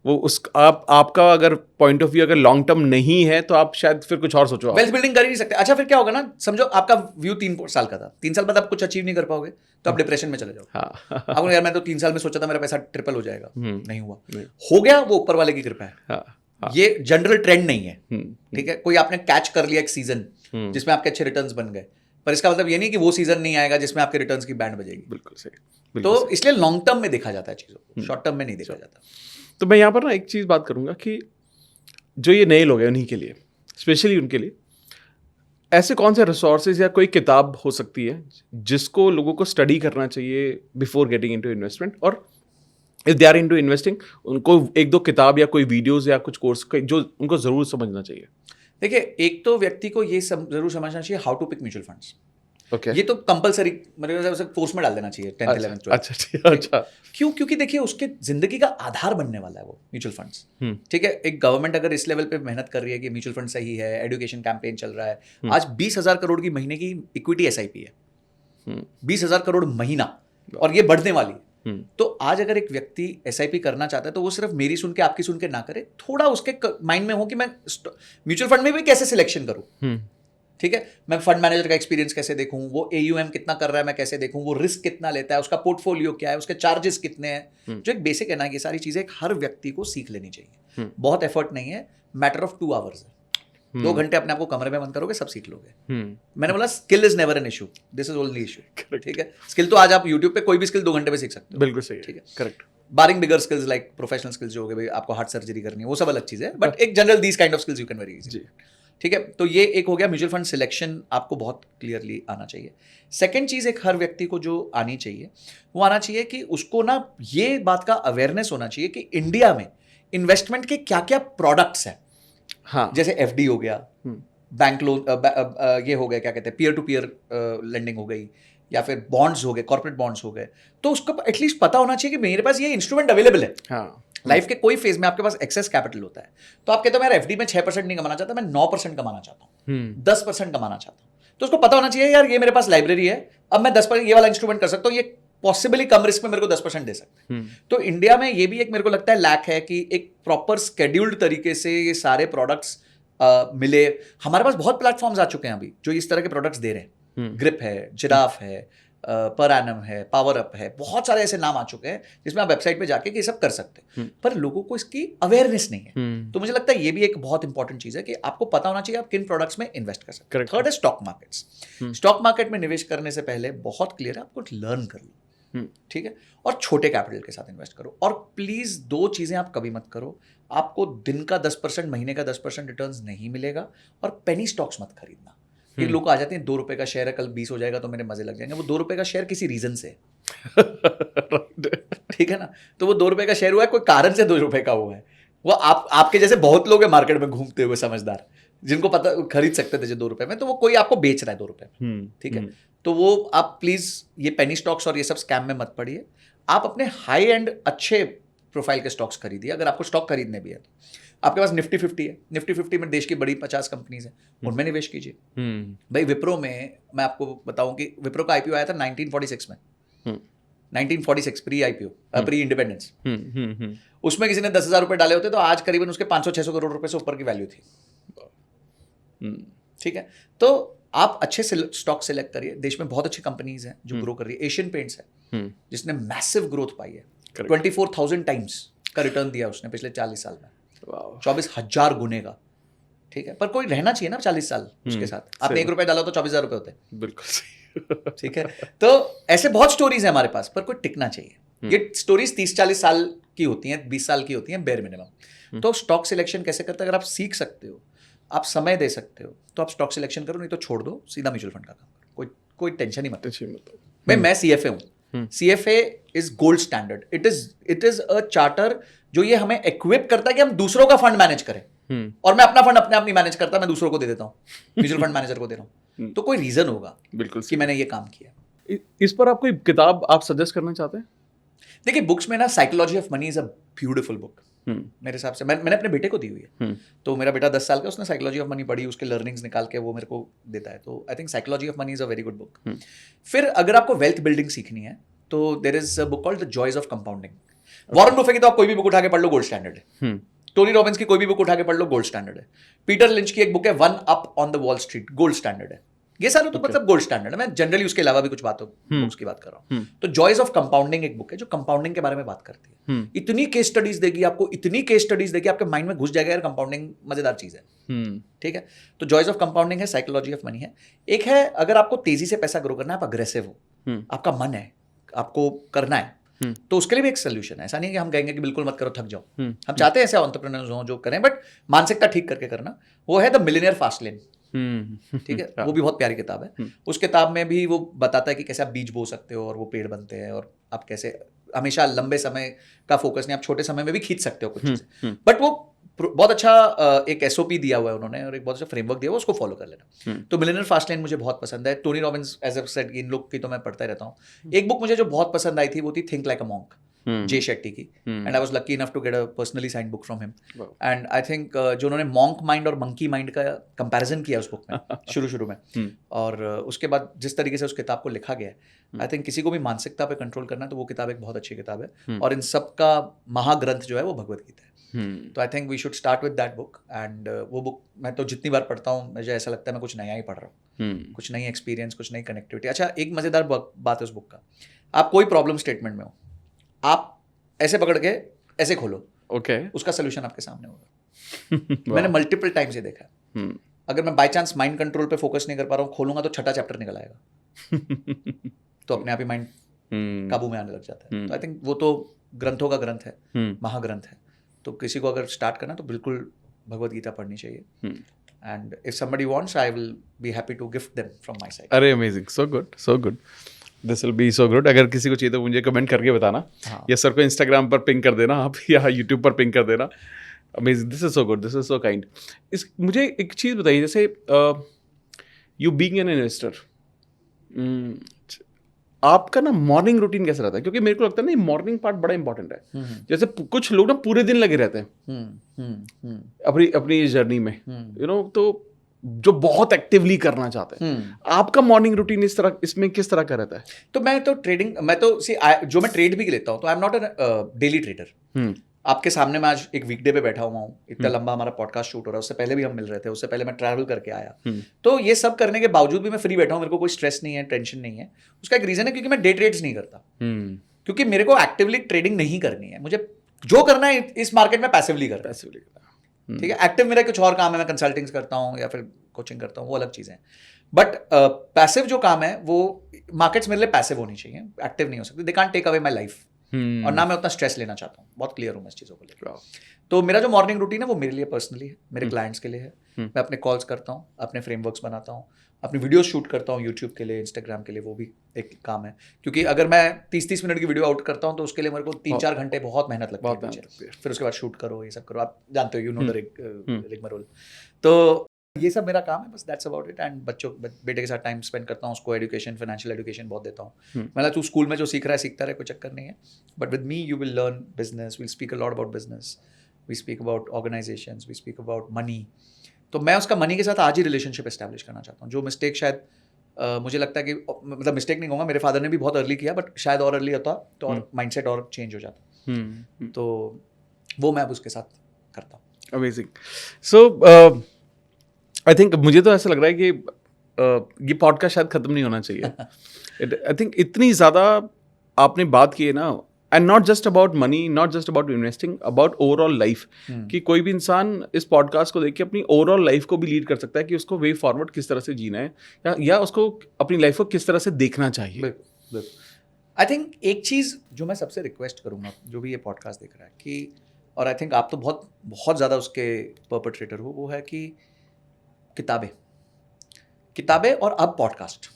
वो उस आपका अगर पॉइंट ऑफ व्यू अगर लॉन्ग टर्म नहीं है तो आप शायद फिर कुछ और सोचो, वेल्थ बिल्डिंग कर ही नहीं सकते। अच्छा, फिर क्या होगा ना, समझो आपका व्यू 3 साल का था, 3 साल बाद आप कुछ अचीव नहीं कर पाओगे तो आप डिप्रेशन में चले जाओ। हाँ आपको यार मैं तो 3 साल में सोचा था मेरा पैसा ट्रिपल हो जाएगा, नहीं हुआ, हो गया, वो ऊपर वाले की कृपा है। ये जनरल ट्रेंड नहीं है, ठीक है। कोई आपने कैच कर लिया एक सीजन जिसमें आपके अच्छे रिटर्न्स बन गए, पर इसका मतलब ये नहीं कि वो सीजन नहीं आएगा जिसमें आपके रिटर्न्स की बैंड बजेगी। बिल्कुल सही। तो इसलिए लॉन्ग टर्म में देखा जाता है चीजों को, शॉर्ट टर्म में नहीं देखा जाता। तो मैं यहाँ पर ना एक चीज़ बात करूँगा कि जो ये नए लोग हैं उन्हीं के लिए, स्पेशली उनके लिए ऐसे कौन से रिसोर्सेज या कोई किताब हो सकती है जिसको लोगों को स्टडी करना चाहिए बिफोर गेटिंग इनटू इन्वेस्टमेंट, और if they are into investing उनको एक दो किताब या कोई वीडियोस या कुछ कोर्स जो उनको ज़रूर समझना चाहिए? देखिए, एक तो व्यक्ति को ये जरूर समझना चाहिए how to pick mutual funds. Okay, ये तो कंपलसरी मतलब कोर्स में डाल देना चाहिए 10th 11th 12th। अच्छा। क्यों? क्योंकि देखिए उसके जिंदगी का आधार बनने वाला है वो म्यूचुअल फंड्स, ठीक है। एक गवर्नमेंट अगर इस लेवल पे मेहनत कर रही है कि म्यूचुअल फंड सही है, एजुकेशन कैंपेन चल रहा है, आज 20,000 करोड़ की महीने की इक्विटी SIP है, 20,000 करोड़ महीना, और ये बढ़ने वाली है। तो आज अगर एक व्यक्ति SIP करना चाहता है तो वो सिर्फ मेरी सुन के आपकी सुन के ना करे, थोड़ा उसके माइंड में हो कि मैं म्यूचुअल फंड में भी कैसे सिलेक्शन करूं, ठीक है। मैं फंड मैनेजर का एक्सपीरियंस कैसे देखूं, वो AUM कितना कर रहा है मैं कैसे देखूं, वो रिस्क कितना लेता है, उसका पोर्टफोलियो क्या है, उसके चार्जेस कितने हैं, जो एक बेसिक है ना, ये सारी चीजें हर व्यक्ति को सीख लेनी चाहिए। बहुत एफर्ट नहीं है, मैटर ऑफ 2 आवर्स है। 2 घंटे अपने आप को कमरे में बंद करोगे, सब सीख लोगे। मैंने बोला skill is never an issue, this is only issue, ठीक है। स्किल तो आज आप यूट्यूब पे कोई भी स्किल 2 घंटे में सीख सकते हो, बिल्कुल सही, ठीक है, करेक्ट। बारिंग बिगर स्किल्स लाइक प्रोफेशनल स्किल्स जो हो गए, भाई आपको हार्ट सर्जरी करनी है, वो सब अलग चीज है, बट एक general these kind of skills you can very easy, ठीक है। तो ये एक हो गया, म्यूचुअल फंड सिलेक्शन आपको बहुत क्लियरली आना चाहिए। सेकंड चीज एक हर व्यक्ति को जो आनी चाहिए वो आना चाहिए कि उसको ना ये बात का अवेयरनेस होना चाहिए कि इंडिया में इन्वेस्टमेंट के क्या क्या प्रोडक्ट्स हैं। हाँ, जैसे FD हो गया, बैंक लोन, ये हो गया क्या कहते हैं, पीयर टू पीयर लेंडिंग हो गई, या फिर बॉन्ड्स हो गए, कॉर्पोरेट बॉन्ड्स हो गए। तो उसको एटलीस्ट पता होना चाहिए कि मेरे पास ये इंस्ट्रूमेंट अवेलेबल है। हाँ, लाइफ के कोई फेज में आपके पास एक्सेस कैपिटल होता है, तो आप कहते हो मैं FD में 6% नहीं कमाना चाहता, मैं 9% कमाना चाहता हूँ, 10% कमाना चाहता हूँ, तो उसको पता होना चाहिए यार ये मेरे पास लाइब्रेरी है, अब मैं 10% ये वाला इंस्ट्रूमेंट कर सकता हूँ, ये पॉसिबली कम रिस्क में मेरे को 10% दे सकते हैं। तो इंडिया में ये भी एक मेरे को लगता है लैक है कि एक प्रॉपर स्केड्यूल्ड तरीके से ये सारे प्रोडक्ट्स मिले। हमारे पास बहुत प्लेटफॉर्म्स आ चुके हैं अभी जो इस तरह के प्रोडक्ट्स दे रहे हैं, ग्रिप है, जिराफ है, पर एनम है, पावर अप है, बहुत सारे ऐसे नाम आ चुके हैं जिसमें आप वेबसाइट पे जाके ये सब कर सकते हैं, पर लोगों को इसकी अवेयरनेस नहीं है। तो मुझे लगता है ये भी एक बहुत इंपॉर्टेंट चीज है कि आपको पता होना चाहिए आप किन प्रोडक्ट्स में इन्वेस्ट कर सकते हैं। थर्ड है स्टॉक मार्केट्स। स्टॉक मार्केट में निवेश करने से पहले बहुत क्लियर है, आपको लर्न कर लो, ठीक है, और छोटे कैपिटल के साथ इन्वेस्ट करो। और प्लीज 2 चीजें आप कभी मत करो, आपको दिन का 10%, महीने का 10% रिटर्न्स नहीं मिलेगा, और पेनी स्टॉक्स मत खरीदना। फिर लोग आ जाते हैं 2 रुपए का शेयर है, कल 20 हो जाएगा तो मेरे मजे लग जाएंगे। वो 2 रुपए का शेयर किसी रीजन से ठीक है ना, तो वो 2 रुपए का शेयर हुआ है, कोई कारण से 2 रुपए का हुआ है। वो आपके जैसे बहुत लोग हैं मार्केट में घूमते हुए समझदार, जिनको पता खरीद सकते थे 2 रुपए में, तो वो कोई आपको बेच रहा है 2 रुपए में, ठीक है। तो वो आप प्लीज ये पेनी स्टॉक्स और ये सब स्कैम में मत पड़िए। आप अपने हाई एंड अच्छे प्रोफाइल के स्टॉक्स खरीदिए। अगर आपको स्टॉक खरीदने भी है तो आपके पास निफ्टी 50 है, निफ्टी 50 में देश की बड़ी 50 कंपनीज हैं, उनमें निवेश कीजिए। भाई विप्रो में मैं आपको बताऊं कि विप्रो का IPO आया था 1946 में, 1946 प्री IPO, प्री इंडिपेंडेंस। उसमें किसी ने 10,000 रुपए डाले होते तो आज करीबन उसके 500-600 करोड़ रुपए से ऊपर की वैल्यू थी, ठीक है। तो आप अच्छे स्टॉक सेलेक्ट करिए। देश में बहुत अच्छी कंपनीज हैं जो ग्रो कर रही है। एशियन पेंट्स है जिसने मैसिव ग्रोथ पाई है, 24,000 टाइम्स का रिटर्न दिया उसने पिछले 40 साल में, 24,000 गुने का, ठीक है। पर कोई रहना चाहिए ना 40 साल उसके साथ। आपने 1 रुपया डाला तो 24,000 रुपए होते हैं, बिल्कुल सही। ठीक है, तो ऐसे बहुत स्टोरीज है हमारे पास, पर कोई टिकना चाहिए। ये स्टोरीज 30-40 साल की होती हैं, 20 साल की होती हैं बेयर मिनिमम। तो स्टॉक सिलेक्शन कैसे करते हैं? अगर आप सीख सकते हो, आप समय दे सकते हो, तो आप स्टॉक सिलेक्शन करो, नहीं तो छोड़ दो, सीधा म्यूचुअल फंड का काम करो। कोई टेंशन ही मत। भाई मैं CFA हूँ, CFA is gold standard. It is a charter जो ये हमें इक्विप करता है कि हम दूसरों का फंड मैनेज करें। और मैं अपना फंड अपने आप नहीं मैनेज करता, मैं दूसरों को दे देता हूँ, म्यूचुअल फंड मैनेजर को दे रहा हूँ। तो कोई रीजन होगा बिल्कुल कि मैंने ये काम किया। इस पर आप कोई किताब आप सजेस्ट करना चाहते हैं? देखिए, बुक्स में ना psychology of money is a beautiful book मेरे हिसाब से। मैंने अपने बेटे को दी हुई है। तो मेरा बेटा 10 साल का, उसने साइकोलॉजी ऑफ मनी पढ़ी, उसके लर्निंग्स निकाल के वो मेरे को देता है। तो I think psychology of money is a very good book. फिर अगर आपको वेल्थ बिल्डिंग सीखनी है तो there is a book called the joys of compounding. Warren Buffett की तो आप कोई भी बुक उठा के पढ़ लो, गोल्ड स्टैंडर्ड है। टोनी रॉबिन्स की कोई भी बुक उठा के पढ़ लो, गोल्ड स्टैंडर्ड है। पीटर लिंच की एक बुक है one up on the wall street, gold standard है। ये सारे तो मतलब गोल्ड स्टैंडर्ड है। मैं जनरली उसके अलावा भी कुछ बातों बुक्स की बात कर रहा हूँ। तो जॉयज ऑफ कंपाउंडिंग एक बुक है जो कंपाउंडिंग के बारे में बात करती है। इतनी केस स्टडीज देगी आपको, इतनी केस स्टडीज देगी, आपके माइंड में घुस जाएगा यार कंपाउंडिंग मजेदार चीज है। ठीक है, तो जॉयज ऑफ कंपाउंडिंग है, साइकोलॉजी ऑफ मनी है। एक है, अगर आपको तेजी से पैसा ग्रो करना है, आप अग्रेसिव हो, आपका मन है, आपको करना है, तो उसके लिए भी एक सोल्यूशन है। ऐसा नहीं कि हम कहेंगे कि बिल्कुल मत करो, थक जाओ। हम चाहते हैं ऐसे एंटरप्रेन्योर्स हों जो करें, बट मानसिकता ठीक करके करना। वो है द मिलियनेयर फास्ट लेन। ठीक है, वो भी बहुत प्यारी किताब है। उस किताब में भी वो बताता है कि कैसे आप बीज बो सकते हो और वो पेड़ बनते हैं, और आप कैसे हमेशा लंबे समय का फोकस नहीं, आप छोटे समय में भी खींच सकते हो कुछ चीजें। बट वो बहुत अच्छा एक SOP दिया हुआ है उन्होंने, और एक बहुत अच्छा फ्रेमवर्क दिया हुआ है, उसको फॉलो कर लेना। तो मिलियनेयर फास्ट लेन मुझे बहुत पसंद है। Tony Robbins, as I said, इन लोग की तो मैं पढ़ता ही रहता हूँ। एक बुक मुझे जो बहुत पसंद आई थी वो थी think like a monk, Jay Shetty की। And I was lucky enough to get a personally signed book from him. And I think जो उन्होंने मॉन्क माइंड और मंकी माइंड का कंपैरिजन किया उस बुक में शुरू में, और उसके बाद जिस तरीके से उस किताब को लिखा गया है, आई थिंक किसी को भी मानसिकता पे कंट्रोल करना है तो वो किताब एक बहुत अच्छी किताब है। और इन सब का महाग्रंथ जो है वो भगवत गीता है। तो I think we should start with that book. And वो बुक मैं तो जितनी बार पढ़ता हूँ मुझे ऐसा लगता है मैं कुछ नया ही पढ़ रहा हूँ, कुछ नई एक्सपीरियंस, कुछ नई कनेक्टिविटी। अच्छा, एक मजेदार बात है उस बुक का, आप कोई प्रॉब्लम स्टेटमेंट में हो, आप ऐसे पकड़ के ऐसे खोलो, उसका सोल्यूशन आपके सामने होगा। मैंने मल्टीपल टाइम्स ये देखा है। अगर मैं बाय चांस माइंड कंट्रोल पे फोकस नहीं कर पा रहा हूँ, खोलूंगा तो छठा चैप्टर निकल आएगा। तो अपने आप ही माइंड काबू में आने लग जाता है। तो आई थिंक वो तो ग्रंथों का ग्रंथ है, महाग्रंथ है। तो किसी को अगर स्टार्ट करना तो बिल्कुल भगवत गीता पढ़नी चाहिए। And if somebody wants, I will be happy to gift them from my side. अरे amazing, so good, this will be so good. अगर किसी को चाहिए तो मुझे कमेंट करके बताना, या सर को इंस्टाग्राम पर पिंग कर देना आप, या यूट्यूब पर पिंग कर देना। Amazing, this is so good, this is so kind. मुझे एक चीज़ बताइए, जैसे यू बीइंग एन इन्वेस्टर, आपका ना मॉर्निंग रूटीन कैसा रहता है? क्योंकि मेरे को लगता है ना मॉर्निंग पार्ट बड़ा इंपॉर्टेंट है। जैसे कुछ लोग ना पूरे दिन लगे रहते हैं अपनी जर्नी में, तो जो बहुत एक्टिवली करना चाहते हैं। आपका मॉर्निंग रूटीन इसमें किस तरह का रहता है? तो मैं तो जो मैं ट्रेड भी लेता हूँ, तो I am not a daily trader. आपके सामने मैं आज एक वीकडे पे बैठा हुआ हूँ, इतना लंबा हमारा पॉडकास्ट शूट हो रहा है, उससे पहले भी हम मिल रहे थे, उससे पहले मैं ट्रैवल करके आया। तो ये सब करने के बावजूद भी मैं फ्री बैठा हूँ, मेरे को कोई स्ट्रेस नहीं है, टेंशन नहीं है। उसका एक रीजन है क्योंकि मैं डे ट्रेड्स नहीं करता, क्योंकि मेरे को एक्टिवली ट्रेडिंग नहीं करनी है। मुझे जो करना है इस मार्केट में पैसिवली करना है। ठीक है, एक्टिव मेरा कुछ और काम है, मैं कंसल्टिंग करता हूँ या फिर कोचिंग करता हूँ, वो अलग चीज़ है। बट पैसिव जो काम है वो मार्केट्स मेरे लिए पैसिव होनी चाहिए, एक्टिव नहीं हो सकती। They can't take away my life. और ना मैं उतना स्ट्रेस लेना चाहता हूँ, बहुत क्लियर हूँ मैं इस चीज़ों को लेकर। तो मेरा जो मॉर्निंग रूटीन है वो मेरे लिए पर्सनली है, मेरे क्लाइंट्स के लिए है। मैं अपने कॉल्स करता हूँ, अपने फ्रेमवर्क्स बनाता हूँ, अपनी वीडियोस शूट करता हूँ यूट्यूब के लिए, इंस्टाग्राम के लिए, वो भी एक काम है। क्योंकि अगर मैं 30-30 मिनट की वीडियो आउट करता हूँ तो उसके लिए मेरे को 3-4 घंटे बहुत मेहनत लगती है। फिर उसके बाद शूट करो, ये सब करो, आप जानते हो, यू नो द रिगमारोल। तो ये सब मेरा काम है, बस दैट्स अबाउट इट। एंड बेटे के साथ टाइम स्पेंड करता हूँ, उसको एजुकेशन, फाइनेंशियल एजुकेशन बहुत देता हूँ। मतलब तू स्कूल में जो सीख रहा है सीखता रहे, कोई चक्कर नहीं है, but with me you will learn business, will speak a lot about business, we speak about organisations, we speak about money. तो मैं उसका मनी के साथ आज ही रिलेशनशिप एस्टैब्लिश करना चाहता हूँ। जो मिस्टेक शायद मुझे लगता है कि, मतलब मिस्टेक नहीं कहूँगा, मेरे फादर ने भी बहुत अर्ली किया, बट शायद और अर्ली होता तो और माइंडसेट और चेंज हो जाता। तो वो मैं अब उसके साथ करता हूँ। अमेजिंग। सो आई थिंक मुझे तो ऐसा लग रहा है कि ये पॉडकास्ट शायद ख़त्म नहीं होना चाहिए। आई थिंक इतनी ज़्यादा आपने बात की है ना, and not just about money, not just about investing, about overall life, कि कोई भी इंसान इस पॉडकास्ट को देख के अपनी ओवरऑल लाइफ को भी लीड कर सकता है कि उसको वे फॉरवर्ड किस तरह से जीना है, या उसको अपनी लाइफ को किस तरह से देखना चाहिए. आई थिंक एक चीज़ जो मैं सबसे रिक्वेस्ट करूँगा जो भी ये पॉडकास्ट देख रहा है कि, और आई थिंक आप तो बहुत बहुत ज़्यादा उसके परपेट्रेटर हो, वो है कि किताबें और अब पॉडकास्ट,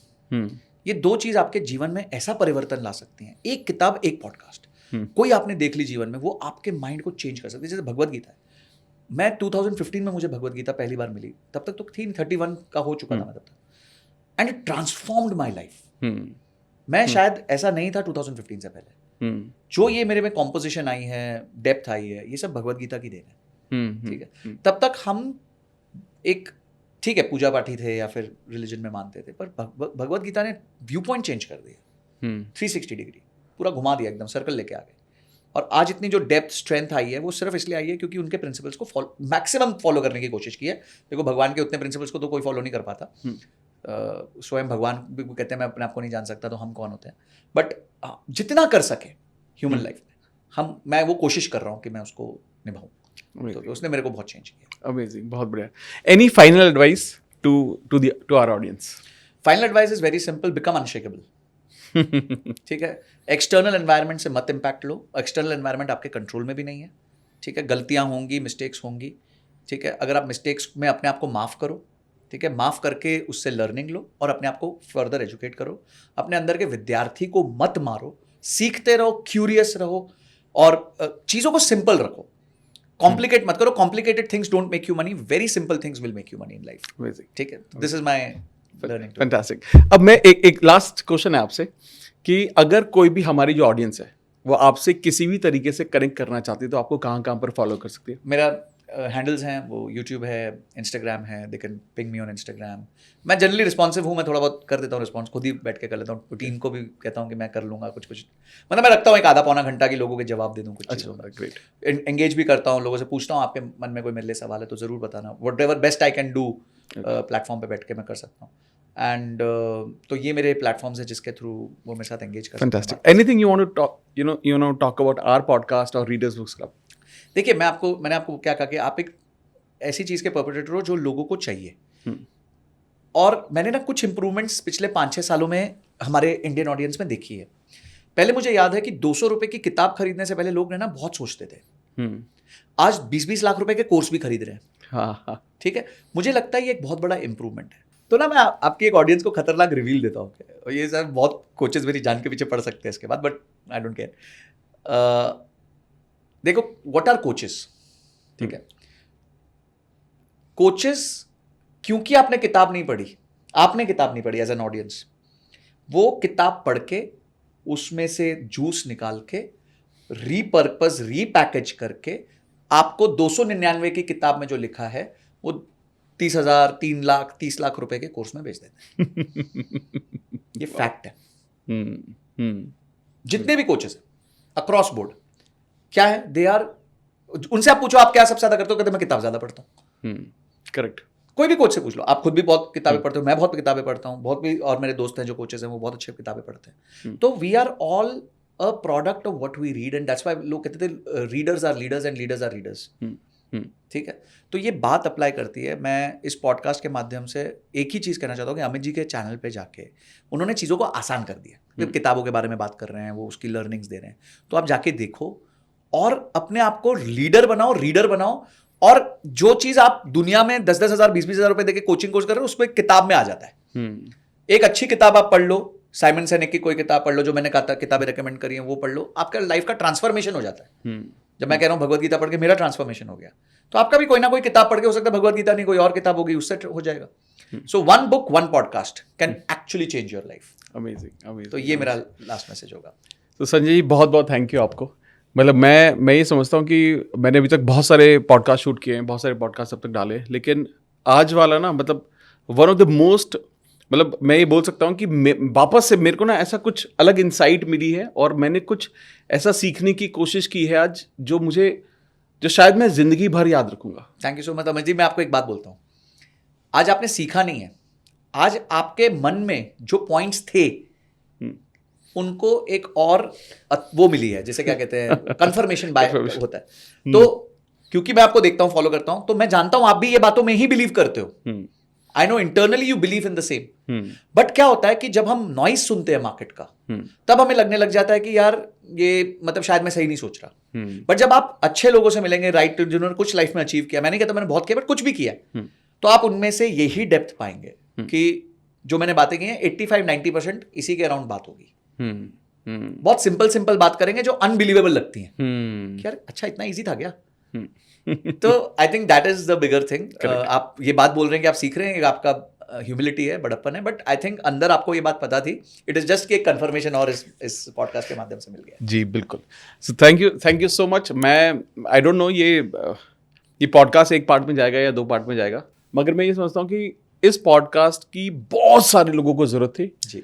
ये दो चीज़ आपके जीवन में ऐसा परिवर्तन ला सकती हैं. एक किताब, एक पॉडकास्ट, कोई आपने देख ली जीवन में, वो आपके माइंड को चेंज कर सकती है. जैसे भगवद गीता है, मैं 2015 में मुझे भगवद गीता पहली बार मिली, तब तक तो थी 31 का हो चुका था मैं तब तक, and it transformed my life. मैं शायद ऐसा नहीं था 2015 से पहले. जो ये मेरे में कॉम्पोजिशन आई है, डेप्थ आई है, ये सब भगवद गीता की देन है. ठीक है, तब तक हम एक, ठीक है, पूजा पाठी थे या फिर रिलीजन में मानते थे, पर भगवद गीता ने व्यू पॉइंट चेंज कर दिया, 360 डिग्री पूरा घुमा दिया, एकदम सर्कल लेके आ गए. और आज इतनी जो डेप्थ स्ट्रेंथ आई है वो सिर्फ इसलिए आई है क्योंकि उनके प्रिंसिपल्स को मैक्सिमम फॉलो करने की कोशिश की है. देखो, भगवान के उतने प्रिंसिपल्स को तो कोई फॉलो नहीं कर पाता. स्वयं भगवान भी कहते हैं मैं अपने आप को नहीं जान सकता, तो हम कौन होते हैं. बट जितना कर सके ह्यूमन लाइफ में मैं वो कोशिश कर रहा हूँ कि मैं उसको निभाऊँ. तो उसने मेरे को बहुत चेंज किया. अमेजिंग, बहुत बढ़िया. Any final advice to our audience? Final advice is very simple, become unshakeable. ठीक है, एक्सटर्नल एनवायरनमेंट से मत इम्पैक्ट लो. एक्सटर्नल एनवायरनमेंट आपके कंट्रोल में भी नहीं है. ठीक है, गलतियां होंगी, मिस्टेक्स होंगी. ठीक है, अगर आप मिस्टेक्स में अपने आप को माफ़ करो, ठीक है, माफ़ करके उससे लर्निंग लो और अपने आप को फर्दर एजुकेट करो. अपने अंदर के विद्यार्थी को मत मारो, सीखते रहो, क्यूरियस रहो और चीज़ों को सिंपल रखो. कॉम्प्लिकेट मत करो. Complicated things don't make you money, very simple things will make you money in life. ठीक है, this is my learning. Fantastic. अब मैं एक लास्ट क्वेश्चन है आपसे कि अगर कोई भी हमारी जो ऑडियंस है वो आपसे किसी भी तरीके से कनेक्ट करना चाहती है तो आपको कहाँ पर फॉलो कर सकती है? मेरा हैंडल्स हैं, वो यूट्यूब है, इंस्टाग्राम है, they can ping me on Instagram. मैं जनरली रिस्पॉन्सिव हूँ, मैं थोड़ा बहुत कर देता हूँ रिस्पॉन्स, खुद ही बैठ के कर लेता हूँ. टीम को भी कहता हूँ कि मैं कर लूँगा कुछ, मतलब मैं रखता हूँ एक आधा पौना घंटा की लोगों के जवाब दे दूँ कुछ चीज़ों में. ग्रेट. एंगेज भी करता हूँ, लोगों से पूछता हूँ आपके मन में कोई मेरे लिए सवाल है तो ज़रूर बताना. What ever best I can do platform पे बैठ के मैं कर सकता हूँ. एंड तो ये मेरे प्लेटफॉर्म्स है जिसके थ्रू वो मेरे साथ एंगेज कर सकते हैं. Fantastic. Anything you want to talk, you know talk about our podcast और रीडर्स बुक्स क्लब? देखिए, मैंने आपको क्या कहा कि आप एक ऐसी चीज़ के परपेट्रेटर हो जो लोगों को चाहिए. और मैंने ना कुछ इंप्रूवमेंट्स पिछले 5-6 सालों में हमारे इंडियन ऑडियंस में देखी है. पहले मुझे याद है कि 200 रुपए की किताब खरीदने से पहले लोग ना बहुत सोचते थे. आज 20-20 लाख रुपए के कोर्स भी खरीद रहे हैं. ठीक है, मुझे लगता है ये एक बहुत बड़ा इंप्रूवमेंट है. तो ना मैं आपकी एक ऑडियंस को खतरनाक रिवील देता हूँ. और ये सर बहुत कोचेस मेरी जान के पीछे पड़ सकते हैं इसके बाद, बट आई डोंट केयर. देखो, व्हाट आर कोचेस? ठीक है, कोचेस, क्योंकि आपने किताब नहीं पढ़ी एज एन ऑडियंस, वो किताब पढ़ के उसमें से जूस निकाल के रीपर्पस, रीपैकेज करके आपको 299 की किताब में जो लिखा है वो 30,000, 3 लाख, 30 लाख रुपए के कोर्स में बेच देते हैं. ये फैक्ट है. जितने भी कोचेस हैं अक्रॉस बोर्ड, क्या है, दे आर, उनसे आप पूछो आप क्या सबसे ज्यादा करते हो, कहते मैं किताब ज्यादा पढ़ता हूँ. करेक्ट. कोई भी कोच से पूछ लो, आप खुद भी बहुत किताबें पढ़ते हो, मैं बहुत किताबें पढ़ता हूँ, बहुत भी, और मेरे दोस्त हैं जो कोचेस हैं वो बहुत अच्छी किताबें पढ़ते हैं. तो we are all a product of what we read, and that's why लोग कहते थे readers are leaders and leaders are readers. ठीक है, तो ये बात अप्लाई करती है. मैं इस पॉडकास्ट के माध्यम से एक ही चीज़ कहना चाहता हूँ कि अमित जी के चैनल पे जाके उन्होंने चीज़ों को आसान कर दिया. जब किताबों के बारे में बात कर रहे हैं, वो उसकी लर्निंग्स दे रहे हैं, तो आप जाके देखो और अपने आप को लीडर बनाओ, रीडर बनाओ. और जो चीज़ आप दुनिया में 10-10 हज़ार, 20-20 हज़ार रुपए देके कोचिंग कोर्स कर रहे हो, उसको एक किताब में आ जाता है. एक अच्छी किताब आप पढ़ लो, साइमन सेनेक की कोई किताब पढ़ लो, जो मैंने कहा था किताबें रेकमेंड करी हैं वो पढ़ लो, आपका लाइफ का ट्रांसफॉर्मेशन हो जाता है. जब मैं कह रहा हूँ भगवद गीता पढ़ के मेरा ट्रांसफॉर्मेशन हो गया, तो आपका भी कोई ना कोई किताब पढ़ के हो सकता है भगवद गीता नहीं कोई और किताब होगी, उससे हो जाएगा. So one book, one podcast can actually change your life. Amazing. तो ये मेरा लास्ट मैसेज होगा. तो संजय जी, बहुत बहुत थैंक यू आपको. मतलब मैं ये समझता हूँ कि मैंने अभी तक बहुत सारे पॉडकास्ट शूट किए हैं, बहुत सारे पॉडकास्ट अब तक डाले, लेकिन आज वाला ना, मतलब वन ऑफ द मोस्ट, मतलब मैं ये बोल सकता हूँ कि वापस से मेरे को ना ऐसा कुछ अलग इंसाइट मिली है और मैंने कुछ ऐसा सीखने की कोशिश की है आज जो शायद मैं जिंदगी भर याद रखूंगा. Thank you so much Amit ji. मैं आपको एक बात बोलता हूँ, आज आपने सीखा नहीं है, आज आपके मन में जो पॉइंट्स थे उनको एक और वो मिली है, जैसे क्या कहते हैं, कंफर्मेशन बाय होता है। तो क्योंकि मैं आपको देखता हूँ, फॉलो करता हूँ, तो मैं जानता हूँ आप भी ये बातों में ही बिलीव करते हो। I know internally you believe in the same, but क्या होता है कि जब हम नॉइज सुनते हैं मार्केट का, तब हमें लगने लग जाता है कि यार ये मतलब शायद मैं सही नहीं सोच रहा। बट जब आप अच्छे लोगों से मिलेंगे, राइट, जिन्होंने कुछ लाइफ में अचीव किया, मैंने कहता मैंने बहुत किया बट कुछ भी किया, तो आप उनमें से यही डेप्थ पाएंगे कि जो मैंने बातें की हैं 85-90% इसी के अराउंड बात होगी। बहुत सिंपल बात करेंगे जो अनबिलीवेबल लगती हैं कि यार अच्छा इतना इजी था क्या। तो I think that is the bigger thing. आप ये बात बोल रहे हैं कि आप सीख रहे हैं, आपका ह्यूमिलिटी है, बड़प्पन है, बट आई थिंक अंदर आपको ये बात पता थी। इट इज जस्ट कि एक कंफर्मेशन और इस पॉडकास्ट के माध्यम से मिल गया। जी बिल्कुल। सो थैंक यू सो मच। मैं आई डोंट नो ये पॉडकास्ट एक पार्ट में जाएगा या 2 पार्ट में जाएगा, मगर मैं ये समझता हूँ कि इस पॉडकास्ट की बहुत सारे लोगों को ज़रूरत थी जी,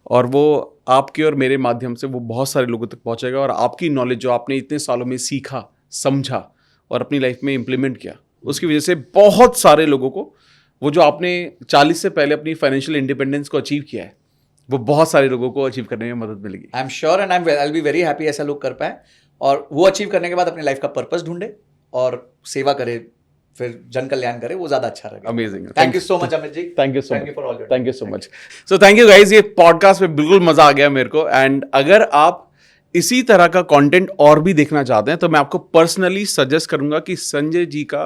और वो आपके और मेरे माध्यम से वो बहुत सारे लोगों तक पहुँचेगा। और आपकी नॉलेज जो आपने इतने सालों में सीखा, समझा और अपनी लाइफ में इम्प्लीमेंट किया, उसकी वजह से बहुत सारे लोगों को वो जो आपने 40 से पहले अपनी फाइनेंशियल इंडिपेंडेंस को अचीव किया है, वो बहुत सारे लोगों को अचीव करने में मदद मिलेगी। I am sure and I will be very happy ऐसा लोग कर पाए और वो अचीव करने के बाद अपनी लाइफ का पर्पस ढूंढे और सेवा करे, फिर जन कल्याण करे, वो ज्यादा अच्छा रहेगा। Amazing. Thank you so much Amit ji. Thank you so Thank much you for all your thank you time. So much. So thank you guys, ये पॉडकास्ट में बिल्कुल मजा आ गया मेरे को। एंड अगर आप इसी तरह का कंटेंट और भी देखना चाहते हैं तो मैं आपको पर्सनली सजेस्ट करूंगा कि संजय जी का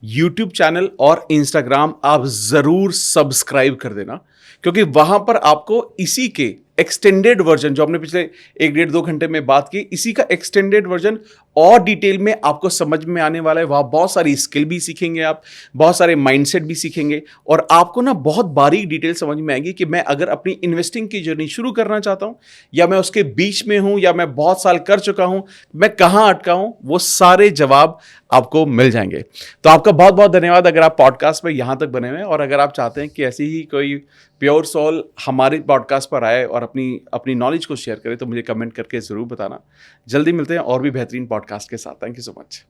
यूट्यूब चैनल और इंस्टाग्राम आप जरूर सब्सक्राइब कर देना, क्योंकि वहां पर आपको इसी के एक्सटेंडेड वर्जन जो हमने पिछले 1-1.5-2 घंटे में बात की, इसी का एक्सटेंडेड वर्जन और डिटेल में आपको समझ में आने वाला है। वहाँ बहुत सारी स्किल भी सीखेंगे आप, बहुत सारे माइंडसेट भी सीखेंगे और आपको ना बहुत बारीक डिटेल समझ में आएगी कि मैं अगर अपनी इन्वेस्टिंग की जर्नी शुरू करना चाहता हूँ या मैं उसके बीच में हूँ या मैं बहुत साल कर चुका हूँ, मैं कहाँ अटका हूँ, वो सारे जवाब आपको मिल जाएंगे। तो आपका बहुत बहुत धन्यवाद अगर आप पॉडकास्ट में यहाँ तक बने हुए हैं। और अगर आप चाहते हैं कि ऐसी ही कोई प्योर सोल हमारे पॉडकास्ट पर आए और अपनी नॉलेज को शेयर करे, तो मुझे कमेंट करके ज़रूर बताना। जल्दी मिलते हैं और भी बेहतरीन पॉडकास्ट के साथ। Thank you so much.